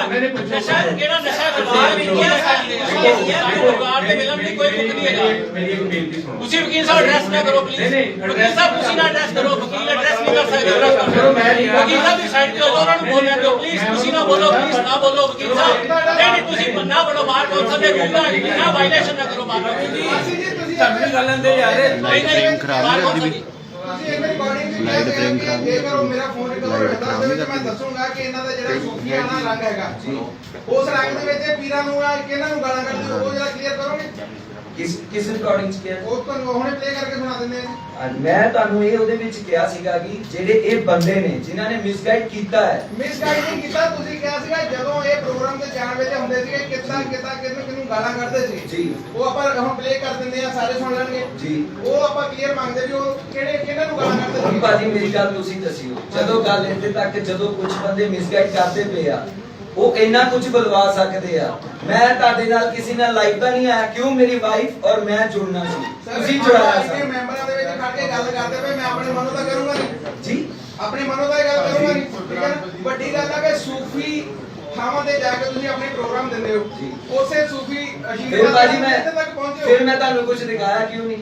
ਨਸ਼ਾ ਕਿਹੜਾ ਨਸ਼ਾ ਪਰਿਵਾਰ ਵਿੱਚ ਕੀ ਸਾਡੇ ਪਰਿਵਾਰ ਦੇ ਮਿਲਣ ਦੀ ਕੋਈ ਭੁੱਖ ਨਹੀਂ ਹੈਗਾ ਮੇਰੀ ਇੱਕ ਬੇਨਤੀ ਸੁਣੋ ਤੁਸੀਂ ਵਕੀਲ ਸਾਹਿਬ ਐਡਰੈਸ ਨਾ ਕਰੋ ਪਲੀਜ਼ ਵਕੀਲ ਸਾਹਿਬ ਤੁਸੀਂ ਨਾ ਐਡਰੈਸ ਕਰੋ ਵਕੀਲ ਐਡਰੈਸ ਨਹੀਂ ਕਰ ਸਕਦੇ ਵਕੀਲ ਸਾਹਿਬ ਦੀ ਸਾਈਡ ਤੇ ਉਹਨਾਂ ਨੂੰ ਬੋਲਣ ਦਿਓ ਪਲੀਜ਼ ਤੁਸੀਂ ਨਾ ਬੋਲੋ ਪਲੀਜ਼ ਨਾ ਬੋਲੋ ਵਕੀਲ ਸਾਹਿਬ ਨਹੀਂ ਤੁਸੀਂ ਨਾ ਬੋਲੋ ਬਾਹਰ ਕੌਂਸਲ ਦੇ ਰੂਲ ਦਾ ਨਾ ਵਾਇਲੇਸ਼ਨ ਨਾ ਕਰੋ ਬਾਹਰ ਤੁਸੀਂ ਗੱਲ ਅੰਦਰ ਯਾਰ ਲਾਈਟ ਤੁਸੀਂ ਇੱਕ ਰਿਕਾਰਡਿੰਗ ਦੀ ਲਾਈਟ ਫਰੇਮ ਖਰਾਬ ਇਹ ਕਰੋ ਮੇਰਾ ਫੋਨ ਰਿਕਾਰਡ ਕਰਦਾ ਤੇ ਮੈਂ ਦੱਸੂਗਾ ਕਿ ਇਹਨਾਂ ਦਾ ਜਿਹੜਾ ਸੂਫੀਆਨਾ ਰੰਗ ਹੈਗਾ ਉਸ ਰੰਗ ਦੇ ਵਿੱਚ ਇਹ ਪੀਰਾਂ ਨੂੰ ਆ ਕਿਹਨਾਂ ਨੂੰ ਗਾਲਾਂ ਕੱਢਦੇ ਉਹ ਜਿਹੜਾ ਕਲੀਅਰ ਕਰੋਗੇ ਕਿਸ ਰਿਕਾਰਡਿੰਗ 'ਚ ਕਿਹਾ ਉਹ ਤੁਹਾਨੂੰ ਹੁਣੇ ਪਲੇ ਕਰਕੇ ਸੁਣਾ ਦਿੰਦੇ ਆ ਮੈਂ ਤੁਹਾਨੂੰ ਇਹ ਉਹਦੇ ਵਿੱਚ ਕਿਹਾ ਸੀਗਾ ਕਿ ਜਿਹੜੇ ਇਹ ਬੰਦੇ ਨੇ ਜਿਨ੍ਹਾਂ ਨੇ ਮਿਸਗਾਈਡ ਕੀਤਾ ਹੈ ਮਿਸਗਾਈਡ ਨਹੀਂ ਕੀਤਾ ਤੁਸੀਂ ਕਿਹਾ ਸੀਗਾ ਜਦੋਂ ਇਹ ਪ੍ਰੋਗਰਾਮ ਤੇ ਜਾਣ ਵੇਲੇ ਹੁੰਦੇ ਸੀਗੇ ਕਿਹਨੂੰ ਗਾਲਾਂ ਕੱਢਦੇ ਸੀ ਜੀ ਉਹ ਆਪਾਂ ਹੁਣ ਪਲੇ ਕਰ ਦਿੰਦੇ ਆ ਸਾਰੇ ਸੁਣ ਲੈਣਗੇ ਜੀ ਉਹ ਆਪਾਂ ਕਲੀਅਰ ਮੰਗਦੇ ਵੀ ਉਹ ਕਿਹਨਾਂ ਨੂੰ ਗਾਲਾਂ ਕੱਢਦੇ ਹੁਣ ਸੀ ਭਾਜੀ ਮੇਰੀ ਗੱਲ ਤੁਸੀਂ ਦੱਸਿਓ ਜਦੋਂ ਗੱਲ ਇੱਥੇ ਤੱਕ ਜਦੋਂ ਕੁਝ ਬੰਦੇ ਮਿਸਗਾਈਡ ਕਰਦੇ ਪਏ ਆ ਉਹ ਇੰਨਾ ਕੁਝ ਬੁਲਵਾ ਸਕਦੇ ਆ ਮੈਂ ਤੁਹਾਡੇ ਨਾਲ ਕਿਸੇ ਨਾਲ ਲਾਈਵ ਤਾਂ ਨਹੀਂ ਆਇਆ ਕਿਉਂ ਮੇਰੀ ਵਾਈਫ ਔਰ ਮੈਂ ਜੁੜਨਾ ਸੀ ਤੁਸੀਂ ਜੁੜਾਇਆ ਸੀ ਸੀ ਮੈਂਬਰਾਂ ਦੇ ਵਿੱਚ ਖੜ ਕੇ ਗੱਲ ਕਰਦੇ ਪਏ ਮੈਂ ਆਪਣੇ ਮਨੋਂ ਤਾਂ ਕਰੂੰਗਾ ਨਹੀਂ ਜੀ ਆਪਣੀ ਮਨੋਂ ਦਾ ਗੱਲ ਕਰੂੰਗਾ ਨਹੀਂ ਠੀਕ ਹੈ ਨਾ? ਵੱਡੀ ਗੱਲ ਹੈ ਕਿ ਸੂਫੀ ਥਾਵਾਂ ਤੇ ਜਾ ਕੇ ਤੁਸੀਂ ਆਪਣੇ ਪ੍ਰੋਗਰਾਮ ਦਿੰਦੇ ਹੋ ਉਸੇ ਸੂਫੀ ਫਿਰ ਭਾਜੀ ਮੈਂ ਇੱਥੇ ਤੱਕ ਪਹੁੰਚੇ ਹੋ ਫਿਰ ਮੈਂ ਤੁਹਾਨੂੰ ਕੁਝ ਦਿਖਾਇਆ ਕਿਉਂ ਨਹੀਂ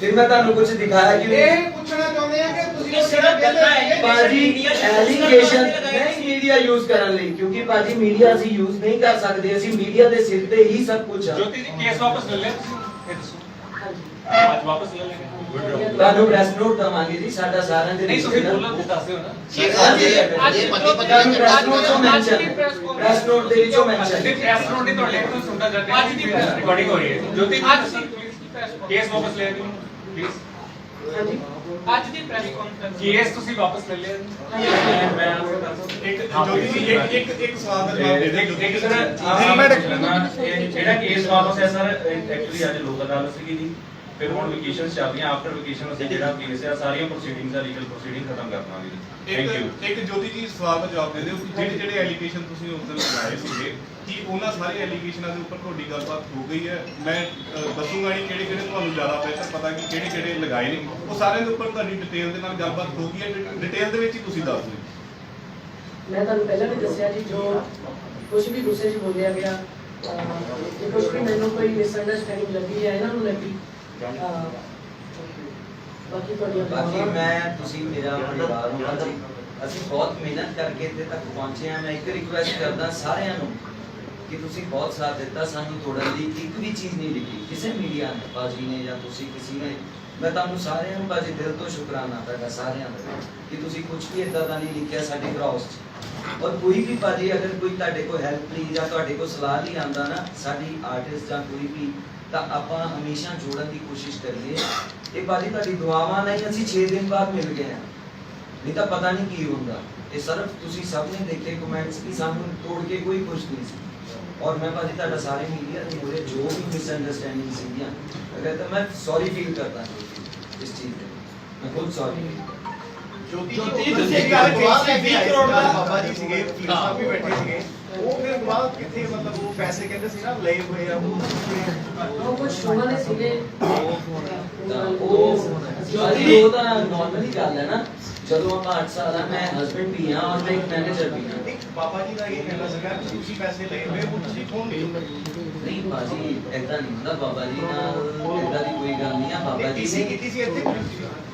ਫਿਰ ਮੈਂ ਤੁਹਾਨੂੰ ਕੁਝ ਦਿਖਾਇਆ ਕਿਉਂ ਨਹੀਂ ਇਹ ਪੁੱਛਣਾ ਚਾਹੁੰਦੇ ਆ ਕਿ ਤੁਸੀਂ ਇਹ ਸਿਰਫ ਗੱਲਾਂ ਹੈ ਬਾਜੀ ਐਲੀਗੇਸ਼ਨ ਨਹੀਂ ਮੀਡੀਆ ਯੂਜ਼ ਕਰਨ ਲਈ ਕਿਉਂਕਿ ਬਾਜੀ ਮੀਡੀਆ ਅਸੀਂ ਯੂਜ਼ ਨਹੀਂ ਕਰ ਸਕਦੇ ਅਸੀਂ ਮੀਡੀਆ ਦੇ ਸਿਰ ਤੇ ਹੀ ਸਭ ਕੁਝ ਆ ਜੋਤੀ ਜੀ ਕੇਸ ਵਾਪਸ ਲੈ ਲਿਆ ਤੁਸੀਂ ਇਹ ਦੱਸੋ ਅੱਜ ਵਾਪਸ ਲੈ ਲੈਗੇ ਤੁਹਾਨੂੰ ਪ੍ਰੈਸ ਨੋਟ ਦਵਾਂਗੇ ਜੀ ਸਾਡਾ ਸਾਰਿਆਂ ਦੇ ਨਹੀਂ ਤੁਸੀਂ ਬੋਲਣ ਤੇ ਦੱਸ ਦਿਓ ਨਾ ਪ੍ਰੈਸ ਨੋਟ ਦੇ ਵਿੱਚੋਂ ਮੈਂਸ਼ਨ ਤੇ ਪ੍ਰੈਸ ਨੋਟ ਦੀ ਤੁਹਾਡੇ ਕੋਲ ਸੁਣਨਾ ਚਾਹਤੇ ਹਾਂ ਅੱਜ ਦੀ ਰਿਕਾਰਡਿੰਗ ਹੋ ਰਹੀ ਹੈ ਜੋਤੀ ਅੱਜ ਕੇਸ ਵਾਪਸ ਲੈ ਲਿਓ ਪਲੀਜ਼ ਅੱਜ ਦੀ ਪ੍ਰੈਸ ਕਾਨਫਰੰਸ ਕੇਸ ਤੁਸੀਂ ਵਾਪਸ ਲੈ ਲਿਆ ਮੈਂ ਇੱਕ ਜੋਤੀ ਜੀ ਇੱਕ ਸਵਾਲ ਦਾ ਜਵਾਬ ਦੇ ਦਿਓ ਇੱਕ ਸਰ ਜਿਹੜਾ ਕੇਸ ਵਾਪਸ ਹੈ ਸਰ ਐਕਚੁਅਲੀ ਅੱਜ ਲੋਕ ਅਦਾਲਤ ਸੀਗੀ ਜੀ ਫਿਰ ਹੁਣ ਵਕੇਸ਼ਨ ਚੱਲਦੀਆਂ ਆਫਟਰ ਵਕੇਸ਼ਨ ਅਸੀਂ ਜਿਹੜਾ ਕੇਸ ਹੈ ਸਾਰੀਆਂ ਪ੍ਰੋਸੀਡਿੰਗਸ ਆ ਲੀਗਲ ਪ੍ਰੋਸੀਡਿੰਗ ਖਤਮ ਕਰਨਾ ਵੀ ਥੈਂਕ ਯੂ ਇੱਕ ਜੋਤੀ ਜੀ ਸਵਾਲ ਦਾ ਜਵਾਬ ਦੇ ਦਿਓ ਜਿਹੜੇ ਐਲੀਗੇਸ਼ਨ ਤੁਸੀਂ ਉਸ ਦਿਨ ਲਗਾਏ ਸੀਗੇ ਕੀ ਉਹਨਾਂ ਸਾਰੇ ਐਲੀਗੇਸ਼ਨਾਂ ਦੇ ਉੱਪਰ ਤੁਹਾਡੀ ਗੱਲਬਾਤ ਹੋ ਗਈ ਹੈ ਮੈਂ ਦੱਸੂਗਾ ਨਹੀਂ ਕਿਹੜੇ ਤੁਹਾਨੂੰ ਜ਼ਿਆਦਾ ਬਿਹਤਰ ਪਤਾ ਕਿ ਕਿਹੜੇ ਲਗਾਏ ਨੇ ਉਹ ਸਾਰਿਆਂ ਦੇ ਉੱਪਰ ਤੁਹਾਡੀ ਡਿਟੇਲ ਦੇ ਨਾਲ ਗੱਲਬਾਤ ਹੋ ਗਈ ਹੈ ਡਿਟੇਲ ਦੇ ਵਿੱਚ ਹੀ ਤੁਸੀਂ ਦੱਸ ਦਿਓ ਮੈਂ ਤੁਹਾਨੂੰ ਪਹਿਲਾਂ ਵੀ ਦੱਸਿਆ ਜੀ, ਜੋ ਕੁਝ ਵੀ ਗੁੱਸੇ 'ਚ ਬੋਲਿਆ ਗਿਆ, ਜੇ ਕੁਝ ਵੀ ਮੈਨੂੰ ਕੋਈ ਮਿਸਅੰਡਰਸਟੈਂਡਿੰਗ ਲੱਗੀ ਜਾਂ ਇਹਨਾਂ ਨੂੰ ਲੱਗੀ, ਬਾਕੀ ਤੁਹਾਡੀਆਂ ਬਾਕੀ ਮੈਂ ਤੁਸੀਂ ਮੇਰਾ ਪਰਿਵਾਰ ਨੂੰ ਜੀ ਅਸੀਂ ਬਹੁਤ ਮਿਹਨਤ ਕਰਕੇ ਇੱਥੇ ਤੱਕ ਪਹੁੰਚੇ ਹਾਂ। ਮੈਂ ਇੱਕ ਰਿਕੁਐਸਟ ਕਰਦਾ ਸਾਰਿਆਂ ਨੂੰ ਕਿ ਤੁਸੀਂ ਬਹੁਤ ਸਾਥ ਦਿੱਤਾ ਸਾਨੂੰ ਤੋੜਨ ਦੀ ਇੱਕ ਵੀ ਚੀਜ਼ ਨਹੀਂ ਲਿਖੀ ਕਿਸੇ ਮੀਡੀਆ ਨੇ, ਬਾਜੀ ਨੇ ਜਾਂ ਤੁਸੀਂ ਕਿਸੇ ਨੇ। ਮੈਂ ਤੁਹਾਨੂੰ ਸਾਰਿਆਂ ਨੂੰ ਬਾਜੀ ਦਿਲ ਤੋਂ ਸ਼ੁਕਰਾਨਾ ਤੁਹਾਡਾ ਸਾਰਿਆਂ ਦਾ ਕਿ ਤੁਸੀਂ ਕੁਝ ਵੀ ਇਦਾਂ ਦਾ ਨਹੀਂ ਲਿਖਿਆ ਸਾਡੀ ਕ੍ਰਾਸ 'ਚ। ਔਰ ਕੋਈ ਵੀ ਬਾਜੀ ਅਗਰ ਕੋਈ ਤੁਹਾਡੇ ਕੋਲ ਹੈਲਪ ਲਈ ਜਾਂ ਤੁਹਾਡੇ ਕੋਲ ਸਲਾਹ ਲਈ ਆਉਂਦਾ ਨਾ ਸਾਡੀ ਆਰਟਿਸਟ ਜਾਂ ਕੋਈ ਵੀ, ਤਾਂ ਆਪਾਂ ਹਮੇਸ਼ਾ ਜੋੜਨ ਦੀ ਕੋਸ਼ਿਸ਼ ਕਰੀਏ। ਇਹ ਬਾਜੀ ਤੁਹਾਡੀ ਦੁਆਵਾਂ ਨਾਲ ਹੀ ਅਸੀਂ 6 ਦਿਨ ਬਾਅਦ ਮਿਲ ਗਏ ਹਾਂ, ਨਹੀਂ ਤਾਂ ਪਤਾ ਨਹੀਂ ਕੀ ਹੁੰਦਾ। ਇਹ ਸਿਰਫ ਤੁਸੀਂ ਸਭ ਨੇ ਦੇਖੇ ਕਮੈਂਟਸ ਕਿ ਸਾਨੂੰ ਤੋੜ ਕੇ ਕੋਈ ਕੁਝ ਨਹੀਂ ਸੀ। ਔਰ ਮੈਂ ਭਾਜੀ ਤੁਹਾਡਾ ਸਾਰੇ ਮੀਡੀਆ ਦੇ ਮੂਹਰੇ ਜੋ ਵੀ ਮਿਸਅੰਡਰਸਟੈਂਡਿੰਗ ਸੀਗੀਆਂ ਅਗਰ ਤਾਂ ਮੈਂ ਸੌਰੀ ਫੀਲ ਕਰਦਾ ਇਸ ਚੀਜ਼ ਤੇ, ਮੈਂ ਖੁਦ ਸੌਰੀ। ਜੋਤੀ ਜੀ ਤੁਸੀਂ ਇੱਕ ਗੱਲ ਕਹੀ ਸੀ 20 ਕਰੋੜ ਦਾ ਬਾਬਾ ਜੀ ਸੀਗੇ, ਫੀਲ ਸਾਹਿਬ ਵੀ ਬੈਠੇ ਸੀਗੇ, ਉਹ ਫਿਰ ਬਾਅਦ ਕਿੱਥੇ ਮਤਲਬ ਉਹ ਪੈਸੇ ਕਹਿੰਦੇ ਸੀ ਨਾ ਲਏ ਹੋਏ ਆ ਉਹ ਕੁਝ ਸ਼ੋਆਂ ਦੇ ਸੀਗੇ, ਉਹ ਤਾਂ ਨਾਰਮਲੀ ਗੱਲ ਹੈ ਨਾ। ਜਦੋਂ ਆਪਾਂ 8 ਸਾਲ ਆ, ਮੈਂ ਹਸਬੈਂਡ ਵੀ ਹਾਂ ਔਰ ਮੈਂ ਇੱਕ ਮੈਨੇਜਰ ਵੀ ਹਾਂ। ਇੱਕ ਬਾਬਾ ਜੀ ਦਾ ਇਹ ਕਹਿਣਾ ਸੀਗਾ ਕਿ ਤੁਸੀਂ ਪੈਸੇ ਲਏ ਹੋਏ ਉਹ ਤੁਸੀਂ ਕੌਣ ਦੇ ਨਹੀਂ ਬਾਜੀ ਏਦਾਂ ਨਹੀਂ ਹੁੰਦਾ, ਬਾਬਾ ਜੀ ਨਾਲ ਏਦਾਂ ਦੀ ਕੋਈ ਗੱਲ ਨਹੀਂ ਆ। ਬਾਬਾ ਜੀ ਕਿਸੇ ਨੇ ਕੀਤੀ ਸੀ ਇੱਥੇ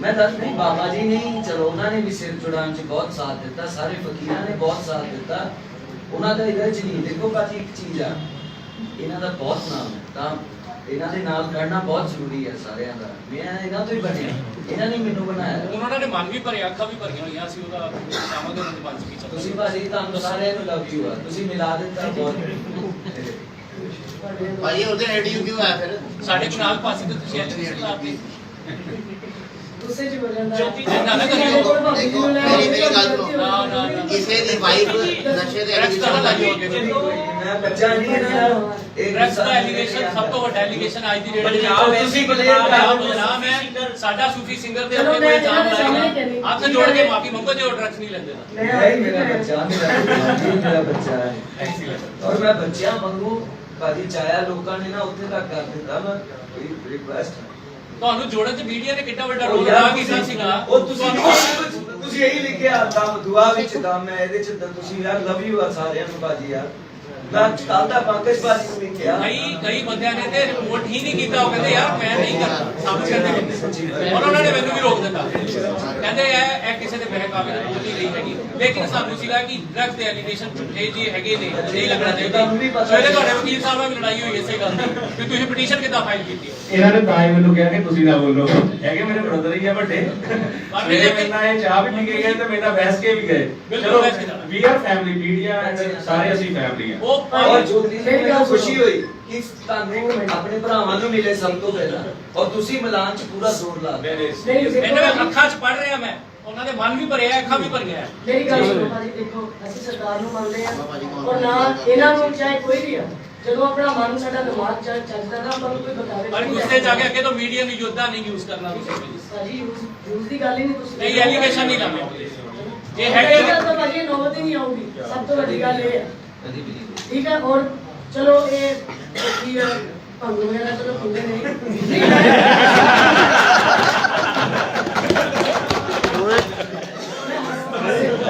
ਮੈਂ ਦੱਸ ਨਹੀਂ, ਬਾਬਾ ਜੀ ਨੇ ਚਲੋ ਉਹਨਾਂ ਨੇ ਵੀ ਸਿਰ ਚੁੜਾਉਣ 'ਚ ਬਹੁਤ ਸਾਥ ਦਿੱਤਾ, ਸਾਰੇ ਫਕੀਰਾਂ ਨੇ ਬਹੁਤ ਸਾਥ ਦਿੱਤਾ। ਉਹਨਾਂ ਦਾ ਇਹਦੇ 'ਚ ਨਹੀਂ, ਦੇਖੋ ਬਾਜੀ ਇੱਕ ਚੀਜ਼ ਆ, ਇਹਨਾਂ ਦਾ ਬਹੁਤ ਨਾਮ ਹੈ ਤਾਂ ਇਹਨਾਂ ਦੇ ਨਾਲ ਖੜਨਾ ਬਹੁਤ ਜ਼ਰੂਰੀ ਹੈ ਸਾਰਿਆਂ ਦਾ। ਮੈਂ ਇਹਨਾਂ ਤੋਂ ਹੀ ਬਣਿਆ, ਇਹਨਾਂ ਨੇ ਮੈਨੂੰ ਬਣਾਇਆ। ਉਹਨਾਂ ਨੇ ਮਨ ਵੀ ਭਰਿਆ, ਅੱਖਾਂ ਵੀ ਭਰੀਆਂ ਹੋਈਆਂ ਸੀ ਉਹਦਾ ਸ਼ਾਮਾਂ ਦੇ ਉਹਨਾਂ ਦੇ ਮਨ 'ਚ ਕੀ ਚੱਲਦਾ। ਤੁਸੀਂ ਭਾਜੀ ਤੁਹਾਨੂੰ ਸਾਰਿਆਂ ਨੂੰ ਲਵ ਯੂ ਆ, ਤੁਸੀਂ ਮਿਲਾ ਦਿੱਤਾ ਬਹੁਤ। ਭਾਜੀ ਉਹਦੇ ਐਡੀਓ ਕਿਉਂ ਆਇਆ ਫਿਰ? ਸਾਡੇ ਕੋਲ ਨਾਲ ਪਾਸੇ ਤੇ ਤੁਸੀਂ ਐਲੀਗੇਸ਼ਨ ਲਾਤੇ। ਗੁੱਸੇ 'ਚ ਬੋਲਣ ਦਾ ਜੋਤੀ ਜੀ ਨਾਲ ਕਰਿਓ। ਦੇਖੋ ਮੇਰੀ ਗੱਲ ਸੁਣੋ, ਨਾ ਨਾ ਨਾ ਕਿਸੇ ਦੀ ਵਾਈਫ ਨਸ਼ੇ ਦੇ ਐਲੀਗੇਸ਼ਨ ਲਾਈ ਮੈਂ ਬੱਚਾ ਨਹੀਂ ਇਹਨਾਂ ਦਾ ਇਹ ਡਰੱਗਸ ਦਾ ਐਲੀਗੇਸ਼ਨ ਸਭ ਤੋਂ ਵੱਡਾ ਐਲੀਗੇਸ਼ਨ ਅੱਜ ਦੀ ਡੇਟ ਵਿੱਚ ਪੰਜਾਬ ਵਿੱਚ ਤੁਸੀਂ ਪੰਜਾਬ ਬਦਨਾਮ ਹੈ। ਸਾਡਾ ਸੂਫੀ ਸਿੰਗਰ ਦੇ ਉੱਤੇ ਕੋਈ ਇਲਜ਼ਾਮ ਲਾਏਗਾ, ਹੱਥ ਜੋੜ ਕੇ ਮਾਫੀ ਮੰਗੋ ਜੇ ਉਹ ਡਰੱਗਸ ਨਹੀਂ ਲੈਂਦੇ ਤਾਂ। ਨਹੀਂ ਮੇਰਾ ਬੱਚਾ ਮੇਰਾ ਬੱਚਾ ਹੈ। ਔਰ ਮੈਂ ਬੱਚਿਆਂ ਵਾਂਗੂ ਭਾਜੀ ਚਾਹਿਆ ਲੋਕਾਂ ਨੇ ਨਾ ਉੱਥੇ ਤੱਕ ਕਰ ਦਿੱਤਾ। ਮੈਂ ਕੋਈ ਰਿਕੁਐਸਟ ਤੁਹਾਨੂੰ ਜੋੜਨ 'ਚ ਮੀਡੀਆ ਨੇ ਕਿੰਨਾ ਵੱਡਾ ਰੋਲ ਅਦਾ ਕੀਤਾ ਸੀਗਾ। ਉਹ ਤੁਸੀਂ ਇਹੀ ਲਿਖਿਆ ਦਮ ਦੁਆ ਵਿੱਚ ਦਮ ਹੈ, ਇਹਦੇ 'ਚ ਤੁਸੀਂ ਯਾਰ ਲਵ ਯੂ ਆ ਸਾਰਿਆਂ ਨੂੰ ਭਾਜੀ ਯਾਰ। ਮੈਂ ਕੱਲ ਦਾ ਪੰਕਜ ਭਾਜੀ ਨੂੰ ਲਿਖਿਆ ਕਈ ਬੰਦਿਆਂ ਨੇ ਤੇ ਰਿਪੋਰਟ ਹੀ ਨਹੀਂ ਕੀਤਾ, ਉਹ ਕਹਿੰਦੇ ਯਾਰ ਮੈਂ ਨਹੀਂ ਕਰਦਾ ਸਾਬਤ ਕਰਦੇ। ਔਰ ਉਹਨਾਂ ਨੇ ਮੈਨੂੰ ਵੀ ਰੋਕ ਦਿੱਤਾ, ਕਹਿੰਦੇ ਇਹ ਕਿਸੇ ਦੇ ਬਹਿਕਾਵੇ ਨਾਲ ਬੋਲੀ ਨਹੀਂ ਹੈਗੀ। ਲੇਕਿਨ ਸਾਨੂੰ ਸੀਗਾ ਕਿ ਡਰੱਗਸ ਦੇ ਐਲੀਗੇਸ਼ਨ ਝੂਠੇ ਜੀ ਹੈਗੇ ਨੇ, ਨਹੀਂ ਲੱਗਣਾ ਚਾਹੀਦਾ। ਸਵੇਰੇ ਤੁਹਾਡੇ ਵਕੀਲ ਸਾਹਿਬ ਨਾਲ ਵੀ ਲੜਾਈ ਹੋਈ ਇਸੇ ਗੱਲ ਦੀ ਕਿ ਤੁਸੀਂ ਪਟੀਸ਼ਨ ਕਿੱਦਾਂ ਫਾਈਲ ਕੀਤੀ। ਇਹਨਾਂ ਨੇ ਤਾਂ ਹੀ ਮੈਨੂੰ ਕਿਹਾ ਕਿ ਤੁਸੀਂ ਨਾ ਬੋਲੋ, ਹੈਗੇ ਮੇਰੇ ਬ੍ਰਦਰ ਹੀ ਆ ਵੱਡੇ। ਮੇਰੇ ਨਾਲ ਇਹ ਚਾਹ ਵੀ ਪੀ ਕੇ ਗਏ ਤੇ ਮੇਰੇ ਨਾਲ ਬਹਿਸ ਕੇ ਵੀ ਗਏ। ਚਲੋ ਵੀ ਆਰ ਫੈਮਿਲੀ, ਮੀਡੀਆ ਸਾਰੇ ਅਸੀਂ ਫੈਮਿਲੀ ਆ। ਔਰ ਜੋਤੀ ਜੀ ਮੈਨੂੰ ਖੁਸ਼ੀ ਹੋਈ ਕਿ ਤੁਹਾਨੂੰ ਆਪਣੇ ਭਰਾਵਾਂ ਨੂੰ ਮਿਲੇ ਸਭ ਤੋਂ ਪਹਿਲਾਂ, ਔਰ ਤੁਸੀਂ ਮਿਲਾਨ 'ਚ ਪੂਰਾ ਜ਼ੋਰ ਲਾ ਰਹੇ। ਇਹਨਾਂ ਅੱਖਾਂ 'ਚ ਪੜ ਰਿਹਾ, ਮੈਂ ਉਹਨਾਂ ਦੇ ਮਨ ਵੀ ਭਰਿਆ, ਅੱਖਾਂ ਵੀ ਭਰੀਆਂ। ਮੇਰੀ ਗੱਲ ਸੁਣੋ ਭਾਜੀ, ਦੇਖੋ ਅਸੀਂ ਸਰਕਾਰ ਨੂੰ ਮੰਨਦੇ ਆ ਔਰ ਨਾ ਇਹਨਾਂ ਨੂੰ ਚਾਹੇ ਕੋਈ ਵੀ ਆ, ਜਦੋਂ ਆਪਣਾ ਮਨ ਸਾਡਾ ਦਿਮਾਗ ਚੱਲਦਾ ਨਾ ਆਪਾਂ ਨੂੰ ਕੋਈ ਬਤਾਵੇ। ਪਰ ਗੁੱਸੇ 'ਚ ਆ ਕੇ ਅੱਗੇ ਤੋਂ ਮੀਡੀਆ ਨੂੰ ਯੋਧਾ ਨਹੀਂ ਯੂਜ਼ ਕਰਨਾ ਤੁਸੀਂ। ਭਾਜੀ ਯੂਜ਼ ਦੀ ਗੱਲ ਹੀ ਨਹੀਂ, ਤੁਸੀਂ ਨਹੀਂ ਐਲੀਗੇਸ਼ਨ ਨਹੀਂ ਲਾਉਣੇ ਇਹ ਇਹ ਹੈਗੇ ਗੱਲ ਤਾਂ ਭਾਜੀ ਨੌਬਤ ਹੀ ਨਹੀਂ ਆਉਂਦੀ। ਸਭ ਤੋਂ ਵੱਡੀ ਗੱਲ ਇਹ ਹੈ, ਕਦੀ ਵੀ ਨਹੀਂ। ਠੀਕ ਹੈ। ਔਰ ਚਲੋ ਇਹ ਕੀ ਹੈ ਭੰਗ ਵਗੈਰਾ ਚਲੋ ਪੀਂਦੇ ਨਹੀਂ,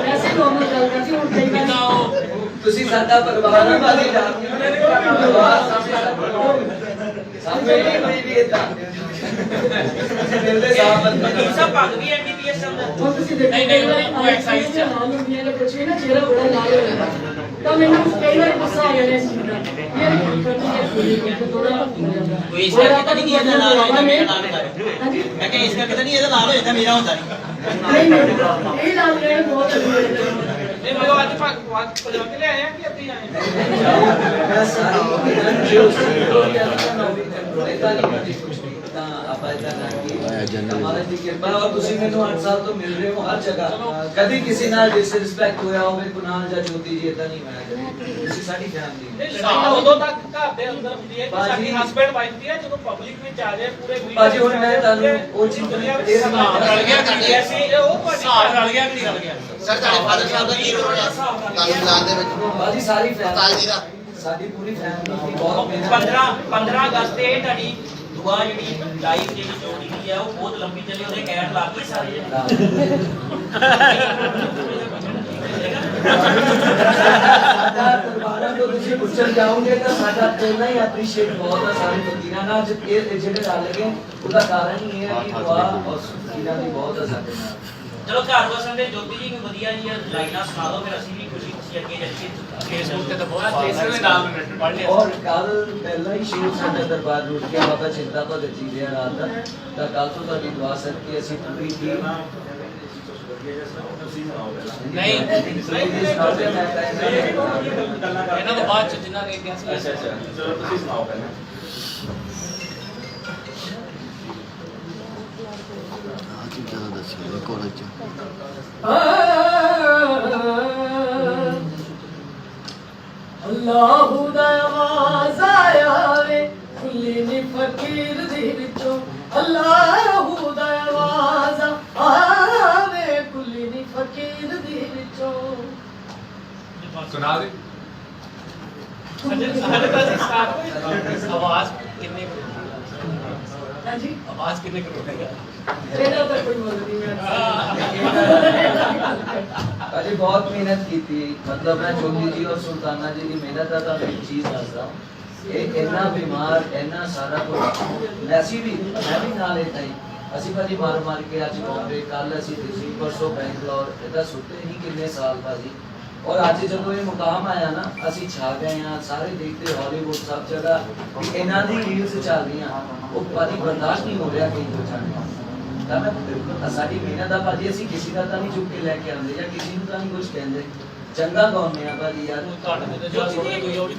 ਵੈਸੇ ਨੋਰਮਲ ਗੱਲ ਕਰਦੀ ਹੁਣ ਕਈ ਕਿੰਨਾ ਵਾਰ ਉਹ ਤੁਸੀਂ ਸਾਡਾ ਪਰਿਵਾਰ ਆ ਭਾਜੀ, ਸਭ ਮੇਰੇ ਕੋਈ ਵੀ ਇਦਾਂ ਮਿਲਦੇ ਸਾਹ ਬੰਦੇ ਸਭ ਭਗ ਵੀ ਐਮਬੀਬੀਐਸ ਦਾ ਹੁਣ ਤੁਸੀਂ ਦੇਖੋ ਨਹੀਂ, ਕਈ ਵਾਰ ਉਹ exercise ਚ। ਲਾਲ ਹੁੰਦੀਆਂ ਨੇ, ਕੁਛ ਵੀ ਨਾ ਚਿਹਰਾ ਬੜਾ ਲਾਲ ਹੋ ਜਾਂਦਾ, ਤਾਂ ਮੈਨੂੰ ਕਈ ਵਾਰ ਗੁੱਸਾ ਆ ਜਾਂਦਾ ਇਸ ਚੀਜ਼ ਦਾ। ਯਾਰ ਕੀ ਕਰਦੀ ਹੈ ਕੋਈ ਥੋੜਾ ਹੋ ਜਾਂਦਾ ਕੋਈ ਇਸ ਕਰਕੇ ਤਾਂ ਨਹੀਂ ਕਿ ਇਹਦਾ ਲਾਲ ਹੋਇਆ ਮੇਰਾ ਲਾਲ ਹੋਇਆ। ਹਾਂਜੀ ਮੈਂ ਕਿਹਾ ਇਸ ਕਰਕੇ ਤਾਂ ਨਹੀਂ ਇਹਦਾ ਲਾਲ ਹੋਇਆ ਮੇਰਾ ਹੁੰਦਾ ਨਹੀਂ ਨਹੀਂ। ਨਹੀਂ ਇਹ ਲਾਲ ਰਹਿਣ ਬਹੁਤ ਅੱਛੀ ਹੈ। ਨਹੀਂ ਮਤਲਬ ਅੱਜ ਭਗ ਪਜਾ ਕੇ ਲੈ ਆਏ ਆ ਕਿ ਅੱਧੀ ਆਏ ਮੈਂ ਸਾਰੀ ਜੋ ਸੀ ਕੋਈ ਆਪਣਾ ਨੌਵੀਂ ਕੰਟਰੋਲ ਇਦਾਂ ਨਹੀਂ ਕਰਦੀ ਕੁਝ ਨਹੀਂ ਤਾਂ ਆਪਾਂ ਇਦਾਂ ਕਰਾਂਗੇ ਮਹਾਰਾਜ ਦੀ ਕਿਰਪਾ। ਔਰ ਤੁਸੀਂ ਮੈਨੂੰ 8 ਸਾਲ ਤੋਂ ਮਿਲ ਰਹੇ ਹੋ ਹਰ ਜਗ੍ਹਾ, ਕਦੀ ਕਿਸੇ ਨਾਲ ਡਿਸਰਿਸਪੈਕਟ ਹੋਇਆ ਹੋਵੇ ਕੁਨਾਲ ਜਾਂ ਜੋਤੀ ਜੀ ਇਦਾਂ ਨਹੀਂ ਹੋਇਆ। ਤੁਸੀਂ ਸਾਡੀ ਫੈਮਿਲੀ ਉਦੋਂ ਤੱਕ ਘਰ ਦੇ ਅੰਦਰ ਹੁੰਦੀ ਹੈ ਕਿ ਸਾਡੀ ਹਸਬੈਂਡ ਵਾਈਫ ਦੀ ਹੈ, ਜਦੋਂ ਪਬਲਿਕ ਵਿੱਚ ਆ ਜਾਏ ਪੂਰੇ ਭਾਜੀ ਹੁਣ ਮੈਂ ਤੁਹਾਨੂੰ ਉਹ ਚੀਜ਼ ਦੁਨੀਆ ਵਿੱਚ ਰਲ ਗਿਆ ਕਿ ਐਸੀ ਉਹ ਤੁਹਾਡੀ ਹਿਸਾਬ ਰਲ ਗਿਆ ਕਿ ਨਹੀਂ ਰਲ ਗਿਆ। ਸਰ ਤੁਹਾਡੇ ਫਾਦਰ ਸਾਹਿਬ ਦਾ ਕੀ ਰੋਲ ਹੈ ਤੁਹਾਨੂੰ ਮਿਲਾਨ ਦੇ ਵਿੱਚ? ਭਾਜੀ ਸਾਰੀ ਤਾਜ ਫੈਮਿਲੀ ਜੀ ਦਾ ਸਾਡੀ ਪੂਰੀ ਫੈਮਿਲੀ ਬਹੁਤ ਮਿਹਨਤ 15 ਅਗਸਤ ਤੇ ਤੁਹਾਡੀ ਦੁਆ ਜਿਹੜੀ ਲਾਈਵ ਜਿਹੜੀ ਜੋੜੀ ਦੀ ਹੈ ਉਹ ਬਹੁਤ ਲੰਬੀ ਚੱਲੀ, ਉਹਦੇ ਕੈਟ ਲੱਗ ਗਈ ਸਾਰੇ ਸਾਡਾ ਪਰਿਵਾਰਾਂ ਤੋਂ ਤੁਸੀਂ ਪੁੱਛਣ ਜਾਓਗੇ ਤਾਂ ਸਾਡਾ ਪਹਿਲਾਂ ਹੀ ਐਪਰੀਸ਼ੀਏਟ ਬਹੁਤ ਆ ਸਾਰੇ ਵਕੀਲਾਂ ਨਾਲ ਇਹ ਜਿਹੜੇ ਰਲ ਗਏ ਉਹਦਾ ਕਾਰਨ ਹੀ ਇਹ ਹੈ ਕਿ ਦੁਆ ਔਰ ਵਕੀਲਾਂ ਦੀ ਬਹੁਤ ਆ ਸਾਡੇ ਨਾਲ। ਚਲੋ ਘਰ ਵਸਣ ਦੇ ਜੋਤੀ ਜੀ ਨੂੰ ਵਧੀਆ ਜੀ ਲਾਈਨਾਂ ਸੁਣਾ ਦਿਓ, ਫਿਰ ਅਸੀਂ ਵੀ ਖੁਸ਼ੀ ਅੱਗੇ ਚੱਲੀਏ। ਫੇਸਬੁੱਕ ਤੇ ਤਾਂ ਬਹੁਤ ਕੇਸ ਦੇ ਨਾਲ ਪੜ੍ਹ ਲਿਆ और कल पहला ही शेर साडा दरबार रुक गया बाबा चिंता भगत जी दे रात दा तां कल तो तुहाडी दुआ सदके ਅਸੀਂ पूरी टीम ਨਹੀਂ ਇਹਨਾਂ ਇਹਨਾਂ ਤੋਂ ਬਾਅਦ ਚ ਜਿਨ੍ਹਾਂ ਨੇ ਕਿਹਾ ਸੀ ਅੱਛਾ ਚਲੋ ਤੁਸੀਂ ਸੁਣਾਓ ਪਹਿਲਾਂ। ਅੱਲਾਹੂ ਦਾ ਆਵਾਜ਼ ਆਇਆ ਵੇ ਖੁੱਲੀ ਨੀ ਫਕੀਰ ਦੀ ਵਿੱਚੋਂ ਅੱਲਾਹੂ ਦਾ ਆਵਾਜ਼ ਆਵੇ ਖੁੱਲੀ ਨੀ ਫਕੀਰ ਦੀ ਵਿੱਚੋਂ ਸੁਣਾ ਦੇ ਸਾਡੇ ਤਾਂ ਸਟਾਰਟ ਆਵਾਜ਼ ਕਿੰਨੇ ਕਰੋੜ ਹਾਂਜੀ ਆਵਾਜ਼ ਕਿੰਨੇ ਕਰੋੜ ਹੈ ਇਹਦਾ ਤਾਂ ਕੋਈ ਮੁੱਲ ਨਹੀਂ ਮੈਂ अजी बहुत मेहनत की थी, मतलब मैं चोली जी और सुल्ताना जी की मेहनत का तो एक चीज दसदा ਇਹ ਇੰਨਾ ਬਿਮਾਰ ਇੰਨਾ ਸਾਰਾ ਕੁਝ ਅਸੀਂ ਵੀ ਮੈਂ ਵੀ ਨਾਲ ਇਦਾਂ ਹੀ ਅਸੀਂ ਭਾਜੀ ਮਾਰ ਕੇ ਅੱਜ ਬੰਬੇ ਕੱਲ ਅਸੀਂ ਦਿੱਲੀ ਪਰਸੋਂ ਬੈਂਗਲੌਰ ਇਹਦਾ ਸੁੱਤੇ ਨਹੀਂ ਕਿੰਨੇ ਸਾਲ ਭਾਜੀ ਔਰ ਅੱਜ ਜਦੋਂ ਇਹ ਮੁਕਾਮ ਆਇਆ ਨਾ ਅਸੀਂ ਛਾ ਗਏ ਆ ਸਾਰੇ ਦੇਖਦੇ ਹਾਲੀਵੁੱਡ ਸਭ ਜਗ੍ਹਾ ਇਹਨਾਂ ਦੀ ਰੀਲਸ ਚੱਲ ਰਹੀਆਂ ਉਹ ਭਾਜੀ ਬਰਦਾਸ਼ਤ ਨਹੀਂ ਹੋ ਰਿਹਾ ਕਈ ਲੋਕਾਂ ਨੂੰ ਤਾਂ ਮੈਂ ਬਿਲਕੁਲ ਸਾਡੀ ਮਿਹਨਤ ਦਾ ਭਾਜੀ ਅਸੀਂ ਕਿਸੇ ਦਾ ਤਾਂ ਨਹੀਂ ਚੁੱਕ ਕੇ ਲੈ ਕੇ ਆਉਂਦੇ ਜਾਂ ਕਿਸੇ ਨੂੰ ਤਾਂ ਨਹੀਂ ਕੁਝ ਕਹਿੰਦੇ ਚੰਗਾ ਗਾਉਂਦੇ ਆ ਭਾਜੀ ਯਾਰ ਤੁਹਾਡੇ ਤੇ ਜੋ ਕੋਈ ਉਹ ਵੀ